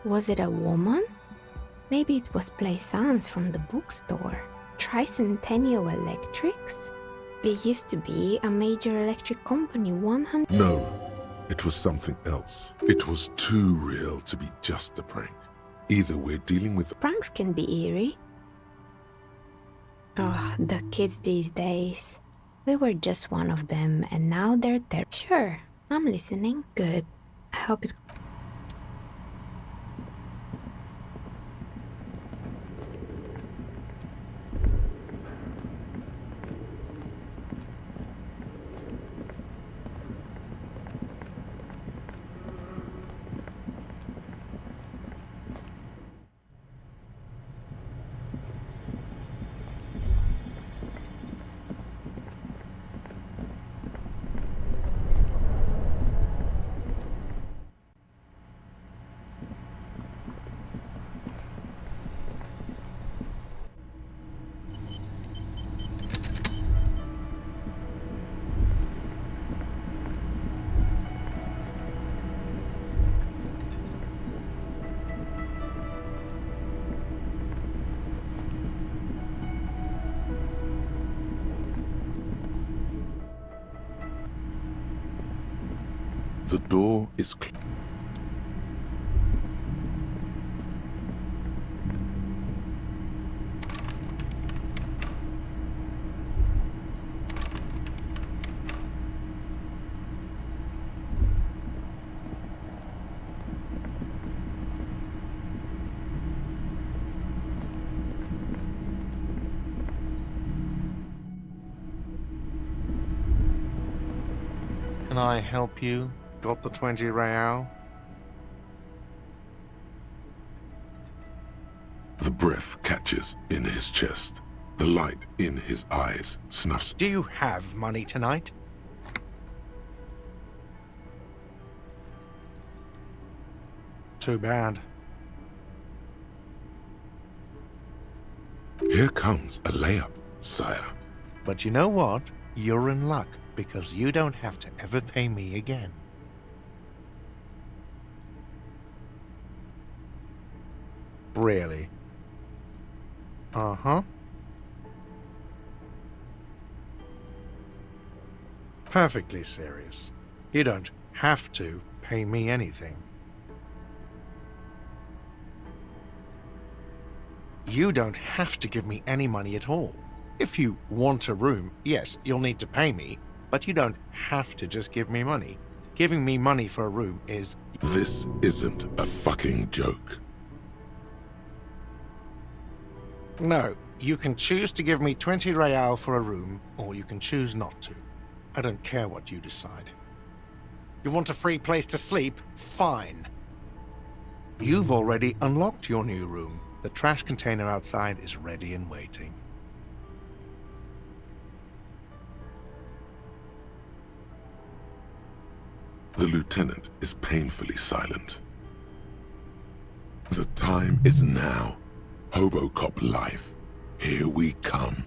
Was it a woman? Maybe it was Plaisance from the bookstore. Tricentennial Electrics? It used to be a major electric company 100... No, it was something else. It was too real to be just a prank. Either we're dealing with... Pranks can be eerie. Oh, the kids these days. We were just one of them, and now they're there. Sure, I'm listening. Good. I hope it... The door is closed. Can I help you? Got the 20 real? The breath catches in his chest. The light in his eyes snuffs. Do you have money tonight? Too bad. Here comes a layup, sire. But you know what? You're in luck, because you don't have to ever pay me again. Really? Uh-huh. Perfectly serious. You don't have to pay me anything. You don't have to give me any money at all. If you want a room, yes, you'll need to pay me, but you don't have to just give me money. Giving me money for a room is... This isn't a fucking joke. No, you can choose to give me 20 real for a room, or you can choose not to. I don't care what you decide. You want a free place to sleep? Fine. You've already unlocked your new room. The trash container outside is ready and waiting. The lieutenant is painfully silent. The time is now. Hobocop life. Here we come.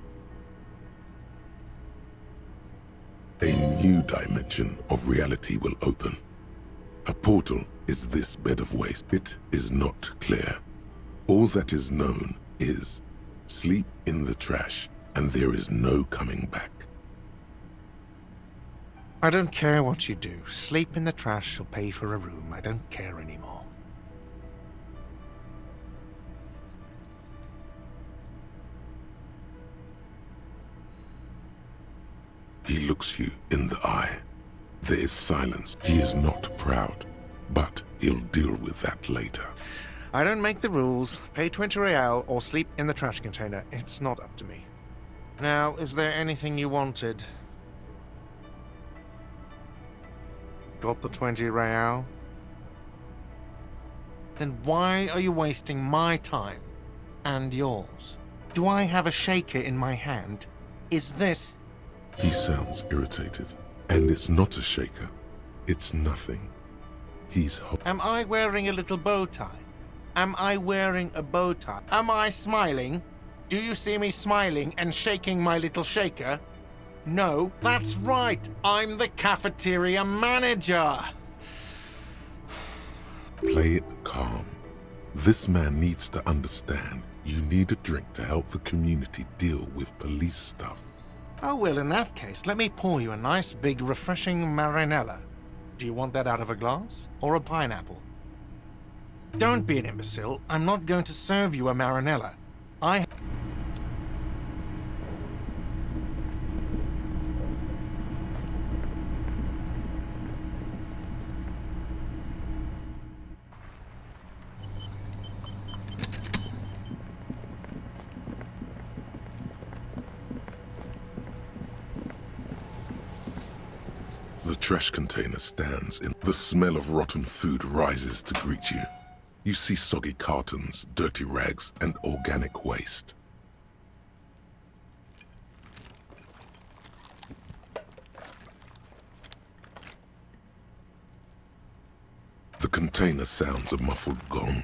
A new dimension of reality will open. A portal is this bed of waste. It is not clear. All that is known is sleep in the trash, and there is no coming back. I don't care what you do. Sleep in the trash or pay for a room. I don't care anymore. He looks you in the eye. There is silence. He is not proud, but he'll deal with that later. I don't make the rules. Pay 20 real or sleep in the trash container. It's not up to me. Now, is there anything you wanted? Got the 20 real? Then why are you wasting my time and yours? Do I have a shaker in my hand? Is this... He sounds irritated, and it's not a shaker. It's nothing. He's Am I wearing a little bow tie? Am I wearing a bow tie? Am I smiling? Do you see me smiling and shaking my little shaker? No, that's right. I'm the cafeteria manager. Play it calm. This man needs to understand you need a drink to help the community deal with police stuff. Oh, well, in that case, let me pour you a nice, big, refreshing marinella. Do you want that out of a glass or a pineapple? Don't be an imbecile. I'm not going to serve you a marinella. The trash container stands in. The smell of rotten food rises to greet you. You see soggy cartons, dirty rags, and organic waste. The container sounds a muffled gong.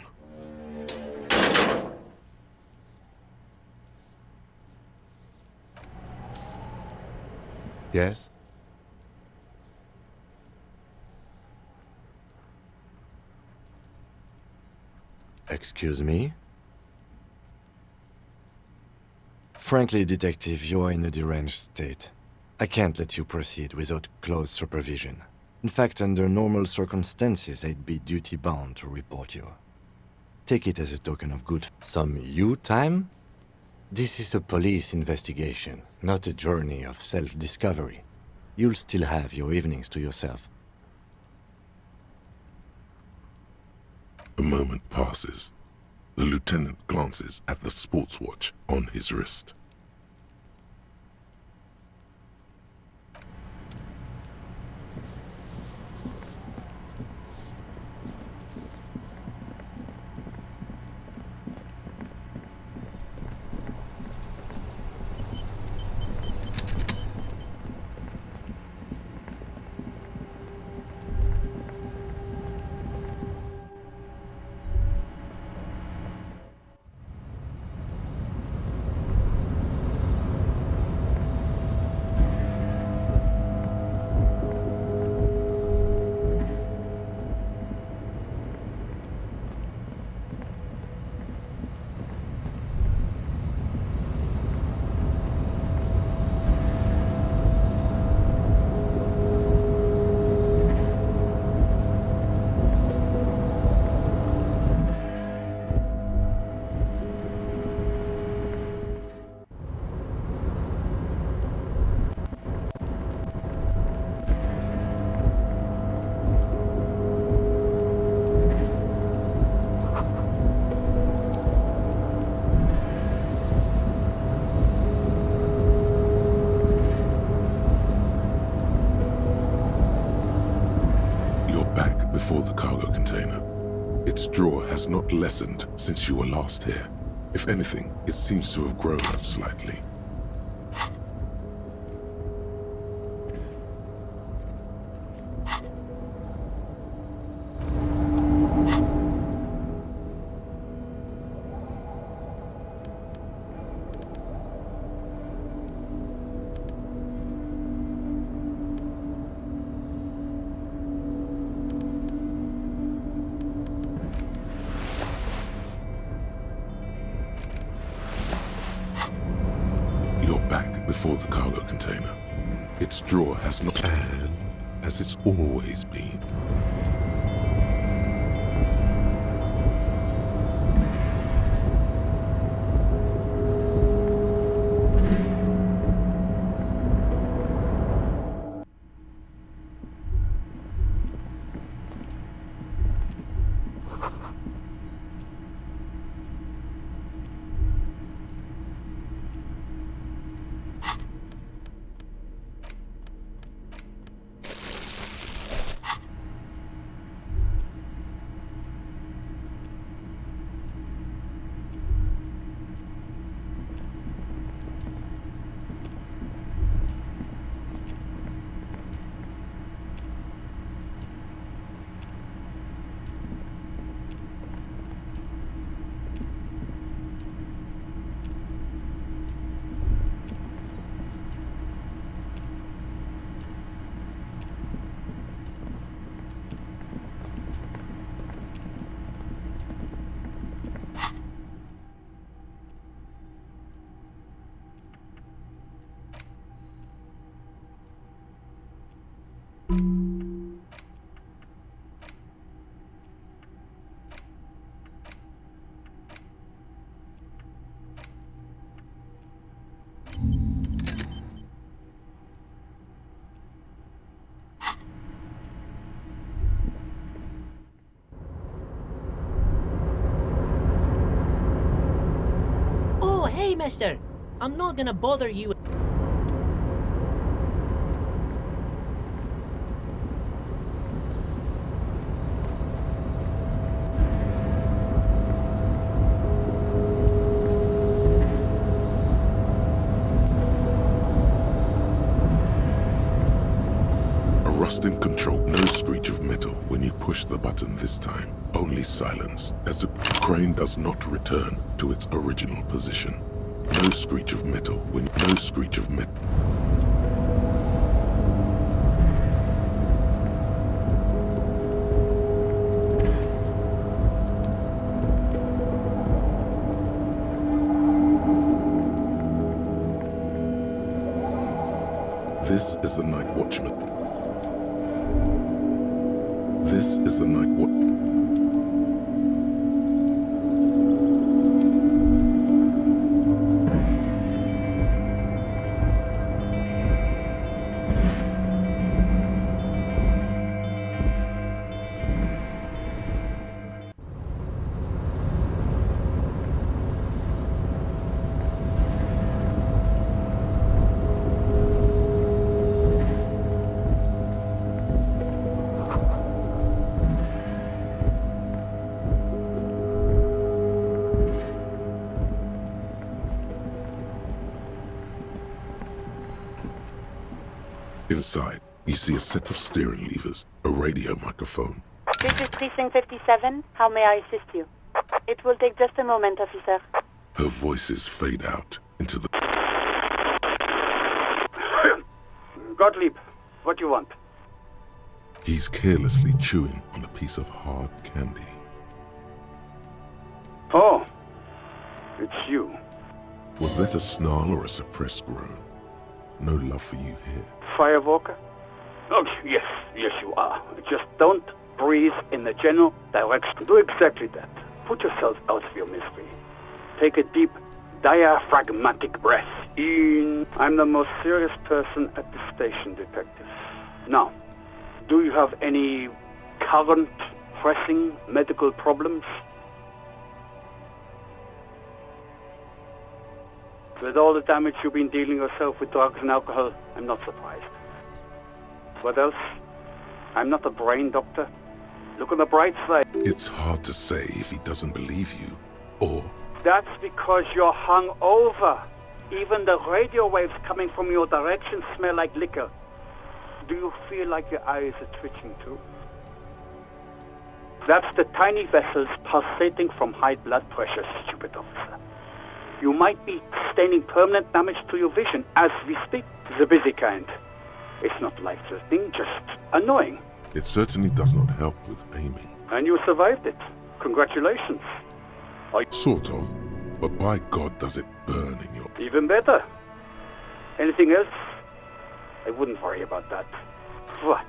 Yes? Excuse me? Frankly, Detective, you are in a deranged state. I can't let you proceed without close supervision. In fact, under normal circumstances, I'd be duty-bound to report you. Take it as a token of good. Some you time? This is a police investigation, not a journey of self-discovery. You'll still have your evenings to yourself. A moment passes. The lieutenant glances at the sports watch on his wrist. Before the cargo container. Its drawer has not lessened since you were last here. If anything, it seems to have grown slightly. Before the cargo container. Its drawer has not, and as it's always been. Hey, mister! I'm not gonna bother you. just in control. No screech of metal when you push the button this time. Only silence, as the crane does not return to its original position. No screech of metal when... No screech of metal. This is the night watchman. This is the night watchman. Inside, you see a set of steering levers, a radio microphone. This is Precinct 57. How may I assist you? It will take just a moment, officer. Her voices fade out into the... Gottlieb, what do you want? He's carelessly chewing on a piece of hard candy. Oh, it's you. Was that a snarl or a suppressed groan? No love for you here. Firewalker? Oh, yes, you are. Just don't breathe in the general direction. Do exactly that. Put yourself out of your misery. Take a deep, diaphragmatic breath in. I'm the most serious person at the station, detective. Now, do you have any current, pressing medical problems? With all the damage you've been dealing yourself with drugs and alcohol, I'm not surprised. What else? I'm not a brain doctor. Look on the bright side. It's hard to say if he doesn't believe you, or... That's because you're hungover. Even the radio waves coming from your direction smell like liquor. Do you feel like your eyes are twitching too? That's the tiny vessels pulsating from high blood pressure, stupid officer. You might be sustaining permanent damage to your vision as we speak. The busy kind. It's not life-threatening, just annoying. It certainly does not help with aiming. And you survived it. Congratulations. Sort of, but by God does it burn in your... Even better. Anything else? I wouldn't worry about that. What?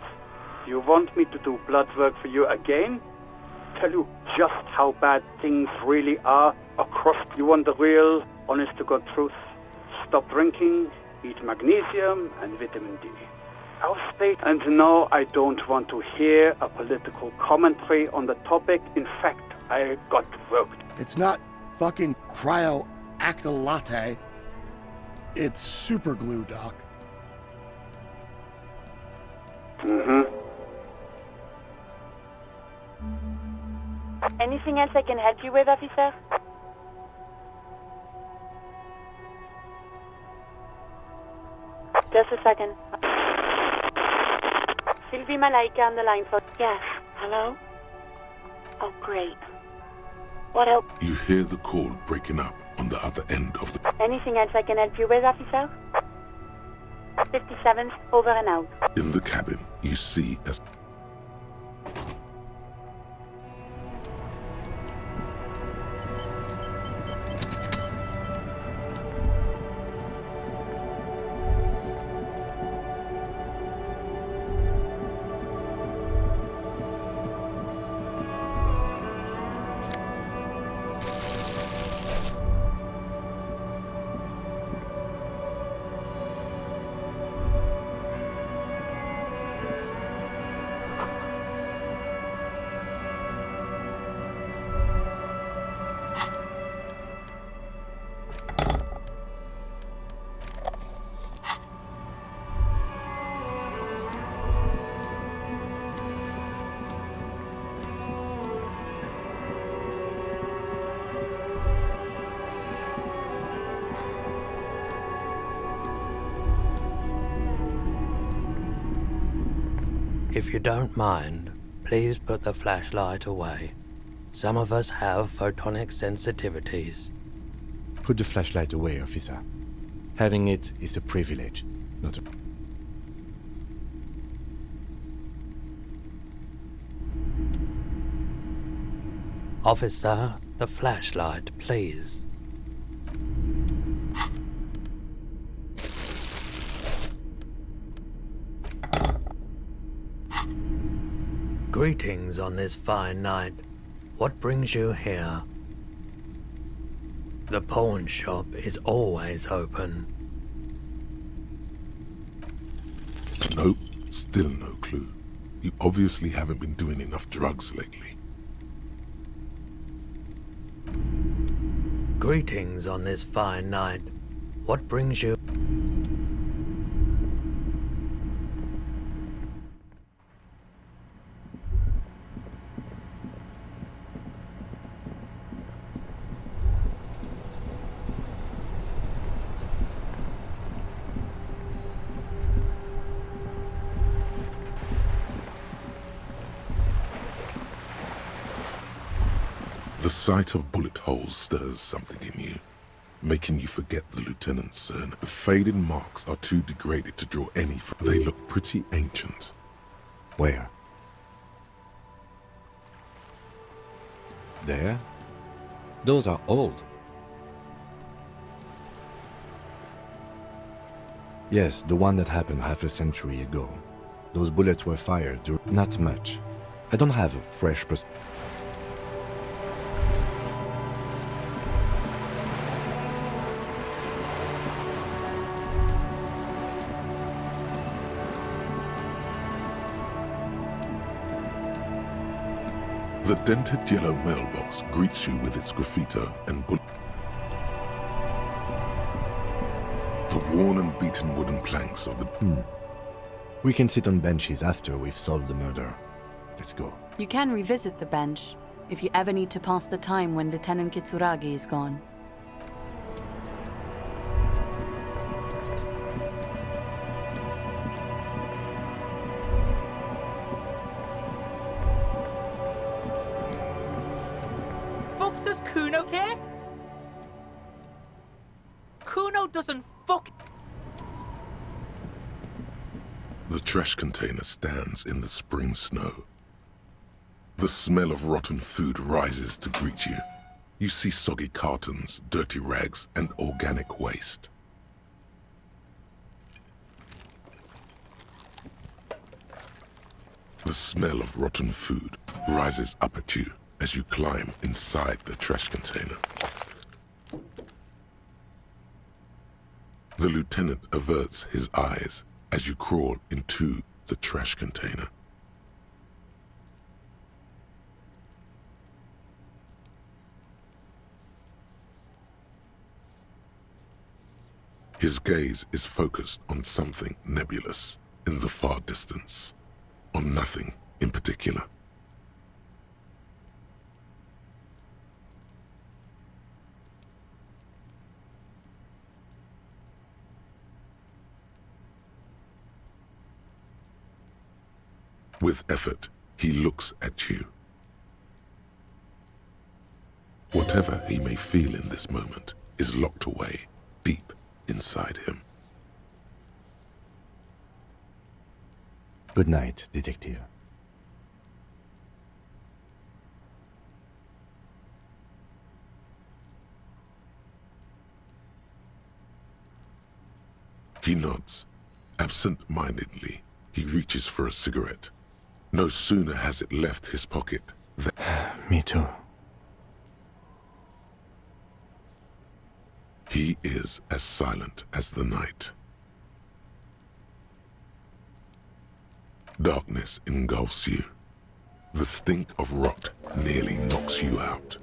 You want me to do blood work for you again? Tell you just how bad things really are across... You want the real, honest-to-God truth? Stop drinking, eat magnesium and vitamin D. Our state... And no, I don't want to hear a political commentary on the topic. In fact, I got worked. It's not fucking cryo-acta-latte. It's super glue, Doc. Anything else I can help you with, officer? Just a second. Sylvie Malaika on the line for... Yes, hello? Oh, great. What else? You hear the call breaking up on the other end of the... Anything else I can help you with, officer? 57, over and out. In the cabin, you see as... If you don't mind, please put the flashlight away. Some of us have photonic sensitivities. Put the flashlight away, officer. Having it is a privilege, not a... Officer, the flashlight, please. Greetings on this fine night. What brings you here? The pawn shop is always open. Nope, still no clue. You obviously haven't been doing enough drugs lately. Greetings on this fine night. What brings you... The sight of bullet holes stirs something in you, making you forget the lieutenant's surname. The faded marks are too degraded to draw any from. They look pretty ancient. Where? There? Those are old. Yes, the one that happened half a century ago. Those bullets were fired not much. I don't have a fresh perspective. The dented yellow mailbox greets you with its graffito and bullet. The worn and beaten wooden planks of the... We can sit on benches after we've solved the murder. Let's go. You can revisit the bench if you ever need to pass the time when Lieutenant Kitsuragi is gone. Fuck does Kuno care? Kuno doesn't fuck... The trash container stands in the spring snow. The smell of rotten food rises to greet you. You see soggy cartons, dirty rags, and organic waste. The smell of rotten food rises up at you as you climb inside the trash container. The lieutenant averts his eyes as you crawl into the trash container. His gaze is focused on something nebulous in the far distance, on nothing in particular. With effort, he looks at you. Whatever he may feel in this moment is locked away deep inside him. Good night, detective. He nods. Absent-mindedly, he reaches for a cigarette. No sooner has it left his pocket than... Me too. He is as silent as the night. Darkness engulfs you. The stink of rot nearly knocks you out.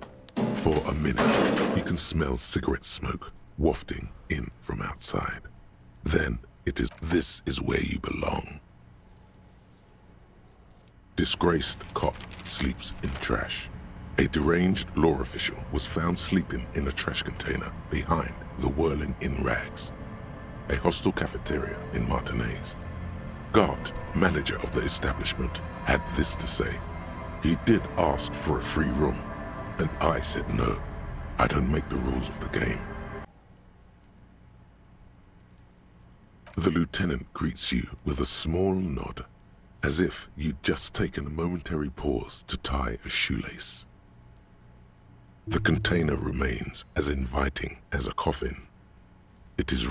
For a minute, you can smell cigarette smoke wafting in from outside. Then this is where you belong. Disgraced cop sleeps in trash. A deranged law official was found sleeping in a trash container behind the Whirling Inn rags, a hostel cafeteria in Martinez. guard, manager of the establishment, had this to say. He did ask for a free room, and I said no. I don't make the rules of the game. The lieutenant greets you with a small nod, as if you'd just taken a momentary pause to tie a shoelace. The container remains as inviting as a coffin. It is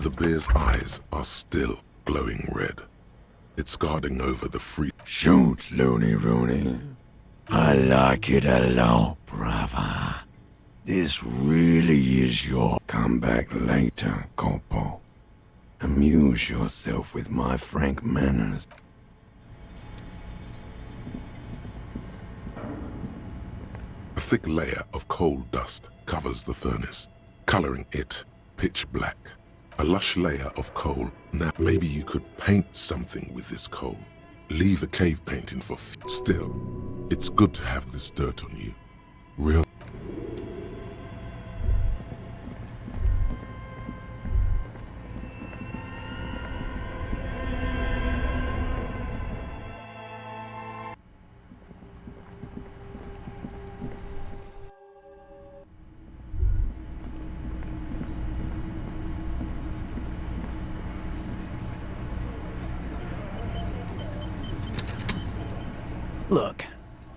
The bear's eyes are still glowing red. It's guarding over the free... Shoot, Looney Rooney. I like it a lot, brother. This really is your... Come back later, Corpo. Amuse yourself with my frank manners. A thick layer of coal dust covers the furnace, coloring it pitch black. A lush layer of coal. Now, maybe you could paint something with this coal. Leave a cave painting for still. It's good to have this dirt on you. Real. Look,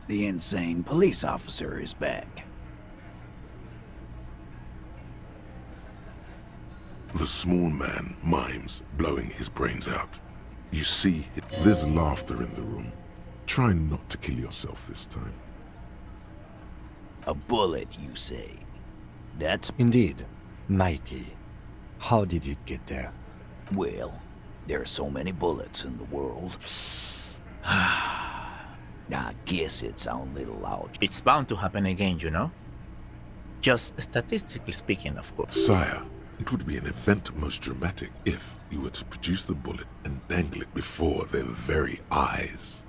the insane police officer is back. The small man mimes, blowing his brains out. You see, there's laughter in the room. Try not to kill yourself this time. A bullet, you say? That's... Indeed. Mighty. How did it get there? Well, there are so many bullets in the world. I guess its own little logic. It's bound to happen again, you know? Just statistically speaking, of course. Sire, it would be an event most dramatic if you were to produce the bullet and dangle it before their very eyes.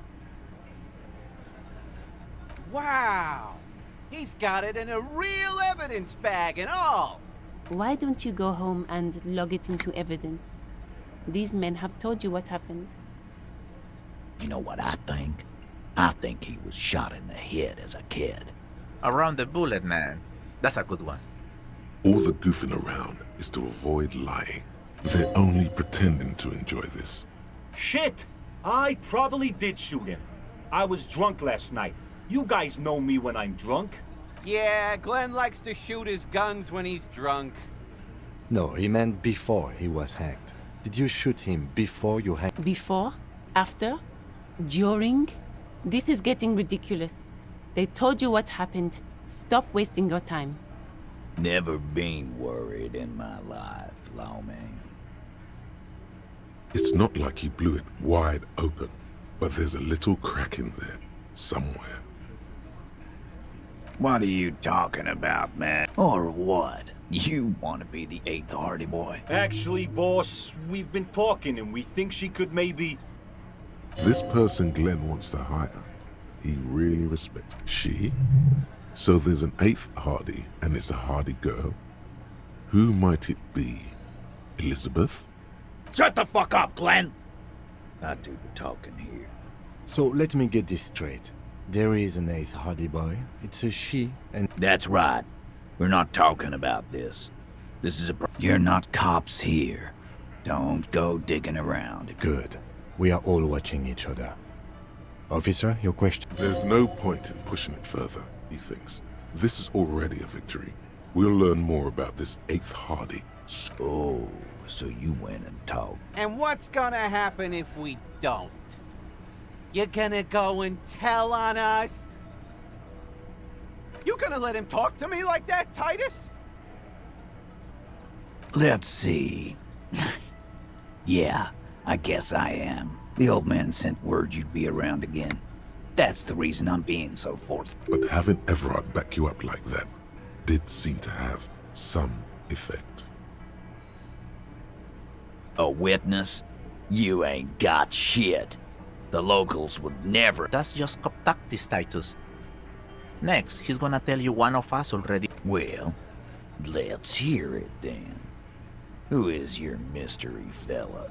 Wow! He's got it in a real evidence bag and all! Why don't you go home and log it into evidence? These men have told you what happened. You know what I think? I think he was shot in the head as a kid. Around the bullet, man. That's a good one. All the goofing around is to avoid lying. They're only pretending to enjoy this. Shit! I probably did shoot him. I was drunk last night. You guys know me when I'm drunk. Yeah, Glenn likes to shoot his guns when he's drunk. No, he meant before he was hacked. Did you shoot him before you hacked? Before? After? During? This is getting ridiculous. They told you what happened. Stop wasting your time. Never been worried in my life, lawman. It's not like he blew it wide open, but there's a little crack in there, somewhere. What are you talking about, man? Or what? You want to be the 8th Hardy Boy? Actually, boss, we've been talking and we think she could maybe... This person Glenn wants to hire, he really respects. She? So there's an 8th Hardy, and it's a Hardy girl. Who might it be? Elizabeth? Shut the fuck up, Glenn! I do the talking here. So let me get this straight. There is an 8th Hardy boy. It's a she, and... That's right. We're not talking about this. This is a... You're not cops here. Don't go digging around. Good. We are all watching each other. Officer, your question? There's no point in pushing it further, he thinks. This is already a victory. We'll learn more about this 8th Hardy. Oh, so you went and talked. And what's gonna happen if we don't? You're gonna go and tell on us? You gonna let him talk to me like that, Titus? Let's see. Yeah, I guess I am. The old man sent word you'd be around again. That's the reason I'm being so forthright. But having Everard back you up like that did seem to have some effect. A witness? You ain't got shit. The locals would never... That's just cop tactics, Titus. Next, he's gonna tell you one of us already... Well, let's hear it then. Who is your mystery fella?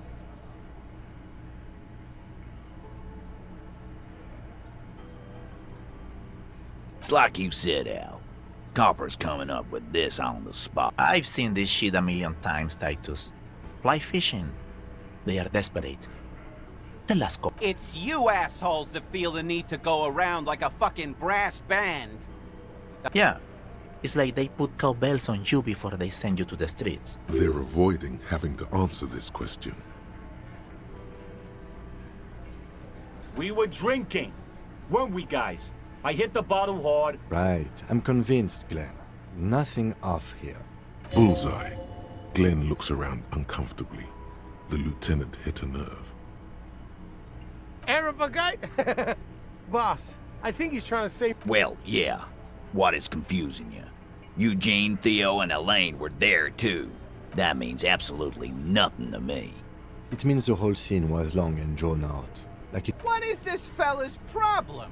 It's like you said, Al. Copper's coming up with this on the spot. I've seen this shit a million times, Titus. Fly fishing. They are desperate. Tell us, It's you assholes that feel the need to go around like a fucking brass band. Yeah. It's like they put cowbells on you before they send you to the streets. They're avoiding having to answer this question. We were drinking, weren't we, guys? I hit the bottle hard. Right. I'm convinced, Glenn. Nothing off here. Bullseye. Glenn looks around uncomfortably. The lieutenant hit a nerve. Arab guy? Boss, I think he's trying to say... Well, yeah. What is confusing you? Eugene, Theo, and Elaine were there, too. That means absolutely nothing to me. It means the whole scene was long and drawn out. Like it... What is this fella's problem?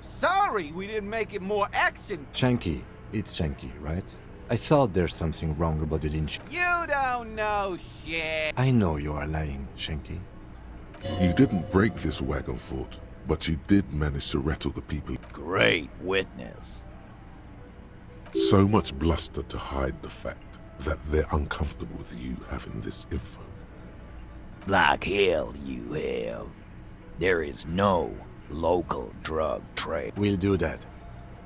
Sorry we didn't make it more action. Shanky. It's Shanky, right? I thought there's something wrong about the lynch. You don't know shit. I know you are lying, Shanky. You didn't break this wagon fort, but you did manage to rattle the people. Great witness. So much bluster to hide the fact that they're uncomfortable with you having this info. Like hell you have. There is no local drug trade. We'll do that.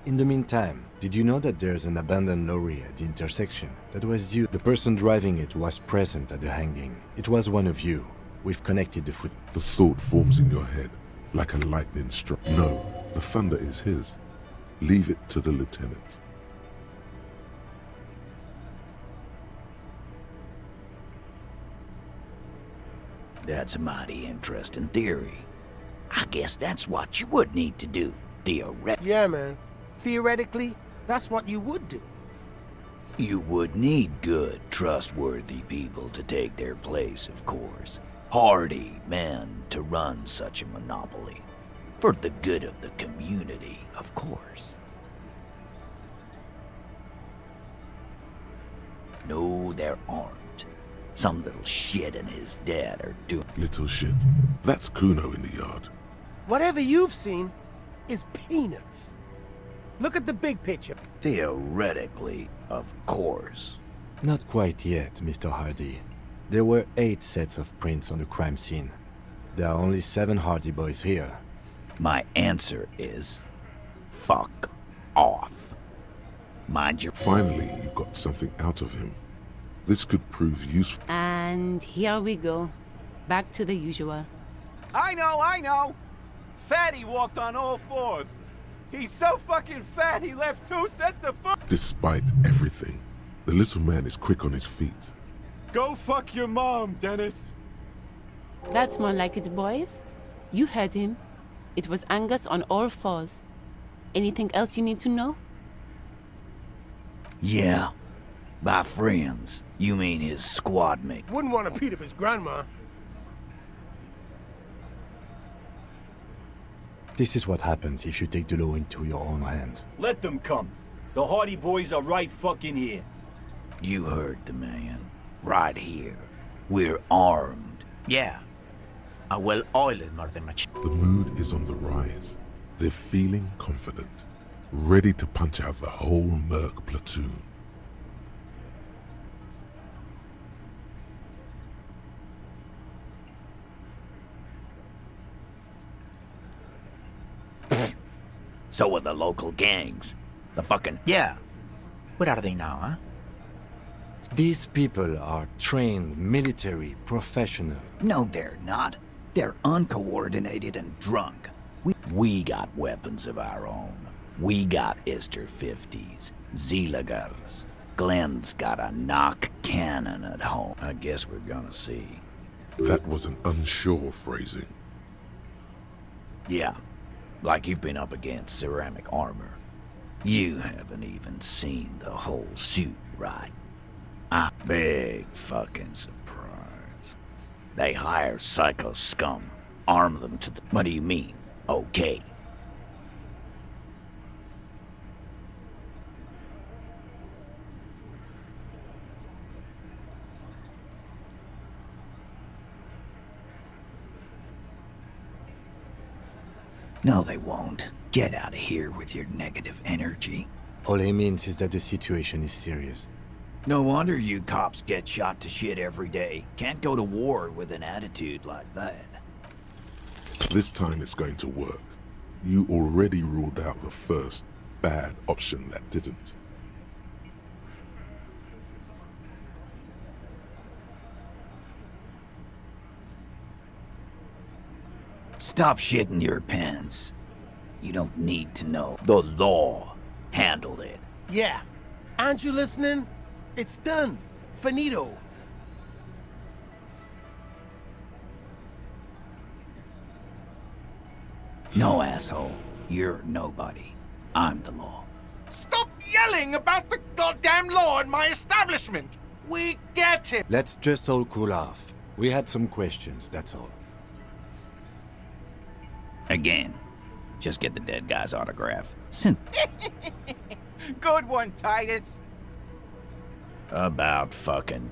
In the meantime, did you know that there's an abandoned lorry at the intersection? That was you. The person driving it was present at the hanging. It was one of you. We've connected the foot. The thought forms in your head, like a lightning struck. No, the thunder is his. Leave it to the lieutenant. That's a mighty interesting theory. I guess that's what you would need to do, theoretically. Yeah, man. Theoretically, that's what you would do. You would need good, trustworthy people to take their place, of course. Hardy men to run such a monopoly. For the good of the community, of course. No, there aren't. Some little shit and his dad are doing... Little shit? That's Kuno in the yard. Whatever you've seen is peanuts. Look at the big picture. Theoretically, of course. Not quite yet, Mr. Hardy. There were 8 sets of prints on the crime scene. There are only 7 Hardy boys here. My answer is... fuck off. Mind your... Finally, you got something out of him. This could prove useful. And here we go. Back to the usual. I know! Fatty walked on all 4s. He's so fucking fat he left 2 sets of foot. Despite everything, the little man is quick on his feet. Go fuck your mom, Dennis. That's more like it, boys. You heard him. It was Angus on all 4s. Anything else you need to know? Yeah. By friends, you mean his squad mate. Wouldn't want to beat up his grandma. This is what happens if you take the law into your own hands. Let them come. The Hardy boys are right fucking here. You heard the man. Right here. We're armed. Yeah. A well-oiled murder machine. The mood is on the rise. They're feeling confident, ready to punch out the whole Merc platoon. So are the local gangs. The fucking... Yeah. Where are they now, huh? These people are trained military professionals. No, they're not. They're uncoordinated and drunk. We got weapons of our own. We got Ister 50s, Zeelagers. Glenn's got a knock cannon at home. I guess we're gonna see. That was an unsure phrasing. Yeah, like you've been up against ceramic armor. You haven't even seen the whole suit, right? A big fucking surprise. They hire psycho scum, arm them to the... What do you mean, okay? No, they won't. Get out of here with your negative energy. All he means is that the situation is serious. No wonder you cops get shot to shit every day. Can't go to war with an attitude like that. This time it's going to work. You already ruled out the first bad option that didn't. Stop shitting your pants. You don't need to know. The law handled it. Yeah. Aren't you listening? It's done. Finito. No, asshole. You're nobody. I'm the law. Stop yelling about the goddamn law in my establishment! We get it! Let's just all cool off. We had some questions, that's all. Again, just get the dead guy's autograph. Good one, Titus. About fucking...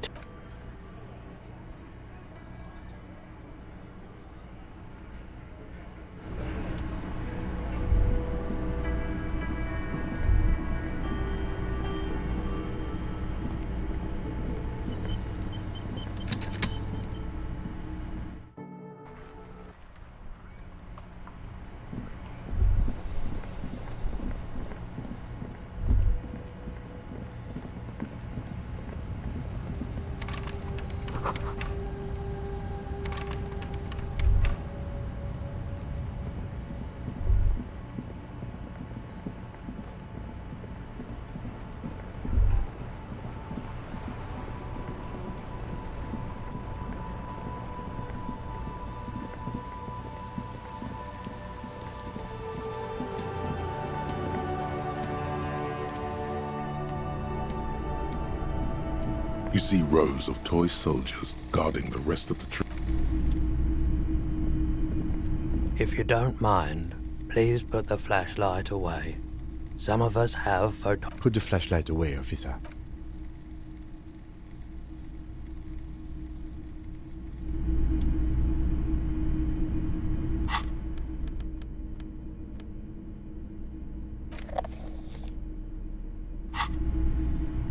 You see rows of toy soldiers guarding the rest of the trip. If you don't mind, please put the flashlight away. Some of us have photo... Put the flashlight away, officer.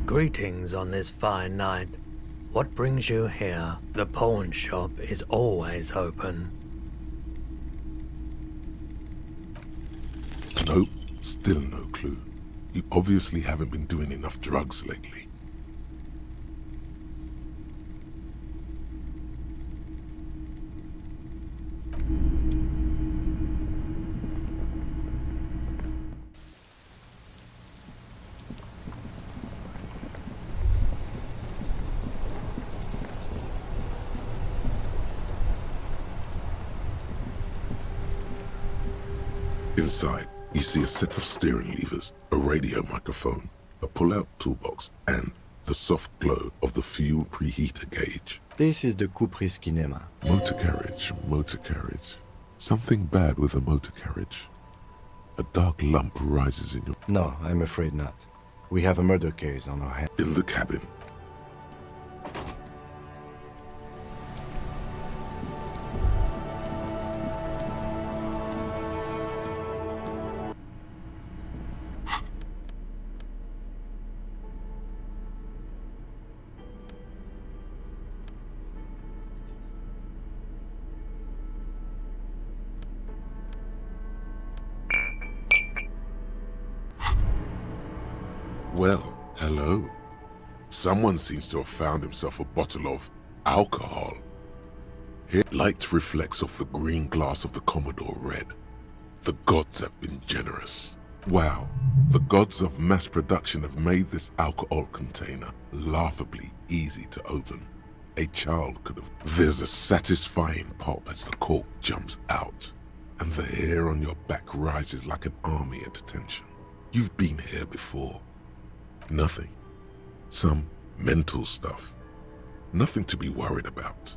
Greetings on this fine night. What brings you here? The pawn shop is always open. Nope, still no clue. You obviously haven't been doing enough drugs lately. Inside, you see a set of steering levers, a radio microphone, a pull-out toolbox, and the soft glow of the fuel preheater gauge. This is the Coupe Cinema. Motor carriage, motor carriage. Something bad with the motor carriage. A dark lump rises in your... No, I'm afraid not. We have a murder case on our hands. In the cabin. Well, hello. Someone seems to have found himself a bottle of alcohol. Here, light reflects off the green glass of the Commodore red. The gods have been generous. Wow, the gods of mass production have made this alcohol container laughably easy to open. A child could have. There's a satisfying pop as the cork jumps out, and the hair on your back rises like an army at attention. You've been here before. Nothing. Some mental stuff. Nothing to be worried about.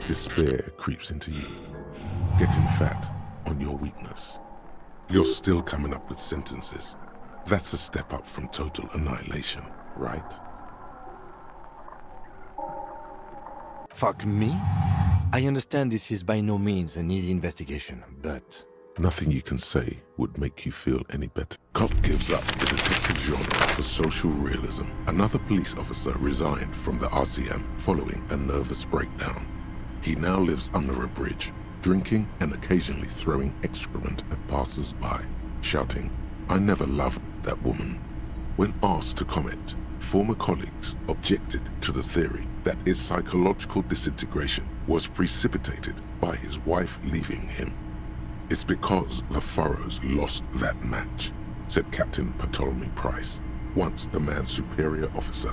Despair creeps into you, getting fat on your weakness. You're still coming up with sentences. That's a step up from total annihilation, right? Fuck me? I understand this is by no means an easy investigation, but... Nothing you can say would make you feel any better. Cop gives up the detective genre for social realism. Another police officer resigned from the RCM following a nervous breakdown. He now lives under a bridge, drinking and occasionally throwing excrement at passers-by, shouting, "I never loved that woman." When asked to comment, former colleagues objected to the theory that his psychological disintegration was precipitated by his wife leaving him. "It's because the Furrows lost that match," said Captain Ptolemy Price, once the man's superior officer